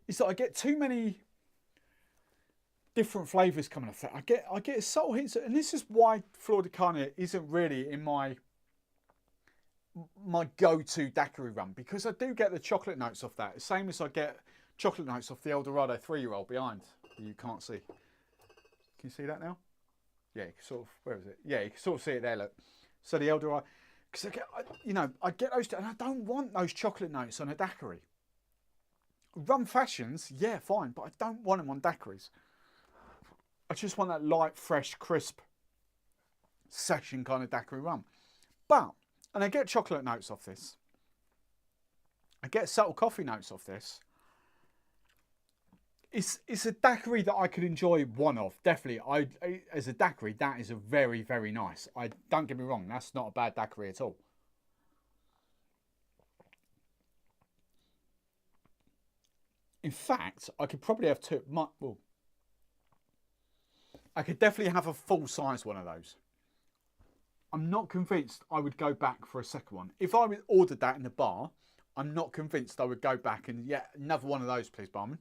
is that I get too many different flavours coming off that. I get subtle hints, and this is why Flor de Carnia isn't really in my go-to daiquiri rum, because I do get the chocolate notes off that, the same as I get chocolate notes off the Eldorado 3-year-old behind. You can't see. Can you see that now? Yeah, you can sort of. Where is it? Yeah, you can sort of see it there. Look. So the Eldorado, because I get those, and I don't want those chocolate notes on a daiquiri. Rum fashions, yeah, fine, but I don't want them on daiquiris. I just want that light, fresh, crisp, session kind of daiquiri rum. And I get chocolate notes off this. I get subtle coffee notes off this. It's a daiquiri that I could enjoy one of, definitely. As a daiquiri, that is a very, very nice. Don't get me wrong, that's not a bad daiquiri at all. In fact, I could probably have two. I could definitely have a full-size one of those. I'm not convinced I would go back for a second one. If I ordered that in the bar, I'm not convinced I would go back and, yeah, another one of those, please, barman.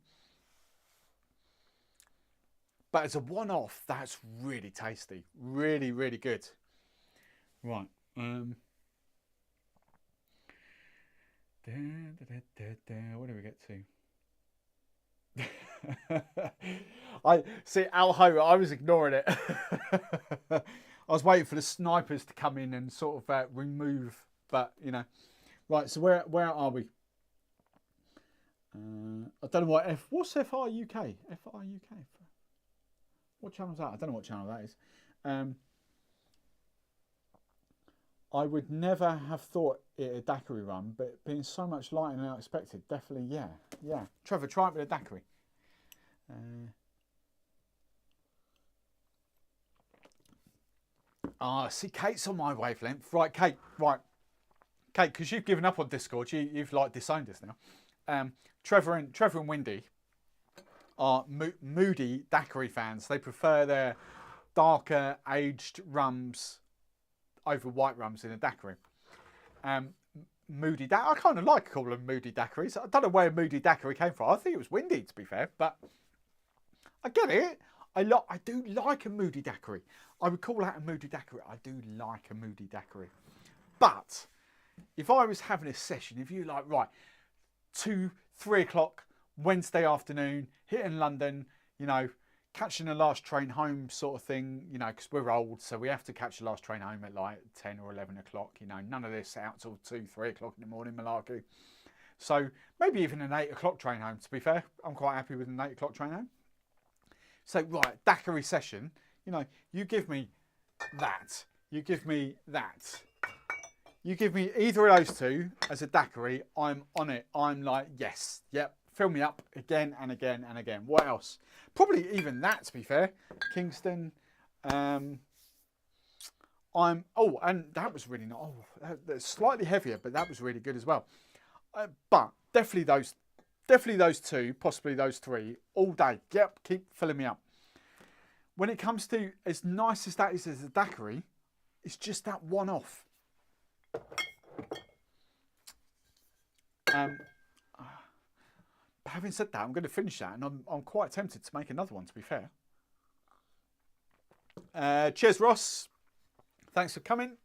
But as a one-off, that's really tasty. Really, really good. Right. Where do we get to? I see Al Ho, I was ignoring it. I was waiting for the snipers to come in and sort of remove, but right. So where are we? I don't know what's FR UK? FR UK. What channel is that? I don't know what channel that is. I would never have thought it a daiquiri rum, but being so much lighter than I expected, definitely, yeah. Trevor, try it with a daiquiri. Ah, see, Kate's on my wavelength. Right, Kate, right. Kate, because you've given up on Discord, you've like disowned us now. Trevor and Wendy are moody daiquiri fans. They prefer their darker aged rums over white rums in a daiquiri. Moody I kind of like calling them moody daiquiris. I don't know where moody daiquiri came from. I think it was Windy, to be fair, but I get it. I do like a moody daiquiri. I would call that a moody daiquiri. I do like a moody daiquiri. But if I was having a session, if you like, right, 2, 3 o'clock Wednesday afternoon, hitting London, you know, catching the last train home sort of thing, you know, because we're old, so we have to catch the last train home at like 10 or 11 o'clock, you know, none of this out till 2, 3 o'clock in the morning, malarkey. So maybe even an 8 o'clock train home, to be fair. I'm quite happy with an 8 o'clock train home. So, right, daiquiri session, you know, you give me that, you give me that. You give me either of those two as a daiquiri, I'm on it. I'm like, yes, yep, fill me up again and again and again. What else? Probably even that, to be fair. Kingston. Oh, and that was really not. Oh, that's slightly heavier, but that was really good as well. But definitely those two, possibly those three, all day. Yep, keep filling me up. When it comes to as nice as that is as a daiquiri, it's just that one off. Having said that, I'm going to finish that, and I'm quite tempted to make another one, to be fair. Cheers, Ross. Thanks for coming.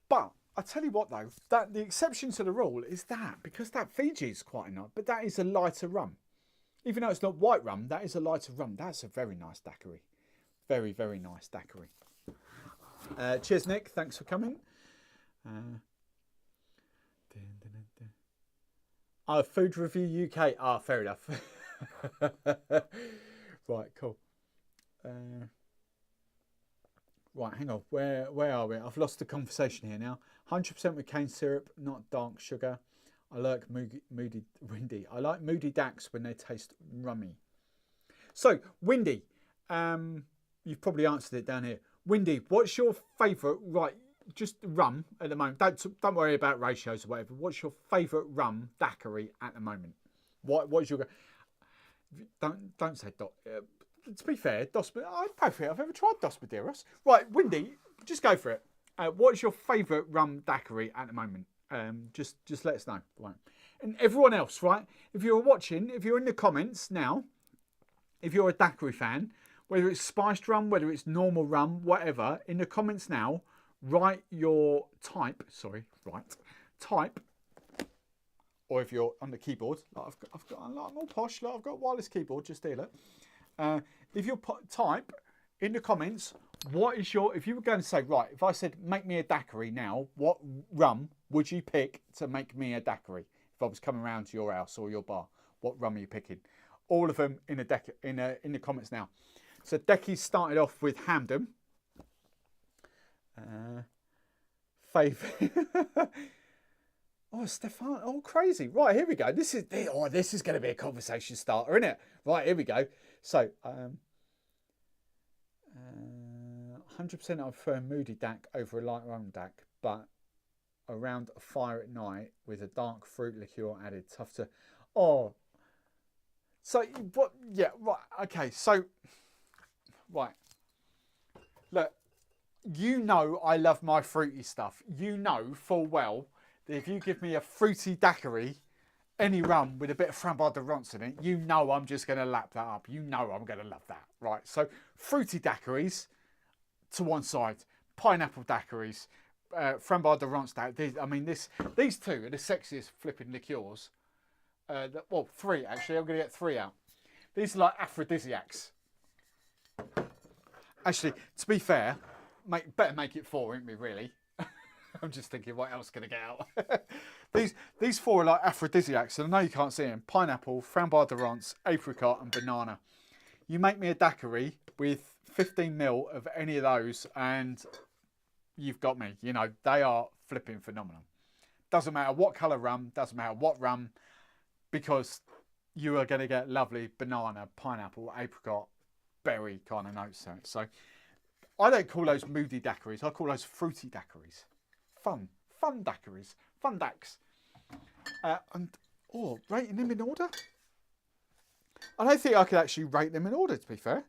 But I tell you what, though, that the exception to the rule is that because that Fiji is quite nice, but that is a lighter rum. Even though it's not white rum, that is a lighter rum. That's a very nice daiquiri. Very, very nice daiquiri. Cheers, Nick. Thanks for coming. Food Review UK. Ah, fair enough. Right, cool. Right, hang on. Where are we? I've lost the conversation here now. 100% with cane syrup, not dark sugar. I like windy. I like moody daiks when they taste rummy. So, Windy. You've probably answered it down here. Windy, what's your favourite, right, just rum at the moment? Don't worry about ratios or whatever. What's your favourite rum daiquiri at the moment? What is your... Don't say dot. To be fair, I don't think I've ever tried Dos Madeiras. Right, Windy, just go for it. What's your favourite rum daiquiri at the moment? Just let us know. Right. And everyone else, right? If you're watching, if you're in the comments now, if you're a daiquiri fan, whether it's spiced rum, whether it's normal rum, whatever, in the comments now, write your type, or if you're on the keyboard, like I've got a lot, I'm all posh, like I've got a wireless keyboard, just steal it. If you type in the comments, what is your, if you were going to say, right, if I said, make me a daiquiri now, what rum would you pick to make me a daiquiri? If I was coming around to your house or your bar, what rum are you picking? All of them in the comments now. So Decky started off with Hamden. Favourite. Oh, Stefan. Oh, crazy. Right, here we go. This is going to be a conversation starter, isn't it? Right, here we go. So, 100% I prefer Moody Dak over a light rum Dak, but around a fire at night with a dark fruit liqueur added. Tough to... Oh. So, what? Yeah, right. Okay, so... Right. Look, you know I love my fruity stuff. You know full well that if you give me a fruity daiquiri, any rum with a bit of Flambeau de Rance in it, you know I'm just going to lap that up. You know I'm going to love that. Right, so fruity daiquiris to one side. Pineapple daiquiris, Flambeau de Rance. These two are the sexiest flipping liqueurs. Well, three actually. I'm going to get three out. These are like aphrodisiacs. Actually, to be fair, better make it four, ain't we, really? I'm just thinking, what else can I get out? these four are like aphrodisiacs, and I know you can't see them. Pineapple, Framboise de Rance, apricot, and banana. You make me a daiquiri with 15 ml of any of those, and you've got me. You know, they are flipping phenomenal. Doesn't matter what colour rum, doesn't matter what rum, because you are going to get lovely banana, pineapple, apricot, berry kind of notes to it. So I don't call those moody daiquiris. I call those fruity daiquiris. Fun daiquiris, fun daiquis. Rating them in order? I don't think I could actually rate them in order, to be fair.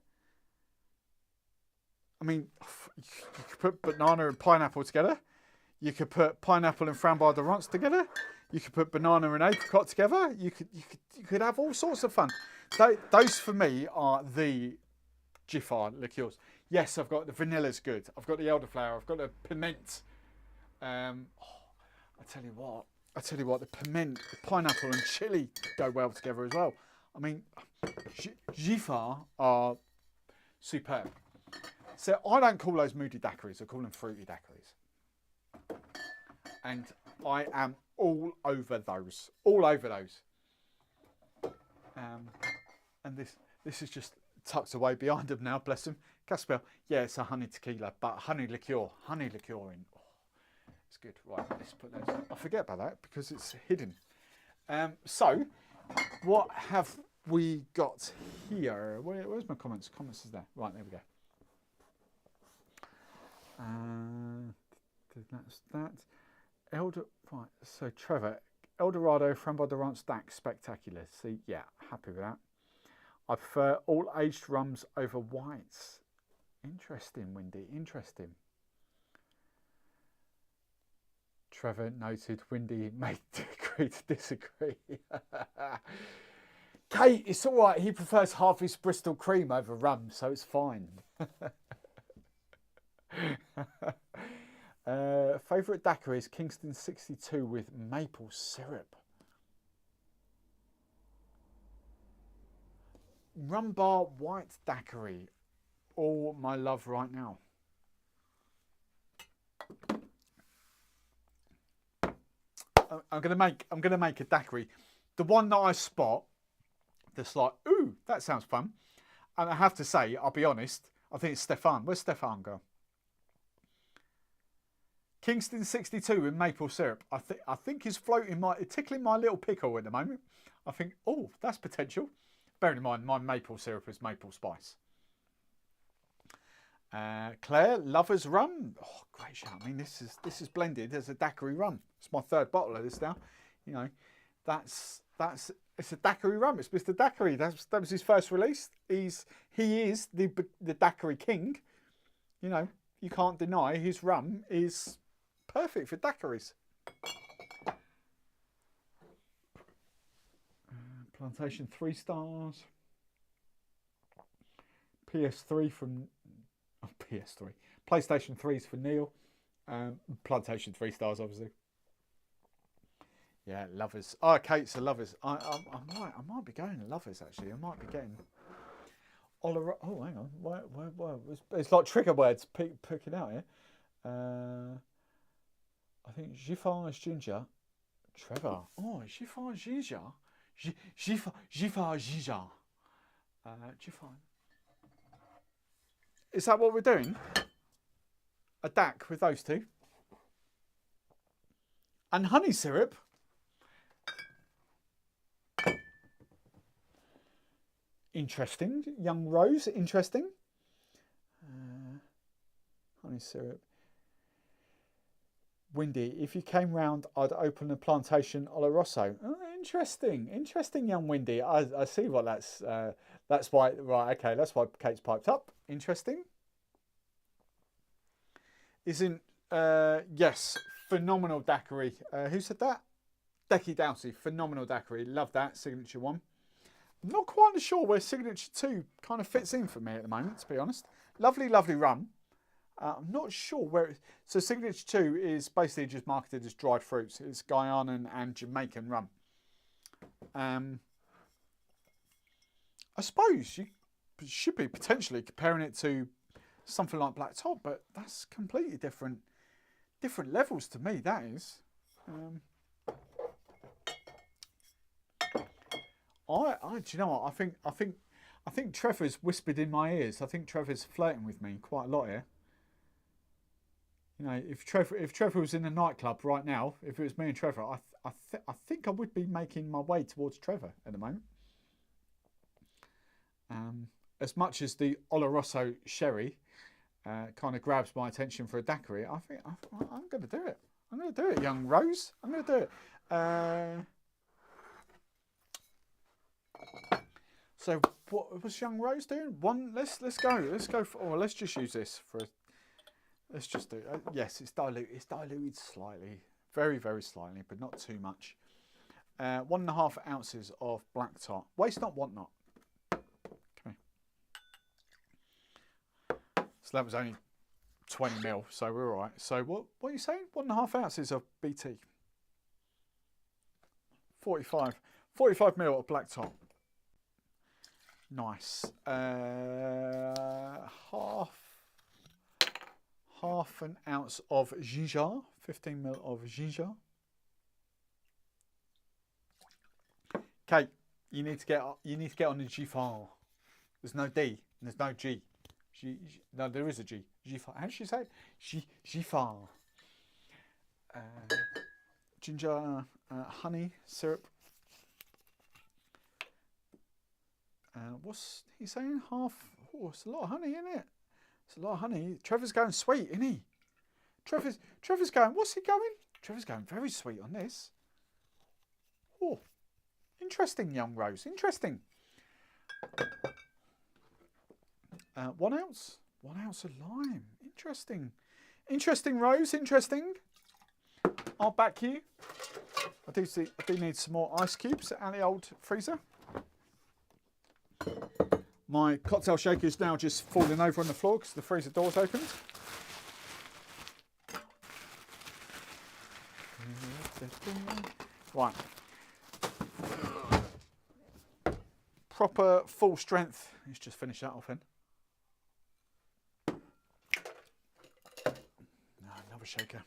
I mean, you could put banana and pineapple together. You could put pineapple and Flamboyant de Rance together. You could put banana and apricot together. You could have all sorts of fun. Those for me are the Giffard liqueurs. Yes, I've got the vanilla's good. I've got the elderflower. I've got the piment. I tell you what, the piment, the pineapple and chili go well together as well. I mean, Giffard are superb. So I don't call those moody daiquiris. I call them fruity daiquiris. And I am all over those. All over those. And this is just tucked away behind them now, bless them. Caspel, yeah, it's a honey tequila, but honey liqueur in. Oh, it's good. Right, let's put those. I forget about that because it's hidden. So, what have we got here? Where's my comments? Comments is there. Right, there we go. That's that. Right, so Trevor, Eldorado Framboise de Rance Stack, spectacular. See, yeah, happy with that. I prefer all aged rums over whites. Interesting, Windy, interesting. Trevor noted Windy may agree to disagree. Kate, it's all right. He prefers Harvey's Bristol cream over rum, so it's fine. Favourite daiquiri is Kingston 62 with maple syrup. Rum bar white daiquiri, all my love right now. I'm gonna make a daiquiri. The one that I spot that's like, ooh, that sounds fun. And I have to say, I'll be honest, I think it's Stefan. Where's Stefan go? Kingston 62 with maple syrup. I think he's tickling my little pickle at the moment. I think, oh, that's potential. Bearing in mind, my maple syrup is maple spice. Claire, Lover's Rum. Oh, great shout. I mean, this is blended as a daiquiri rum. It's my third bottle of this now. You know, it's a daiquiri rum. It's Mr. Daiquiri. That was his first release. He is the daiquiri king. You know, you can't deny his rum is perfect for daiquiris. Plantation 3 stars. PS3 from PS3. PlayStation 3's for Neil. Plantation 3 stars, obviously. Yeah, Lovers. Oh, Kate's a Lovers. I might be going to Lovers actually. I might be getting. Oh, hang on. Where? It's like trigger words picking out here. I think Giffard's ginger. Trevor. Oh, Giffard's ginger. Giffard's ginger. Giffard. Is that what we're doing? A DAC with those two. And honey syrup. Interesting. Young Rose, interesting. Honey syrup. Windy, if you came round, I'd open a plantation Oloroso. Oh, interesting. Interesting, young Windy. I see what that's why, right, okay, that's why Kate's piped up. Interesting. Isn't, yes, phenomenal daiquiri. Who said that? Decky Dowsey, phenomenal daiquiri. Love that, signature one. I'm not quite sure where signature 2 kind of fits in for me at the moment, to be honest. Lovely, lovely rum. I'm not sure where. So signature 2 is basically just marketed as dried fruits. It's Guyanan and Jamaican rum. I suppose you should be potentially comparing it to something like Black Tot, but that's completely different levels to me. That is. Do you know what? I think Trevor's whispered in my ears. I think Trevor's flirting with me quite a lot here. You know, if Trevor was in a nightclub right now, if it was me and Trevor, I think I would be making my way towards Trevor at the moment. As much as the Oloroso sherry kind of grabs my attention for a daiquiri, I think I'm going to do it. I'm going to do it, young Rose. I'm going to do it. So what was young Rose doing? Let's go. Let's go for. Or let's just use this for. Let's just do. Yes, it's diluted. It's diluted slightly, very very slightly, but not too much. 1.5 ounces of Black Tot. Waste not, want not. Okay. So that was only 20 ml, so we're all right. So what are you saying? 1.5 ounces of BT. 45 ml of Black Tot. Nice. Half an ounce of ginger. 15 ml of ginger. Okay, you need to get on the G file. There's no D. And there's no G. No, there is a G. G file. How does she say it? G file. Ginger, honey syrup. What's he saying? Half. Oh, it's a lot of honey, isn't it? It's a lot of honey. Trevor's going sweet, isn't he? Trevor's going. What's he going? Trevor's going very sweet on this. Oh. Interesting, young Rose. Interesting. 1 ounce. 1 ounce of lime. Interesting. Interesting, Rose. Interesting. I'll back you. I do need some more ice cubes out of the old freezer. My cocktail shaker is now just falling over on the floor because the freezer door's opened. Right. Proper full strength. Let's just finish that off then. Another shaker.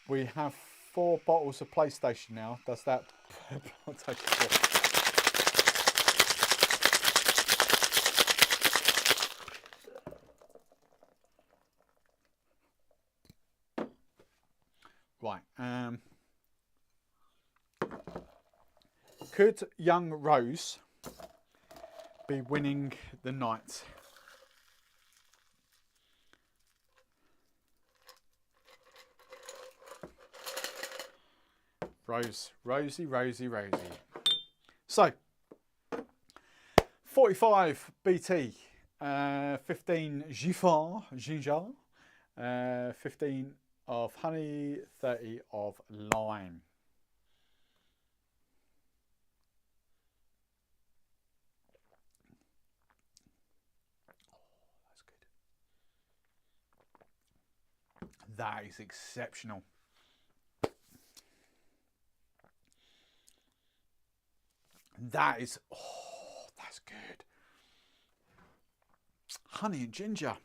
We have 4 bottles of PlayStation now. Does that? I'll take it 4. Right. Could young Rose be winning the night? Rosie. So, 45 BT, 15 ginger, 15 of honey, 30 of lime. That is exceptional. That's good. Honey and ginger.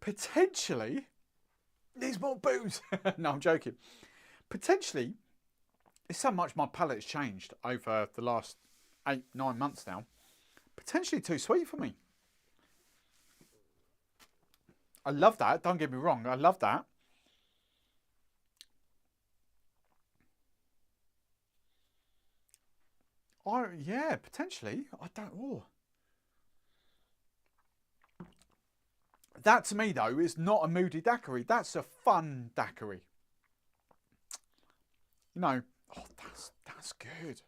Potentially, there's more booze. No, I'm joking. Potentially, it's so much my palate's changed over the last 8-9 months now. Potentially too sweet for me. I love that. Don't get me wrong. I love that. Yeah, potentially. I don't. Oh. That to me though is not a moody daiquiri. That's a fun daiquiri. You know. Oh, that's good.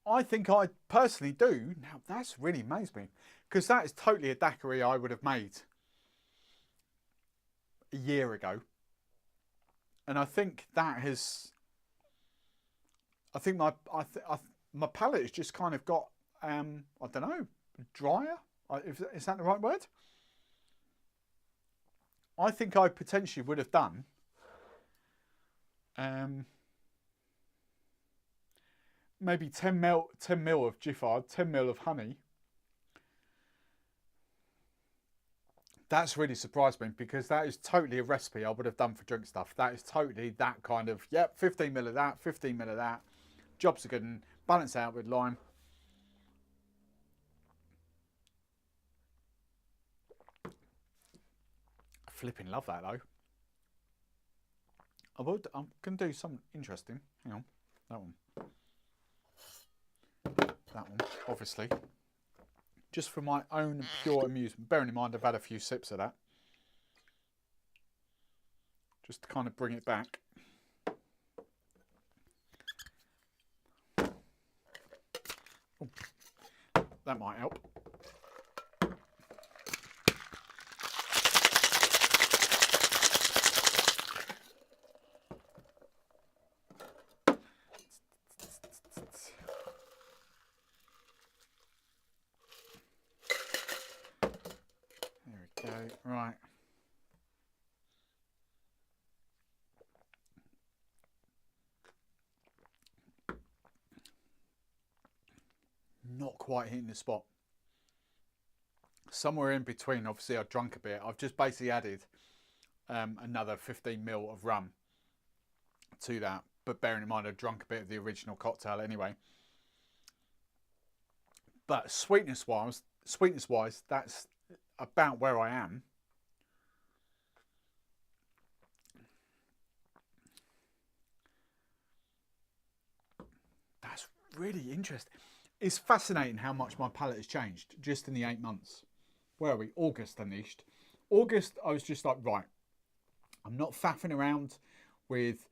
I think I personally do. Now that's really amazed me because that is totally a daiquiri I would have made a year ago, and I think that has. I think my palate has just kind of got I don't know, drier. Is that the right word? I think I potentially would have done maybe 10 ml of Giffard, 10 ml of honey. That's really surprised me because that is totally a recipe I would have done for Drink Stuff. That is totally that kind of, yep, 15 ml of that, 15 ml of that. Jobs are good and balance out with lime. I flipping love that though. I'm going to do something interesting. Hang on. That one. That one, obviously. Just for my own pure amusement. Bearing in mind I've had a few sips of that. Just to kind of bring it back. Ooh, that might help. There we go. Right. Not quite hitting the spot. Somewhere in between, obviously I've drunk a bit. I've just basically added another 15ml of rum to that. But bearing in mind I've drunk a bit of the original cocktail anyway. But sweetness wise, that's about where I am. That's really interesting. It's fascinating how much my palate has changed just in the 8 months. Where are we? August unleashed. August, I was just like, right, I'm not faffing around with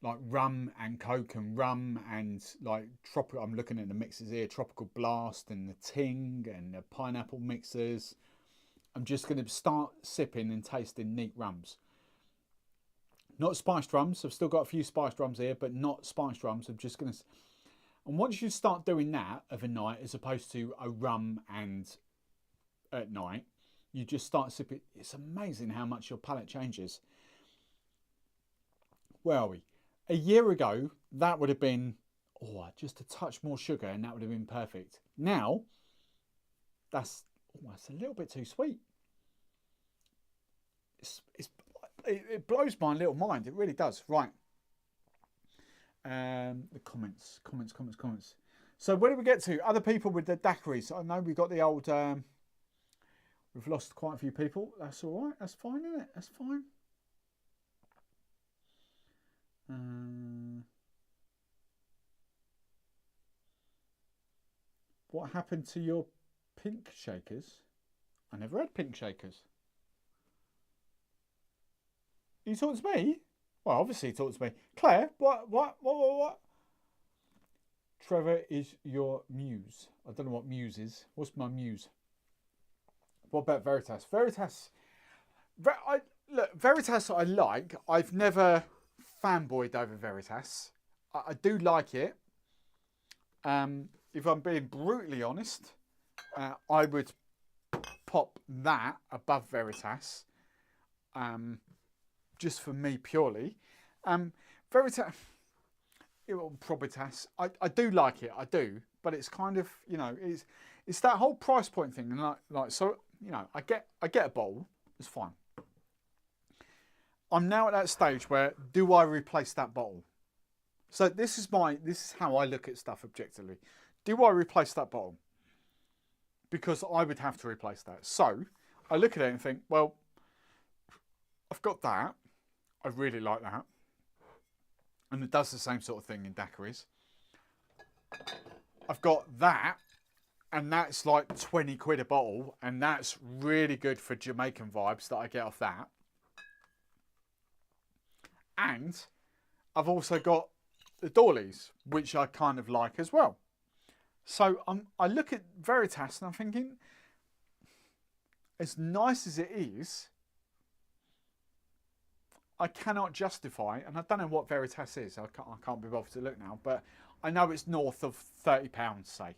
like rum and coke and rum and like tropical. I'm looking at the mixers here, Tropical Blast and the Ting and the pineapple mixers. I'm just going to start sipping and tasting neat rums. Not spiced rums. I've still got a few spiced rums here, but not spiced rums. I'm just going to... And once you start doing that of a night, as opposed to a rum and at night, you just start sipping. It's amazing how much your palate changes. Where are we? A year ago, that would have been, just a touch more sugar and that would have been perfect. Now, that's a little bit too sweet. It blows my little mind. It really does. Right. The comments. So where did we get to? Other people with the daiquiris. I know we got the old... we've lost quite a few people. That's all right. That's fine, isn't it? That's fine. What happened to your pink shakers? I never had pink shakers. You talking to me? Well, obviously he talked to me. Claire, what? Trevor is your muse. I don't know what muse is. What's my muse? What about Veritas? Veritas I like. I've never fanboyed over Veritas. I do like it. If I'm being brutally honest, I would pop that above Veritas. Just for me purely. Veritas, Probitas, I do like it, I do, but it's kind of, it's that whole price point thing, and so, I get a bottle, it's fine. I'm now at that stage where, do I replace that bottle? So this is how I look at stuff objectively. Do I replace that bottle? Because I would have to replace that. So I look at it and think, well, I've got that. I really like that. And it does the same sort of thing in daiquiris. I've got that, and that's like 20 quid a bottle, and that's really good for Jamaican vibes that I get off that. And I've also got the Dorleys, which I kind of like as well. So I look at Veritas and I'm thinking, as nice as it is, I cannot justify, and I don't know what Veritas is. I can't be bothered to look now, but I know it's north of £30, say.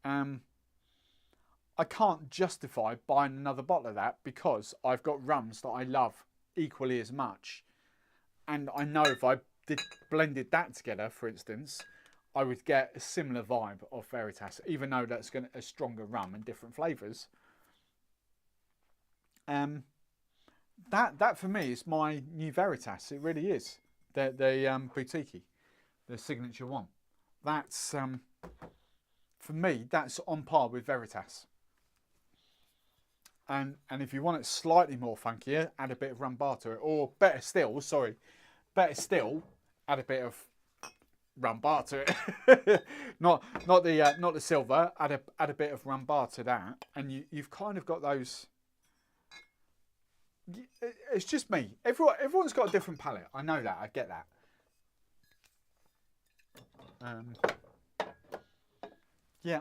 I can't justify buying another bottle of that because I've got rums that I love equally as much. And I know if I blended that together, for instance, I would get a similar vibe of Veritas, even though that's going to a stronger rum and different flavours. That for me is my new Veritas. It really is. The boutique, the signature one. That's for me. That's on par with Veritas. And if you want it slightly more funkier, add a bit of rum bar to it, or better still, sorry, better still, add a bit of rum bar to it. not the silver. Add a bit of rum bar to that, and you've kind of got those. It's just me. Everyone's got a different palate. I know that. I get that. Yeah,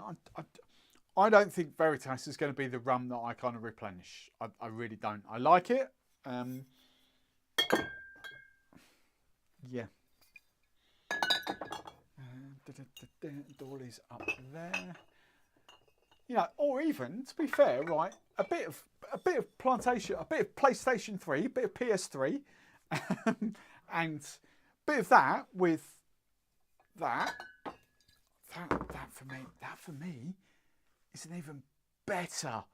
I don't think Veritas is going to be the rum that I kind of replenish. I really don't. I like it. Yeah. Dolly's up there. You know, or even to be fair, right? A bit of plantation, a bit of PlayStation 3, a bit of PS3, and a bit of that with that. That for me is an even better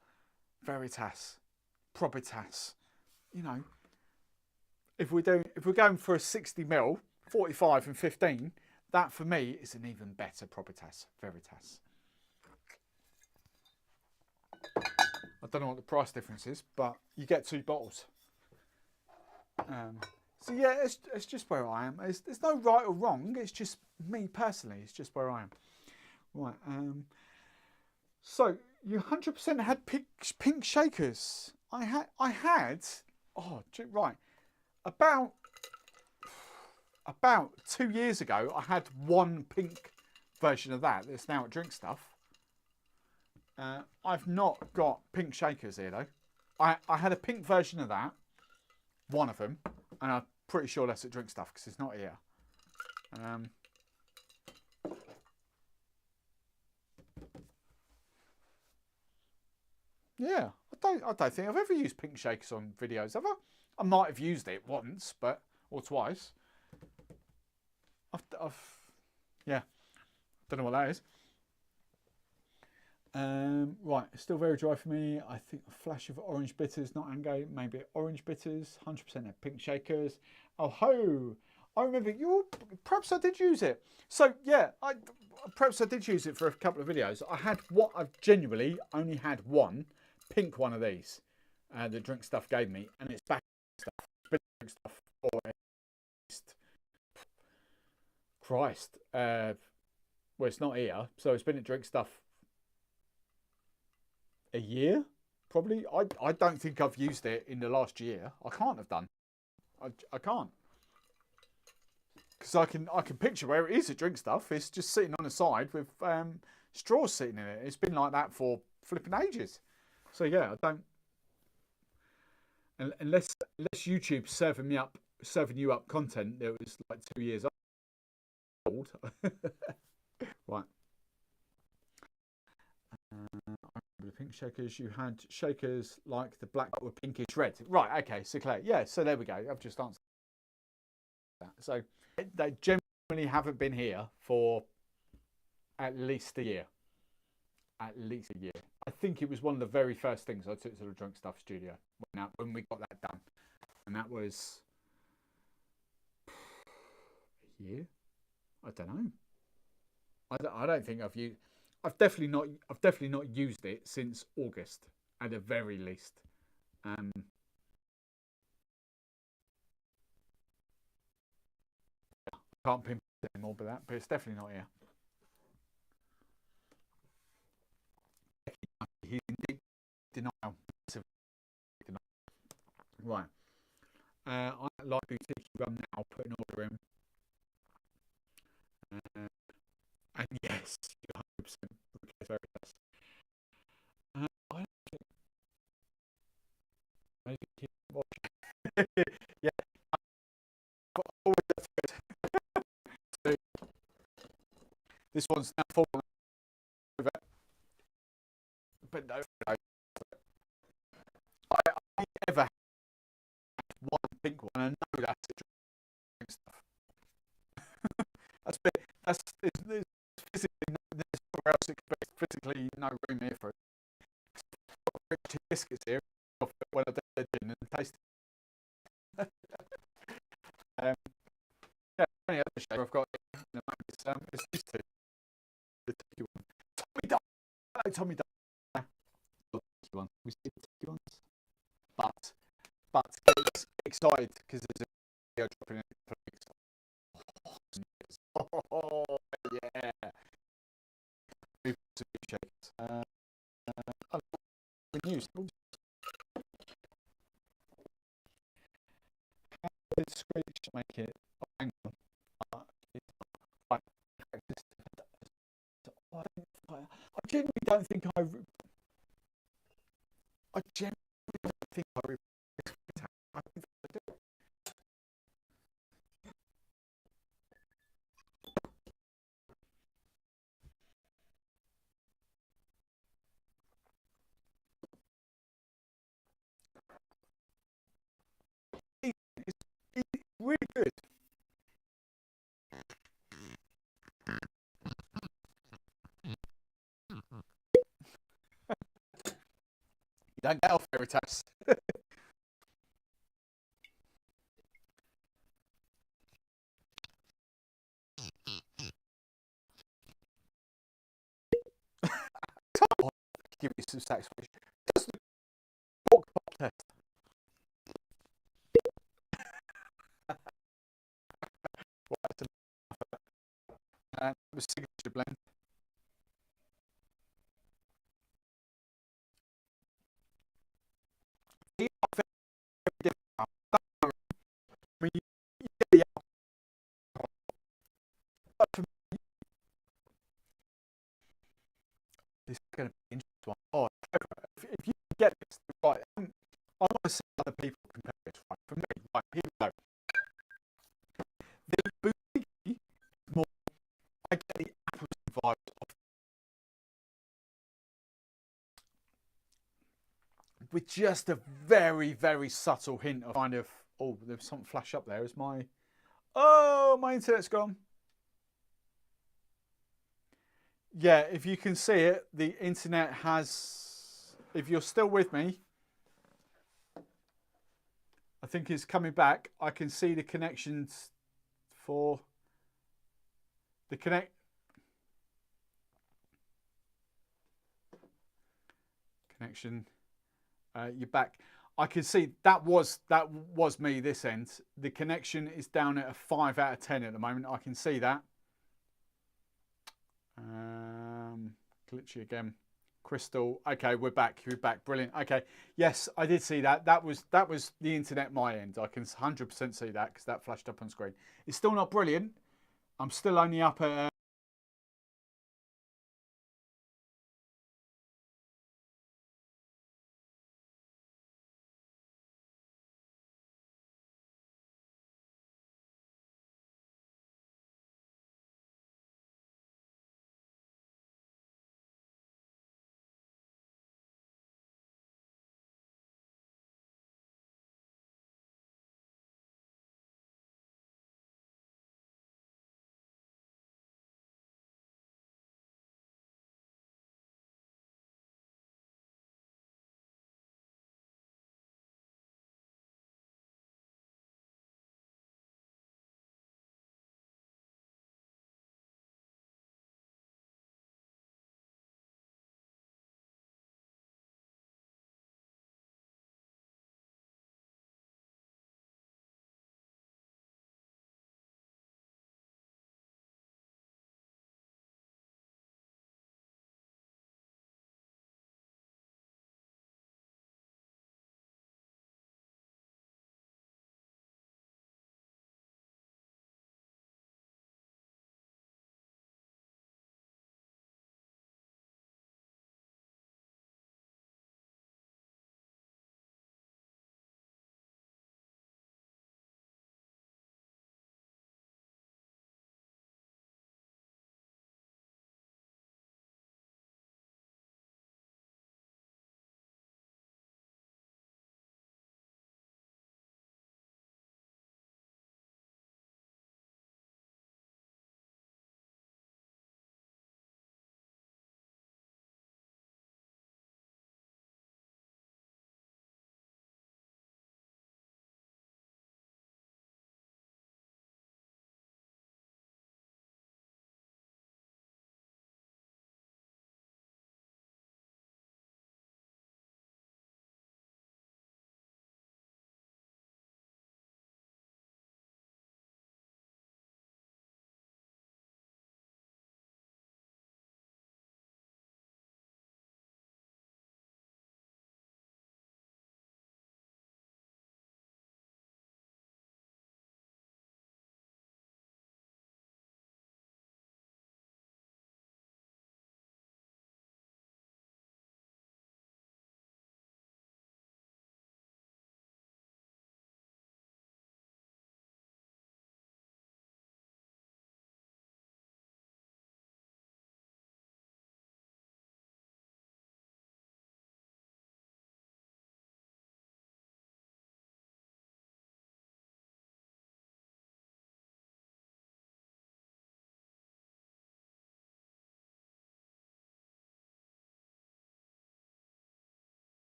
Veritas, Probitas. You know, if we're going for a 60ml, 45 and 15, that for me is an even better Probitas, Veritas. I don't know what the price difference is, but you get 2 bottles. So yeah, it's just where I am. There's no right or wrong. It's just me personally. It's just where I am. Right. So you 100% had pink shakers. I had. Oh, right. About 2 years ago, I had one pink version of that. That's now at DRINKSTUFF. I've not got pink shakers here though. I had a pink version of that, one of them, and I'm pretty sure that's at DRINKSTUFF because it's not here. Yeah, I don't think I've ever used pink shakers on videos, have I? I might have used it once, or twice. Yeah, don't know what that is. Right, it's still very dry for me. I think a flash of orange bitters, not Angay, maybe orange bitters, 100% of pink shakers. Oh ho! I remember perhaps I did use it. So yeah, perhaps I did use it for a couple of videos. I've genuinely only had one pink one of these that DRINKSTUFF gave me, and it's back stuff. It's been DRINKSTUFF for Christ. Well, it's not here, so it's been at DRINKSTUFF a year, probably. I don't think I've used it in the last year. I can't have done. I can't. Because I can picture where it is at DRINKSTUFF. It's just sitting on the side with straws sitting in it. It's been like that for flipping ages. So yeah, I don't. Unless YouTube's serving you up content that was like 2 years old. Right. The pink shakers, you had shakers like the black were pinkish red. Right, okay, so clear. Yeah, so there we go. I've just answered that. So they generally haven't been here for at least a year. At least a year. I think it was one of the very first things I took to the DRINKSTUFF studio when we got that done. And that was a year? I don't know. I don't think I've used. I've definitely not used it since August at the very least. I can't pinpoint it anymore but it's definitely not here. He's in deep denial. Right. I like boutique rum now. Put an order in. And yes, you're 100% very best. I don't think. Yeah. So, this one's now fallen over. But no, I ever had one pink one, and I know that's a DRINKSTUFF. That's physically there's nowhere else expect physically no room here for it. Biscuits here when I did the gin and taste it. Yeah, the only other shaker I've got in the moment is these two. The ticky one. Tommy Dunn. Hello, Tommy Dunn. One. We see the ticky ones. But get excited because there's a video dropping in a couple of weeks. Oh, yeah. Good shakes. News. Did Screech make it? Oh, hang on. Right. I genuinely don't think I genuinely don't think I I think I do. It's really good. You don't get off Veritas. Give you some satisfaction. Just the pork pop test. The signature blend. They are very different. I mean, you get the alcohol, but for me, this is going to be interesting one. Oh, if you get this right, I want to see other people compare this. Right, for me, right, here we go. The boutique is more. I get the apples vibes of, with just a very, very subtle hint of kind of. Oh, there's something flash up there. Is my. Oh, my internet's gone. Yeah, if you can see it, the internet has. If you're still with me, I think it's coming back. I can see the connections for the connection. You're back. I can see that was me this end. The connection is down at a 5 out of 10 at the moment. I can see that. Glitchy again. Crystal. Okay, we're back. We're back. Brilliant. Okay. Yes, I did see that. That was the internet my end. I can 100% see that because that flashed up on screen. It's still not brilliant. I'm still only up at